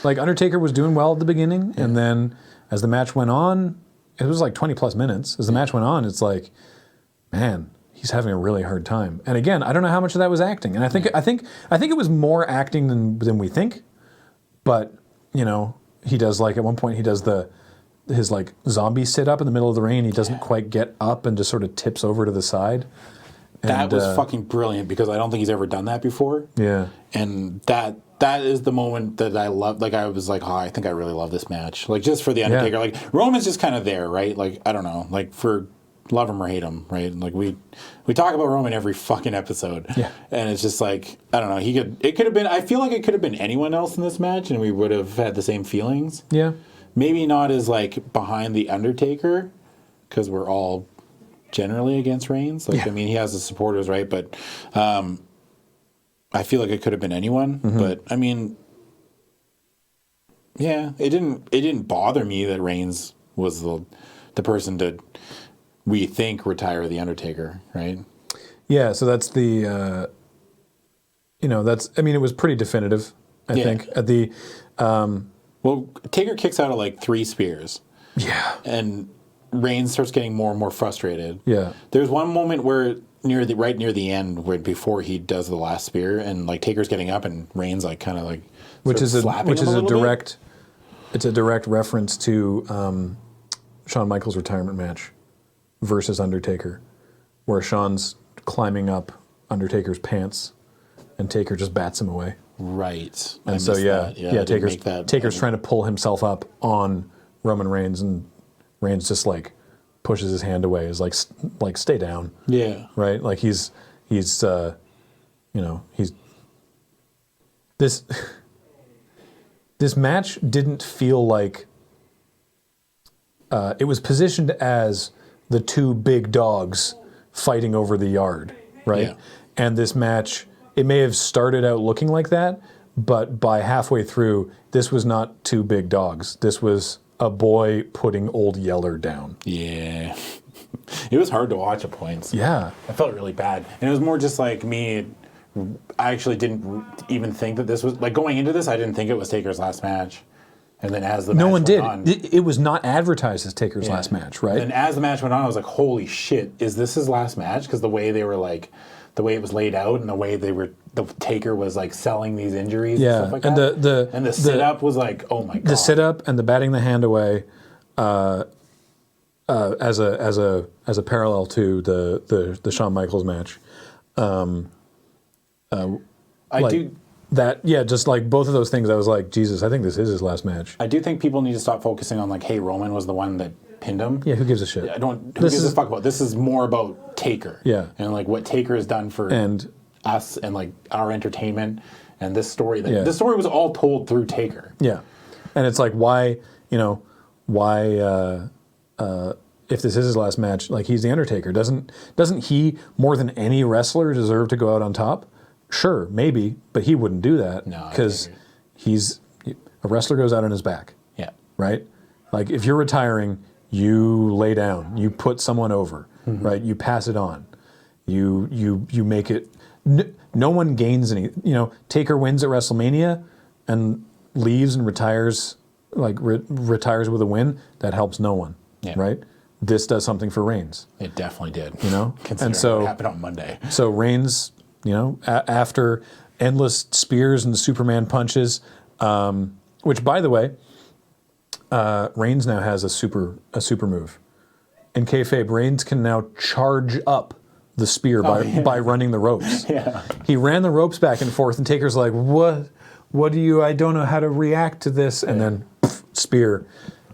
Like Undertaker was doing well at the beginning, and then as the match went on, it was like 20 plus minutes. As the match went on, it's like, man, he's having a really hard time. And again, I don't know how much of that was acting. And I think it was more acting than we think. But, you know, he does like at one point he does his like zombie sit up in the middle of the ring, and he doesn't quite get up and just sort of tips over to the side. That was fucking brilliant because I don't think he's ever done that before. Yeah. And that is the moment that I loved. Like, I was like, oh, I think I really love this match. Like, just for the Undertaker. Yeah. Like, Roman's just kind of there, right? Like, I don't know. Like, for love him or hate him, right? Like, we talk about Roman every fucking episode. Yeah. And it's just like, I don't know. It could have been, I feel like it could have been anyone else in this match, and we would have had the same feelings. Yeah. Maybe not as, like, behind the Undertaker, because we're all generally against Reigns. Like, I mean, he has the supporters, right? But, I feel like it could have been anyone, but I mean, yeah, it didn't bother me that Reigns was the person to, we think, retire the Undertaker, right? Yeah, so that's the, it was pretty definitive, I think. At the, well, Taker kicks out of like 3 spears. Yeah. And Reigns starts getting more and more frustrated. Yeah. There's one moment where right near the end, where before he does the last spear, and like Taker's getting up, and Reigns like kind of like it's a direct reference to Shawn Michaels' retirement match versus Undertaker, where Shawn's climbing up Undertaker's pants, and Taker just bats him away. Right. And so Taker's trying to pull himself up on Roman Reigns, and Reigns just like pushes his hand away, is like stay down. Yeah. Right? Like he's this this match didn't feel like it was positioned as the 2 big dogs fighting over the yard, right? Yeah. And this match, it may have started out looking like that, but by halfway through, this was not 2 big dogs. This was a boy putting Old Yeller down. Yeah. It was hard to watch at points. Yeah. I felt really bad. And it was more just like me, I actually didn't even think that this was, like going into this, I didn't think it was Taker's last match. And then as the match went on... It was not advertised as Taker's last match, right? And as the match went on, I was like, holy shit, is this his last match? Because the way they were like, the way it was laid out and the way the Taker was like selling these injuries and stuff like that. And the sit-up was like, oh my God. The sit-up and the batting the hand away as a parallel to the Shawn Michaels match. Just like both of those things, I was like, Jesus, I think this is his last match. I do think people need to stop focusing on like, hey, Roman was the one that pinned him. Yeah, who gives a shit? Who gives a fuck about? This is more about Taker. Yeah. And like what Taker has done for us and like our entertainment and this story. This story was all told through Taker. Yeah. And it's like, why, if this is his last match, like he's the Undertaker, doesn't he more than any wrestler deserve to go out on top? Sure, maybe, but he wouldn't do that because a wrestler goes out on his back. Yeah. Right? Like if you're retiring, you lay down, you put someone over, right? You pass it on. You make it no one gains any. Taker wins at WrestleMania and leaves and retires retires with a win. That helps no one. Yeah. Right? This does something for Reigns. It definitely did. And so what happened on Monday. So Reigns, after endless spears and Superman punches, which by the way, Reigns now has a super move. In kayfabe, Reigns can now charge up the spear by running the ropes. Yeah. He ran the ropes back and forth, and Taker's like, what do you? I don't know how to react to this, and then spear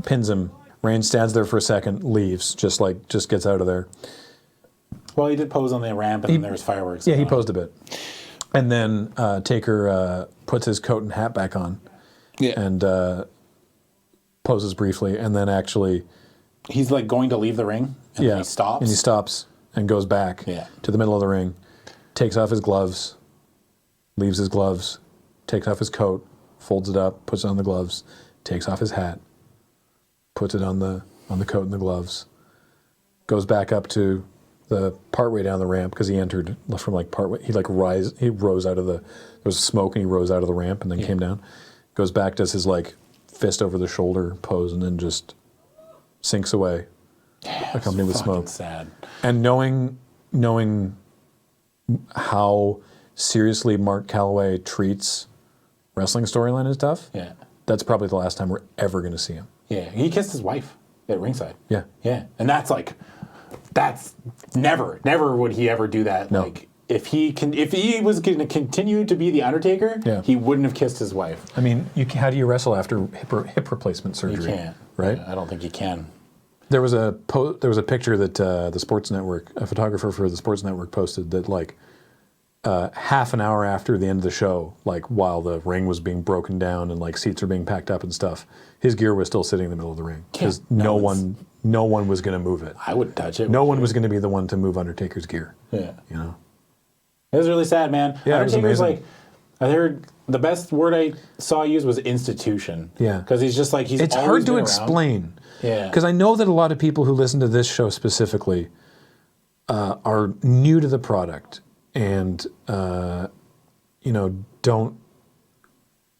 pins him. Reigns stands there for a second, leaves, just gets out of there. Well, he did pose on the ramp, and then there was fireworks. Yeah, he posed a bit. And then Taker puts his coat and hat back on and poses briefly, and then actually... He's like going to leave the ring, and then he stops. And he stops and goes back to the middle of the ring, takes off his gloves, leaves his gloves, takes off his coat, folds it up, puts on the gloves, takes off his hat, puts it on the coat and the gloves, goes back up to the partway down the ramp because he entered from like partway. He rose out of there was smoke and he rose out of the ramp and then came down. Goes back, does his like fist over the shoulder pose and then just sinks away, accompanied with smoke. Sad. And knowing how seriously Mark Calloway treats wrestling storyline and stuff, that's probably the last time we're ever going to see him. Yeah, he kissed his wife at ringside. Yeah. Yeah, and that's never would he ever do that. No. Like, if he was going to continue to be the Undertaker, he wouldn't have kissed his wife. I mean, how do you wrestle after hip replacement surgery? You can't. Right? I don't think you can. There was a picture that the Sports Network, a photographer for the Sports Network, posted that like half an hour after the end of the show, like while the ring was being broken down and like seats are being packed up and stuff, his gear was still sitting in the middle of the ring because no one was going to move it. I wouldn't touch it. No one was going to be the one to move Undertaker's gear. Yeah, you know, it was really sad, man. Yeah, Undertaker's it was amazing. I heard the best word I saw used was institution. Yeah, because he's just like It's hard to explain. Yeah, because I know that a lot of people who listen to this show specifically are new to the product and don't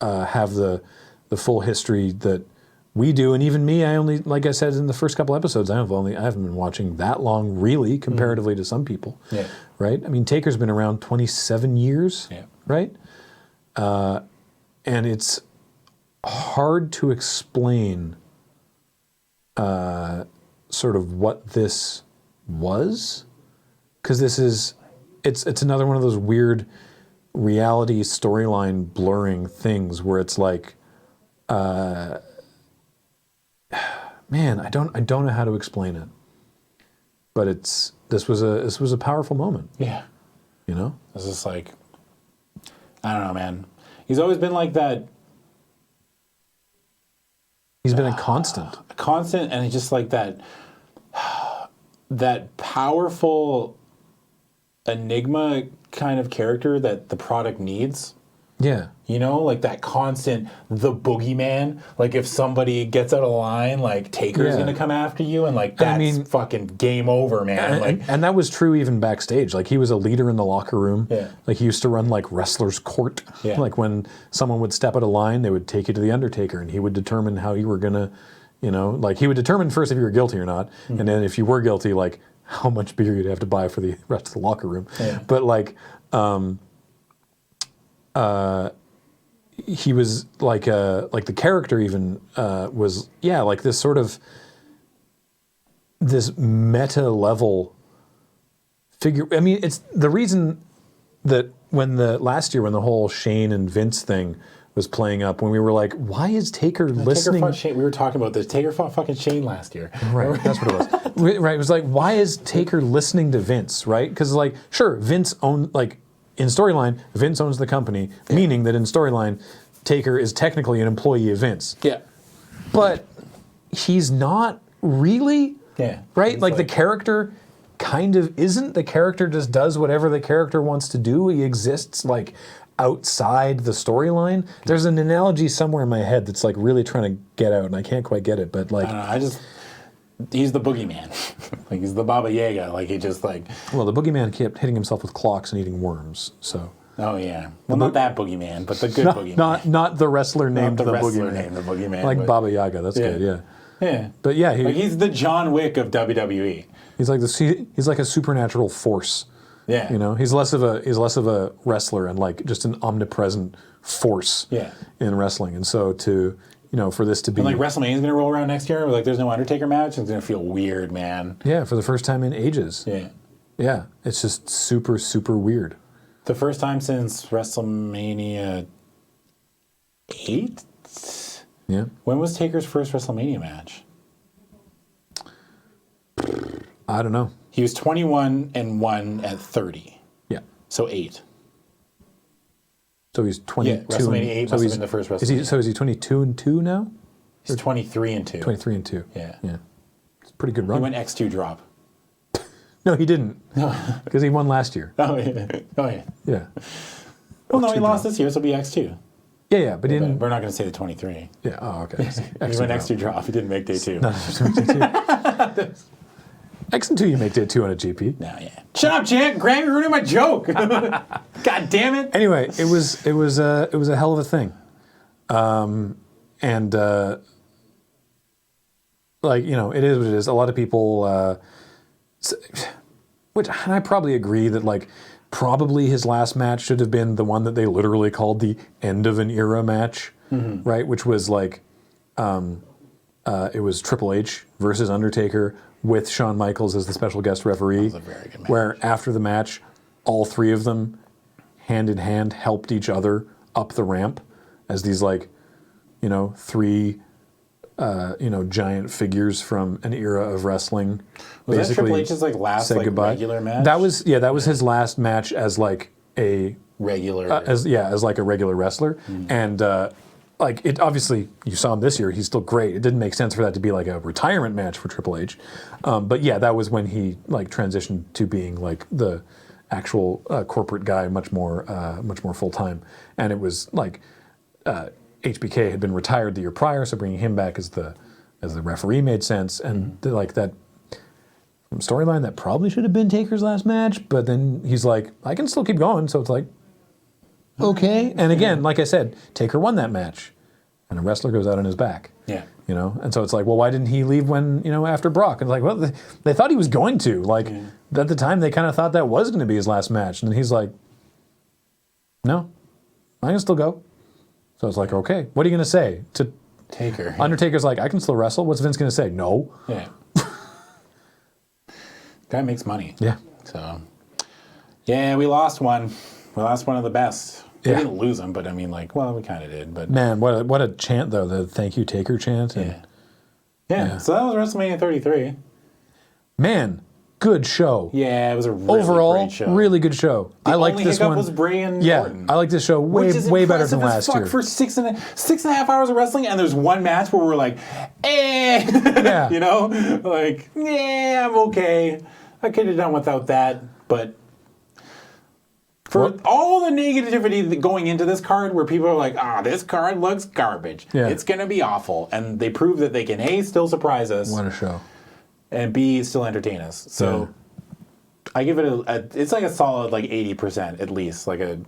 have the full history that we do. And even me, I only, like I said in the first couple episodes, I haven't been watching that long, really, comparatively to some people. Yeah. Right? I mean, Taker's been around 27 years. Yeah. Right? And it's hard to explain sort of what this was, because it's another one of those weird reality storyline blurring things where it's like, man, I don't know how to explain it, but this was a powerful moment. Yeah, you know, it's just like, I don't know, man. He's always been like that. He's been a constant, and he's just like that powerful enigma kind of character that the product needs. Yeah. You know, like that constant, the boogeyman. Like if somebody gets out of line, like Taker's going to come after you, and like that's fucking game over, man. And that was true even backstage. Like he was a leader in the locker room. Yeah. Like he used to run like wrestler's court. Yeah. Like when someone would step out of line, they would take you to the Undertaker, and he would determine how you were gonna, like he would determine first if you were guilty or not, and then if you were guilty, like how much beer you'd have to buy for the rest of the locker room. Yeah. But like, he was like the character even was like this sort of this meta level figure. I mean, it's the reason that when last year when the whole Shane and Vince thing was playing up, when we were like, why is Taker listening? Taker fought Shane. We were talking about this. Taker fought fucking Shane last year. Right, that's what it was. Right, it was like, why is Taker listening to Vince? Right, because like, sure, Vince owned like. In storyline, Vince owns the company, meaning that in storyline, Taker is technically an employee of Vince. Yeah. But he's not really. Yeah. Right? Like the character kind of isn't. The character just does whatever the character wants to do. He exists like outside the storyline. There's an analogy somewhere in my head that's like really trying to get out, and I can't quite get it. But like, I don't know, he's the boogeyman. Like he's the Baba Yaga. Like he just like. Well, the boogeyman kept hitting himself with clocks and eating worms. So. Oh yeah. Well, not that boogeyman, but the good boogeyman. Not the wrestler named the wrestler boogeyman. Named the boogeyman. Like Baba Yaga. That's good. Yeah. Yeah. But yeah, he's the John Wick of WWE. He's like he's like a supernatural force. Yeah. You know, he's less of a wrestler and like just an omnipresent force. Yeah. In wrestling, and so for this to be... And like WrestleMania is going to roll around next year, like there's no Undertaker match, it's going to feel weird, man. Yeah, for the first time in ages. Yeah. Yeah, it's just super, super weird. The first time since WrestleMania 8? Yeah. When was Taker's first WrestleMania match? I don't know. He was 21-1 at 30. Yeah. So 8. So he's 22. Yeah, WrestleMania 8 must have been the first WrestleMania. Is he 22-2 now? He's 23-2. 23-2. Yeah. Yeah. It's a pretty good run. He went X2 drop. No, he didn't. Because he won last year. Oh, yeah. Oh, yeah. Yeah. Well, no, he lost this year, so it'll be X2. Yeah, but he didn't. We're not going to say the 23. Yeah. Oh, okay. He went X2 drop. He didn't make day 2. No, X and 2, you make day 2 on a GP. No, yeah. Shut up, Chant. Grant, you're ruining my joke. God damn it. Anyway, it was a hell of a thing, and like, you know, it is what it is. A lot of people, which, and I probably agree that, like, probably his last match should have been the one that they literally called the end of an era match, right? Which was like, it was Triple H versus Undertaker with Shawn Michaels as the special guest referee. That was a very good match. Where after the match, all three of them, hand in hand, helped each other up the ramp as these, like, you know, three, you know, giant figures from an era of wrestling. Was that basically Triple H's like last like goodbye. Regular match? That was his last match as like a regular as like a regular wrestler. And like, it obviously, you saw him this year, he's still great. It didn't make sense for that to be like a retirement match for Triple H. But yeah, that was when he like transitioned to being like the actual corporate guy, much more full time. And it was like HBK had been retired the year prior, so bringing him back as the referee made sense. And like that storyline, that probably should have been Taker's last match, but then he's like, I can still keep going. So it's like, okay. And again, like I said, Taker won that match, and a wrestler goes out on his back. Yeah. You know, and so it's like, well, why didn't he leave when, you know, after Brock? And it's like, well, they thought he was going to. Like, at the time, they kind of thought that was going to be his last match. And he's like, no, I can still go. So it's like, okay, what are you going to say to Taker? Undertaker's like, I can still wrestle. What's Vince going to say? No. Yeah. Guy makes money. Yeah. So, yeah, we lost one. We lost one of the best. We Yeah. didn't lose him, but I mean, like, well, we kind of did. But Man, what a chant, though, the thank you Taker chant. And yeah. So that was WrestleMania 33. Man, good show. Yeah, it was a really Overall, great show. really good show. The I like only this hiccup one. was Bray and Yeah, Orton. I like this show way Which is way better than impressive as last fuck year. for six and a half hours of wrestling, and there's one match where we're like, eh, Yeah. you know, like, yeah, I'm okay. I could have done without that, but for all the negativity going into this card, where people are like, this card looks garbage, it's gonna be awful, and they prove that they can A, still surprise us, What a show. and B, still entertain us. So I give it it's like a solid like 80% at least, like a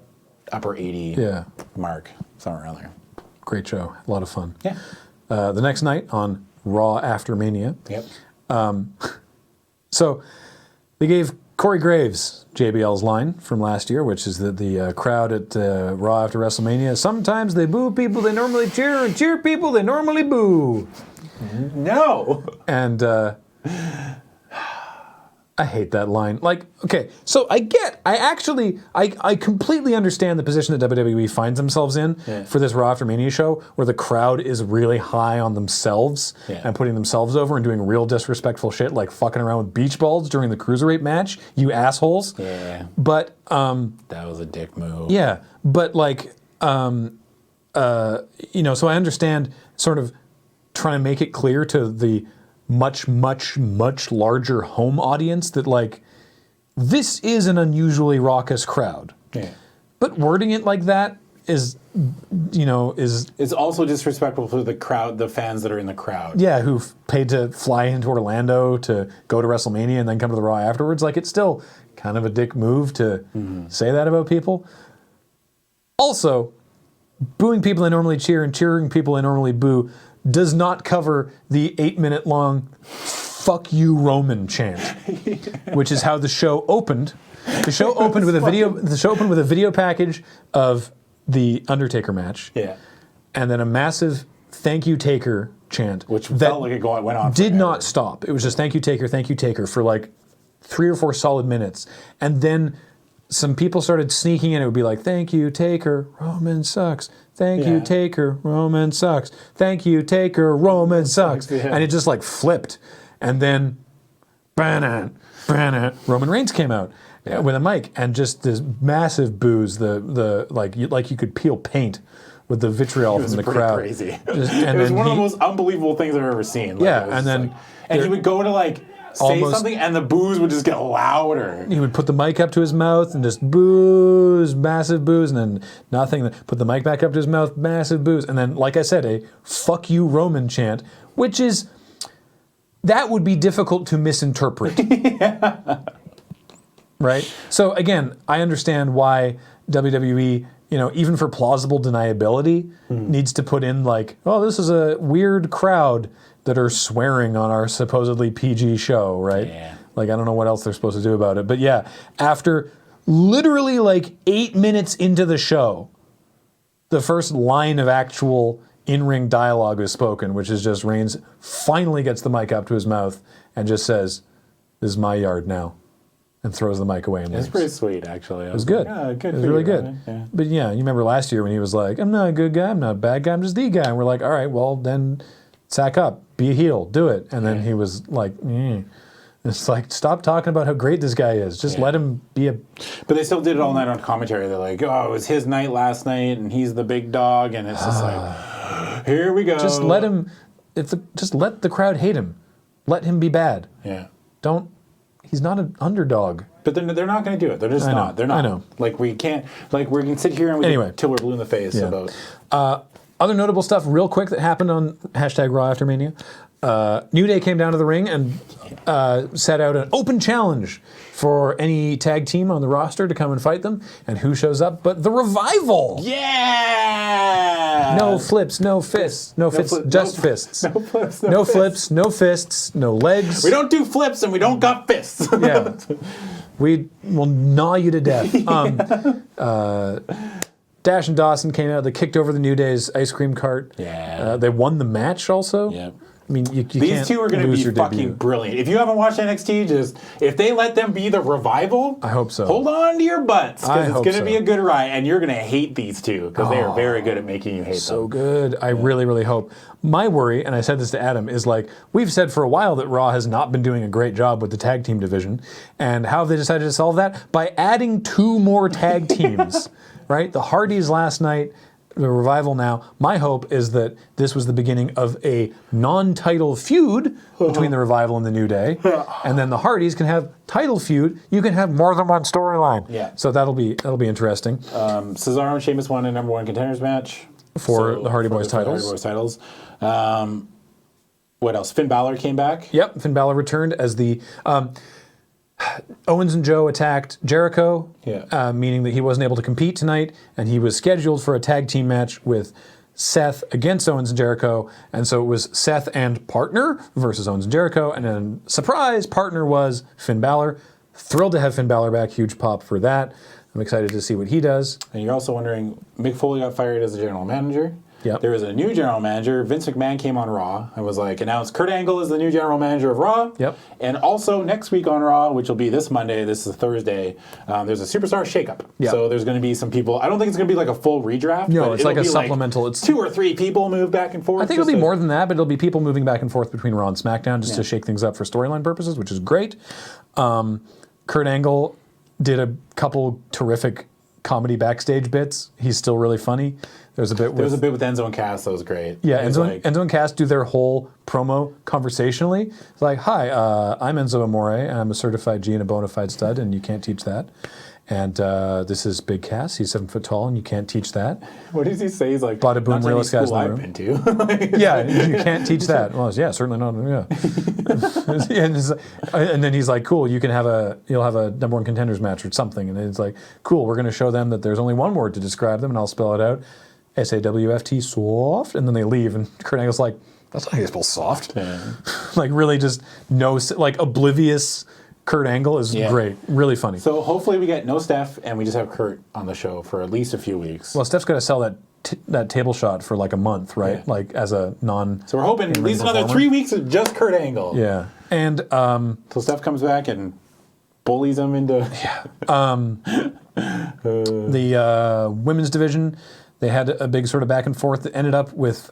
upper 80 mark, somewhere around there. Great show. A lot of fun. Yeah. The next night on Raw After Mania. Yep. So they gave Corey Graves JBL's line from last year, which is that the crowd at Raw After WrestleMania, sometimes they boo people they normally cheer and cheer people they normally boo. No. And I hate that line. Like, okay, so I completely understand the position that WWE finds themselves in for this Raw After Mania show, where the crowd is really high on themselves and putting themselves over and doing real disrespectful shit, like fucking around with beach balls during the Cruiserweight match, you assholes. Yeah. But, that was a dick move. yeah, but like, you know, so I understand sort of trying to make it clear to the much, much, much larger home audience that, like, this is an unusually raucous crowd. Yeah. But wording it like that is, you know, It's also disrespectful to the crowd, the fans that are in the crowd. yeah, who've paid to fly into Orlando to go to WrestleMania and then come to the Raw afterwards. Like, it's still kind of a dick move to say that about people. Also, booing people they normally cheer and cheering people they normally boo does not cover the 8-minute long "fuck you Roman" chant, which is how the show opened. The show opened with a video. The show opened with a video package of the Undertaker match, and then a massive "Thank you Taker" chant, Which felt like it went on did forever. not stop. It was just "Thank you Taker" for like 3 or 4 solid minutes, and then some people started sneaking in. It would be like, "Thank you Taker, Roman sucks. Thank you Taker, Roman sucks. Thank you Taker, Roman sucks." And it just like flipped, and then Roman Reigns came out with a mic, and just this massive boos. The like you could peel paint with the vitriol from the crowd. Crazy. And it was one of the most unbelievable things I've ever seen. Like, and then and he would go to like say something and the boos would just get louder. He would put the mic up to his mouth and just boos, massive boos, and then nothing. Put the mic back up to his mouth, massive boos. And then, like I said, a fuck you Roman chant, which is, that would be difficult to misinterpret. Right? So again, I understand why WWE, even for plausible deniability, needs to put in like, oh, this is a weird crowd that are swearing on our supposedly PG show, right? Yeah. Like, I don't know what else they're supposed to do about it. But yeah, after literally like 8 minutes into the show, the first line of actual in-ring dialogue is spoken, which is just Reigns finally gets the mic up to his mouth and just says, "This is my yard now," and throws the mic away and leaves. It's pretty sweet, actually. It was good. Good. It was really good. Yeah. But yeah, you remember last year when he was like, "I'm not a good guy, I'm not a bad guy, I'm just the guy." And we're like, all right, well then sack up, be a heel, do it. And then he was like, It's like, stop talking about how great this guy is. Just let him be a... But they still did it all night on commentary. They're like, oh, it was his night last night, and he's the big dog, and it's just like, here we go. Just let him... Just let the crowd hate him. Let him be bad. Yeah. Don't... He's not an underdog. But they're not going to do it. They're just not. They're not. I know. Like, we can't... Like, we can sit here and we till we're blue in the face about... Other notable stuff real quick that happened on #RawAfterMania. New Day came down to the ring and set out an open challenge for any tag team on the roster to come and fight them. And who shows up but the Revival? Yeah! No flips, no fists. No fists, just fists. No flips, no flips, no fists, no legs. We don't do flips and we don't got fists. Yeah. We will gnaw you to death. Dash and Dawson came out. They kicked over the New Day's ice cream cart. Yeah. They won the match also. Yeah. I mean, you These can't two are going to lose be your fucking debut. brilliant. If you haven't watched NXT, if they let them be the Revival, I hope so. Hold on to your butts, because it's going to so. be a good ride, and you're going to hate these two, because they are very good at making you hate them. So good. I really, really hope. My worry, and I said this to Adam, is like, we've said for a while that Raw has not been doing a great job with the tag team division. And how have they decided to solve that? By adding 2 more tag teams, right? The Hardys last night, the Revival now. My hope is that this was the beginning of a non-title feud between the Revival and the New Day. And then the Hardys can have title feud. You can have more than one storyline. Yeah. So that'll be interesting. Cesaro and Sheamus won a number 1 contenders match. For the Hardy Boys titles. Hardy Boys titles. What else? Finn Balor came back. Yep, Finn Balor returned as the... Owens and Joe attacked Jericho, meaning that he wasn't able to compete tonight, and he was scheduled for a tag team match with Seth against Owens and Jericho, and so it was Seth and partner versus Owens and Jericho, and then surprise, partner was Finn Balor. Thrilled to have Finn Balor back, huge pop for that. I'm excited to see what he does. And you're also wondering, Mick Foley got fired as the general manager. Yep. There was a new general manager. Vince McMahon came on Raw and was like, announced Kurt Angle is the new general manager of Raw. Yep. And also next week on Raw, which will be this Monday, this is Thursday, there's a superstar shakeup. Yep. So there's going to be some people. I don't think it's going to be like a full redraft. No, but it's like a be supplemental. Like 2 or 3 people move back and forth. I think it'll be more than that, but it'll be people moving back and forth between Raw and SmackDown just to shake things up for storyline purposes, which is great. Kurt Angle did a couple terrific comedy backstage bits. He's still really funny. There's a bit with Enzo and Cass that was great. Yeah, Enzo and Cass do their whole promo conversationally. It's like, hi, I'm Enzo Amore, and I'm a certified G and a bona fide stud, and you can't teach that. And this is Big Cass. He's 7 foot tall, and you can't teach that. What does he say? He's like, bada boom, realest guys in the room. I've been to. Yeah, you can't teach that. Well, yeah, certainly not. Yeah. And then he's like, cool, you'll have a number 1 contenders match or something. And it's like, cool, we're going to show them that there's only one word to describe them, and I'll spell it out. SAWFT, soft. And then they leave, and Kurt Angle's like, that's not how you spell soft. Yeah. Like, really just oblivious Kurt Angle is great. Really funny. So hopefully we get no Steph, and we just have Kurt on the show for at least a few weeks. Well, Steph's got to sell that table shot for like a month, right? Yeah. Like as a non. So we're hoping at least another 3 weeks of just Kurt Angle. Yeah, and so Steph comes back and bullies him into. Yeah. The women's division, they had a big sort of back and forth that ended up with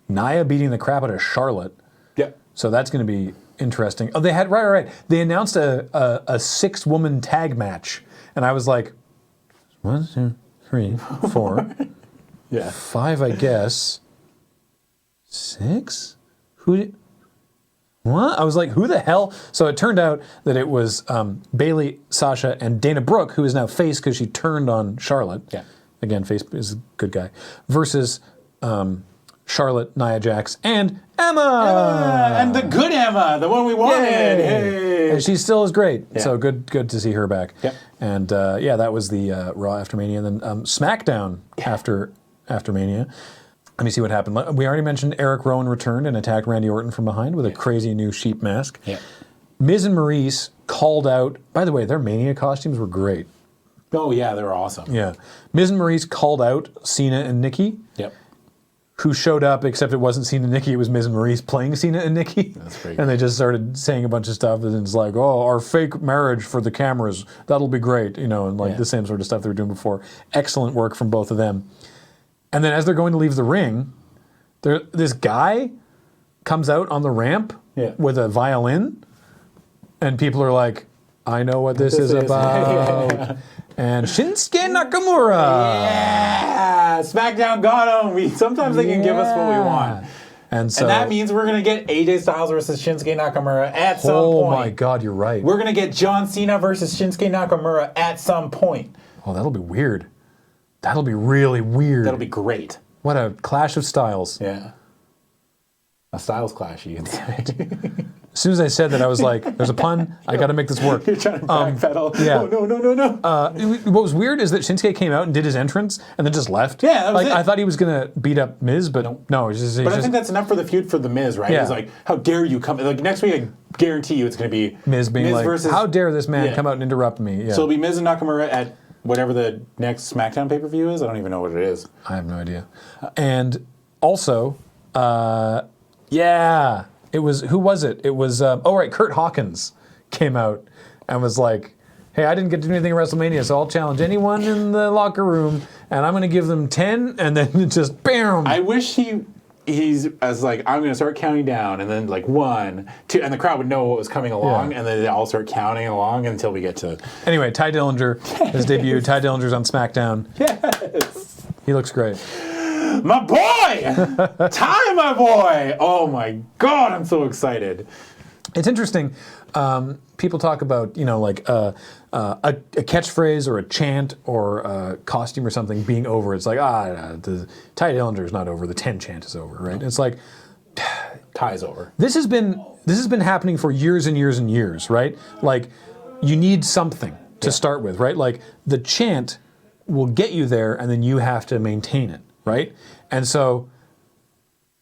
Nia beating the crap out of Charlotte. Yep. So that's going to be interesting. Oh, they had right. They announced a 6-woman tag match, and I was like, 1, 2, 3, 4, 5, I guess. 6? Who? What? I was like, who the hell? So it turned out that it was Bayley, Sasha, and Dana Brooke, who is now face because she turned on Charlotte. Yeah. Again, face is a good guy. Versus Charlotte, Nia Jax, and Emma. And the good Emma, the one we wanted. Hey. And she still is great. Yeah. So good to see her back. Yep. And that was the Raw after Mania. And then SmackDown after Mania. Let me see what happened. We already mentioned Eric Rowan returned and attacked Randy Orton from behind with a crazy new sheep mask. Yeah. Miz and Maurice called out. By the way, their Mania costumes were great. Oh, yeah, they were awesome. Yeah. Miz and Maurice called out Cena and Nikki. Yep. Who showed up, except it wasn't Cena and Nikki, it was Miz and Maurice playing Cena and Nikki. That's pretty And they just started saying a bunch of stuff, and it's like, oh, our fake marriage for the cameras, that'll be great, and like the same sort of stuff they were doing before. Excellent work from both of them. And then as they're going to leave the ring, this guy comes out on the ramp with a violin, and people are like, I know what this is about. And Shinsuke Nakamura. Yeah, SmackDown got him. Sometimes they can give us what we want. And that means we're going to get AJ Styles versus Shinsuke Nakamura at some point. Oh my God, you're right. We're going to get John Cena versus Shinsuke Nakamura at some point. Oh, that'll be weird. That'll be really weird. That'll be great. What a clash of styles. Yeah. A styles clash, you can say. As soon as I said that, I was like, there's a pun. I got to make this work. You're trying to backpedal. Yeah. Oh, no. What was weird is that Shinsuke came out and did his entrance and then just left. Yeah, that was it. I thought he was going to beat up Miz, but no. But I think that's enough for the feud for The Miz, right? Yeah. He's like, how dare you come... Like, next week, I guarantee you it's going to be... Miz being like, versus, how dare this man come out and interrupt me? Yeah. So it'll be Miz and Nakamura at whatever the next SmackDown pay-per-view is. I don't even know what it is. I have no idea. And also, it was, who was it? It was, Kurt Hawkins came out and was like, hey, I didn't get to do anything at WrestleMania, so I'll challenge anyone in the locker room, and I'm going to give them 10, and then just bam. I wish he's as like, I'm going to start counting down, and then like 1, 2, and the crowd would know what was coming along, and then they all start counting along until we get to... Anyway, Ty Dillinger, his debut. Ty Dillinger's on SmackDown. Yes! He looks great. My boy! Ty, my boy! Oh my God, I'm so excited. It's interesting. People talk about, like a catchphrase or a chant or a costume or something being over. It's like, the Ty Dillinger's not over. The 10 chant is over, right? It's like, Ty's over. This has been happening for years and years and years, right? Like, you need something to start with, right? Like, the chant will get you there, and then you have to maintain it, right? And so,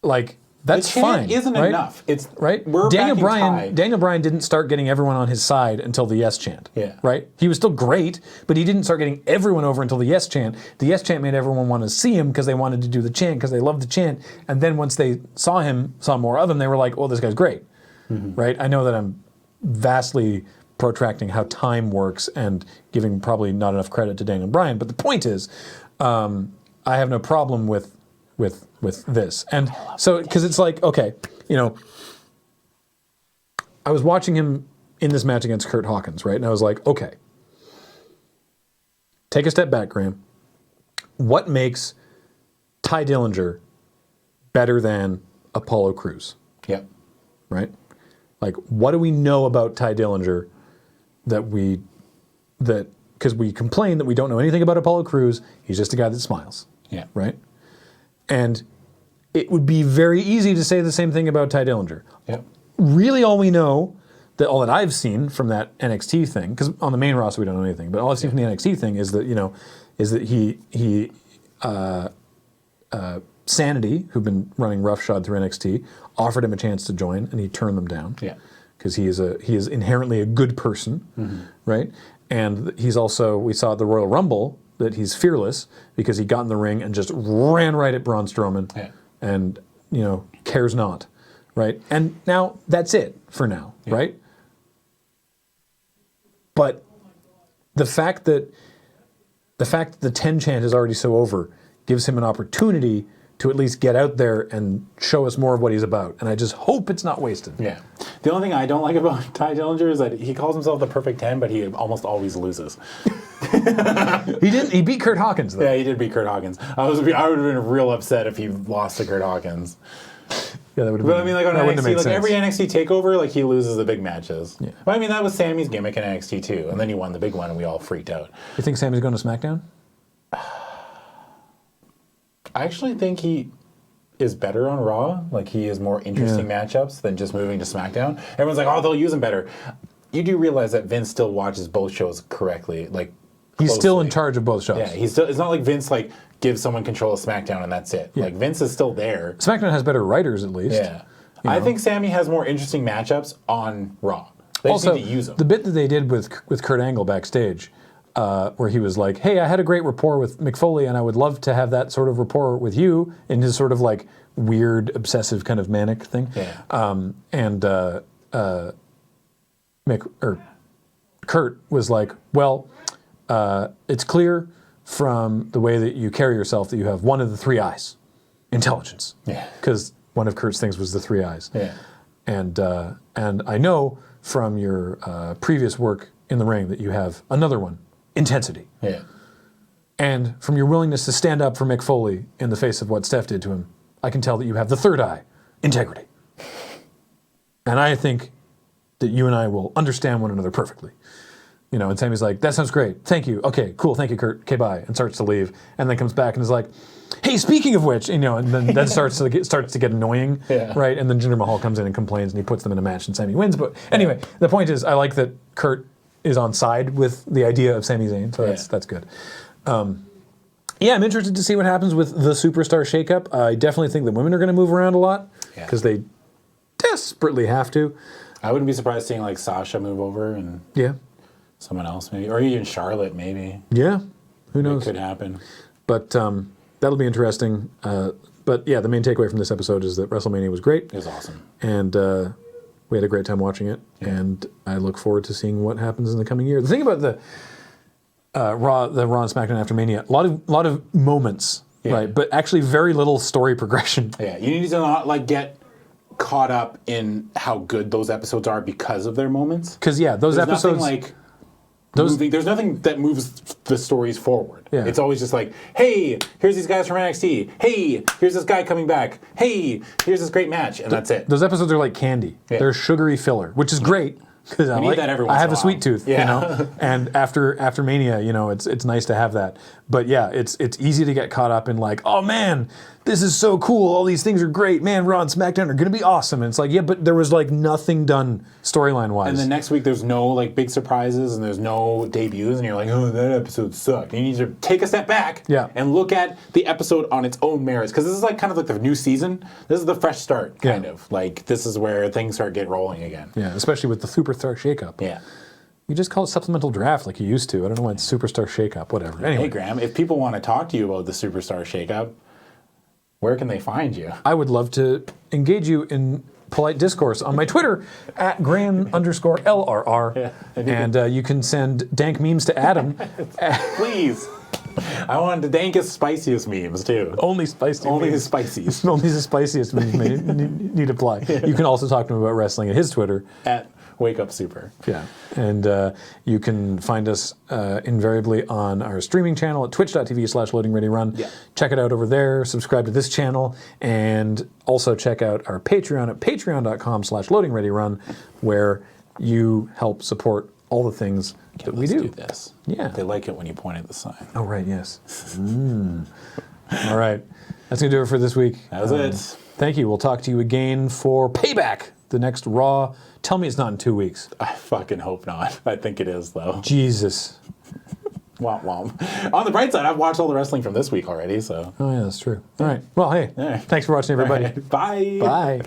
like, that's the chant fine. Isn't right? enough. It's right. We're Daniel Ty. Bryan didn't start getting everyone on his side until the yes chant. Yeah. Right. He was still great, but he didn't start getting everyone over until the yes chant. The yes chant made everyone want to see him because they wanted to do the chant because they loved the chant. And then once they saw more of him, they were like, "Well, this guy's great." Mm-hmm. Right. I know that I'm vastly protracting how time works and giving probably not enough credit to Daniel Bryan, but the point is, I have no problem with this. And so, because it's like, okay, I was watching him in this match against Kurt Hawkins, right? And I was like, okay, take a step back, Graham. What makes Ty Dillinger better than Apollo Crews? Yep. Right? Like, what do we know about Ty Dillinger because we complain that we don't know anything about Apollo Crews, he's just a guy that smiles. Yeah. Right? And it would be very easy to say the same thing about Ty Dillinger. Yep. Really, all that I've seen from that NXT thing, because on the main roster we don't know anything, but all I've seen from the NXT thing is that he Sanity, who've been running roughshod through NXT, offered him a chance to join, and he turned them down. Yeah. Because he is inherently a good person, right? And he's also, we saw at the Royal Rumble that he's fearless because he got in the ring and just ran right at Braun Strowman and, cares not, right? And now that's it for now, right? But the fact that the 10 chant is already so over gives him an opportunity to at least get out there and show us more of what he's about. And I just hope it's not wasted. Yeah. The only thing I don't like about Ty Dillinger is that he calls himself the perfect 10, but he almost always loses. He beat Kurt Hawkins, though. Yeah, he did beat Kurt Hawkins. I would have been real upset if he lost to Kurt Hawkins. Yeah, that would have But been. I mean, like on that wouldn't have NXT, made like sense. every NXT takeover, like he loses the big matches. Yeah. But I mean, that was Sammy's gimmick in NXT too, and then he won the big one, and we all freaked out. You think Sammy's going to SmackDown? I actually think he is better on Raw. Like he has more interesting matchups than just moving to SmackDown. Everyone's like, oh, they'll use him better. You do realize that Vince still watches both shows correctly, like. He's still in charge of both shows. Yeah, he's still. It's not like Vince like gives someone control of SmackDown and that's it. Yeah. Like Vince is still there. SmackDown has better writers, at least. Yeah, I think Sammy has more interesting matchups on Raw. They Also, just need to use them. the bit that they did with Kurt Angle backstage, where he was like, "Hey, I had a great rapport with Mick Foley, and I would love to have that sort of rapport with you," in his sort of like weird, obsessive kind of manic thing. Yeah. Kurt was like, "Well, it's clear from the way that you carry yourself that you have one of the three eyes, intelligence." Yeah. Because one of Kurt's things was the three eyes. Yeah. And I know from your previous work in the ring that you have another one, intensity. Yeah. And from your willingness to stand up for Mick Foley in the face of what Steph did to him, I can tell that you have the third eye, integrity. And I think that you and I will understand one another perfectly. You know, and Sammy's like, "That sounds great. Thank you. Okay, cool. Thank you, Kurt. Okay, bye." And starts to leave, and then comes back and is like, "Hey, speaking of which," you know, and then that starts to get annoying, right? And then Jinder Mahal comes in and complains, and he puts them in a match, and Sammy wins. But anyway, the point is, I like that Kurt is on side with the idea of Sami Zayn, so that's good. Yeah, I'm interested to see what happens with the superstar shakeup. I definitely think that women are going to move around a lot because they desperately have to. I wouldn't be surprised seeing like Sasha move over and someone else maybe, or even Charlotte maybe. Yeah, who knows? It could happen. But that'll be interesting. But yeah, the main takeaway from this episode is that WrestleMania was great. It was awesome. And we had a great time watching it. Yeah. And I look forward to seeing what happens in the coming year. The thing about the Raw and SmackDown after Mania, a lot of moments, right? But actually very little story progression. Yeah, you need to not like get caught up in how good those episodes are because of their moments. Because those episodes there's nothing that moves the stories forward. Yeah. It's always just like, hey, here's these guys from NXT. Hey, here's this guy coming back. Hey, here's this great match, and that's it. Those episodes are like candy. Yeah. They're sugary filler, which is great. Because I have a sweet tooth, you know, and after Mania, you know, it's nice to have that. But yeah, it's easy to get caught up in like, oh man, this is so cool. All these things are great, man. Raw and SmackDown are going to be awesome. And it's like, yeah, but there was like nothing done storyline wise. And then next week there's no like big surprises and there's no debuts, and you're like, oh, that episode sucked. And you need to take a step back, and look at the episode on its own merits, because this is like kind of like the new season. This is the fresh start, kind of like this is where things start getting rolling again. Yeah, especially with the Superstar Shakeup. Yeah. You just call it supplemental draft like you used to. I don't know why it's Superstar Shakeup, whatever. Anyway. Hey, Graham, if people want to talk to you about the Superstar Shakeup, where can they find you? I would love to engage you in polite discourse on my Twitter at Graham_LRR. Yeah, and you can send dank memes to Adam. Please. I want the dankest, spiciest memes, too. Only spiciest. Only the spiciest. Only the spiciest memes need apply. Yeah. You can also talk to him about wrestling at his Twitter. At Wake Up Super. Yeah. And you can find us invariably on our streaming channel at twitch.tv/LoadingReadyRun. Yeah. Check it out over there. Subscribe to this channel. And also check out our Patreon at patreon.com/LoadingReadyRun, where you help support all the things that we do. This. Yeah. They like it when you point at the sign. Oh, right, yes. All right. That's going to do it for this week. That was it. Thank you. We'll talk to you again for Payback, the next Raw. Tell me it's not in 2 weeks. I fucking hope not. I think it is, though. Jesus. Womp womp. On the bright side, I've watched all the wrestling from this week already, so. Oh, yeah, that's true. All right. Well, hey, thanks for watching, everybody. Right. Bye. Bye.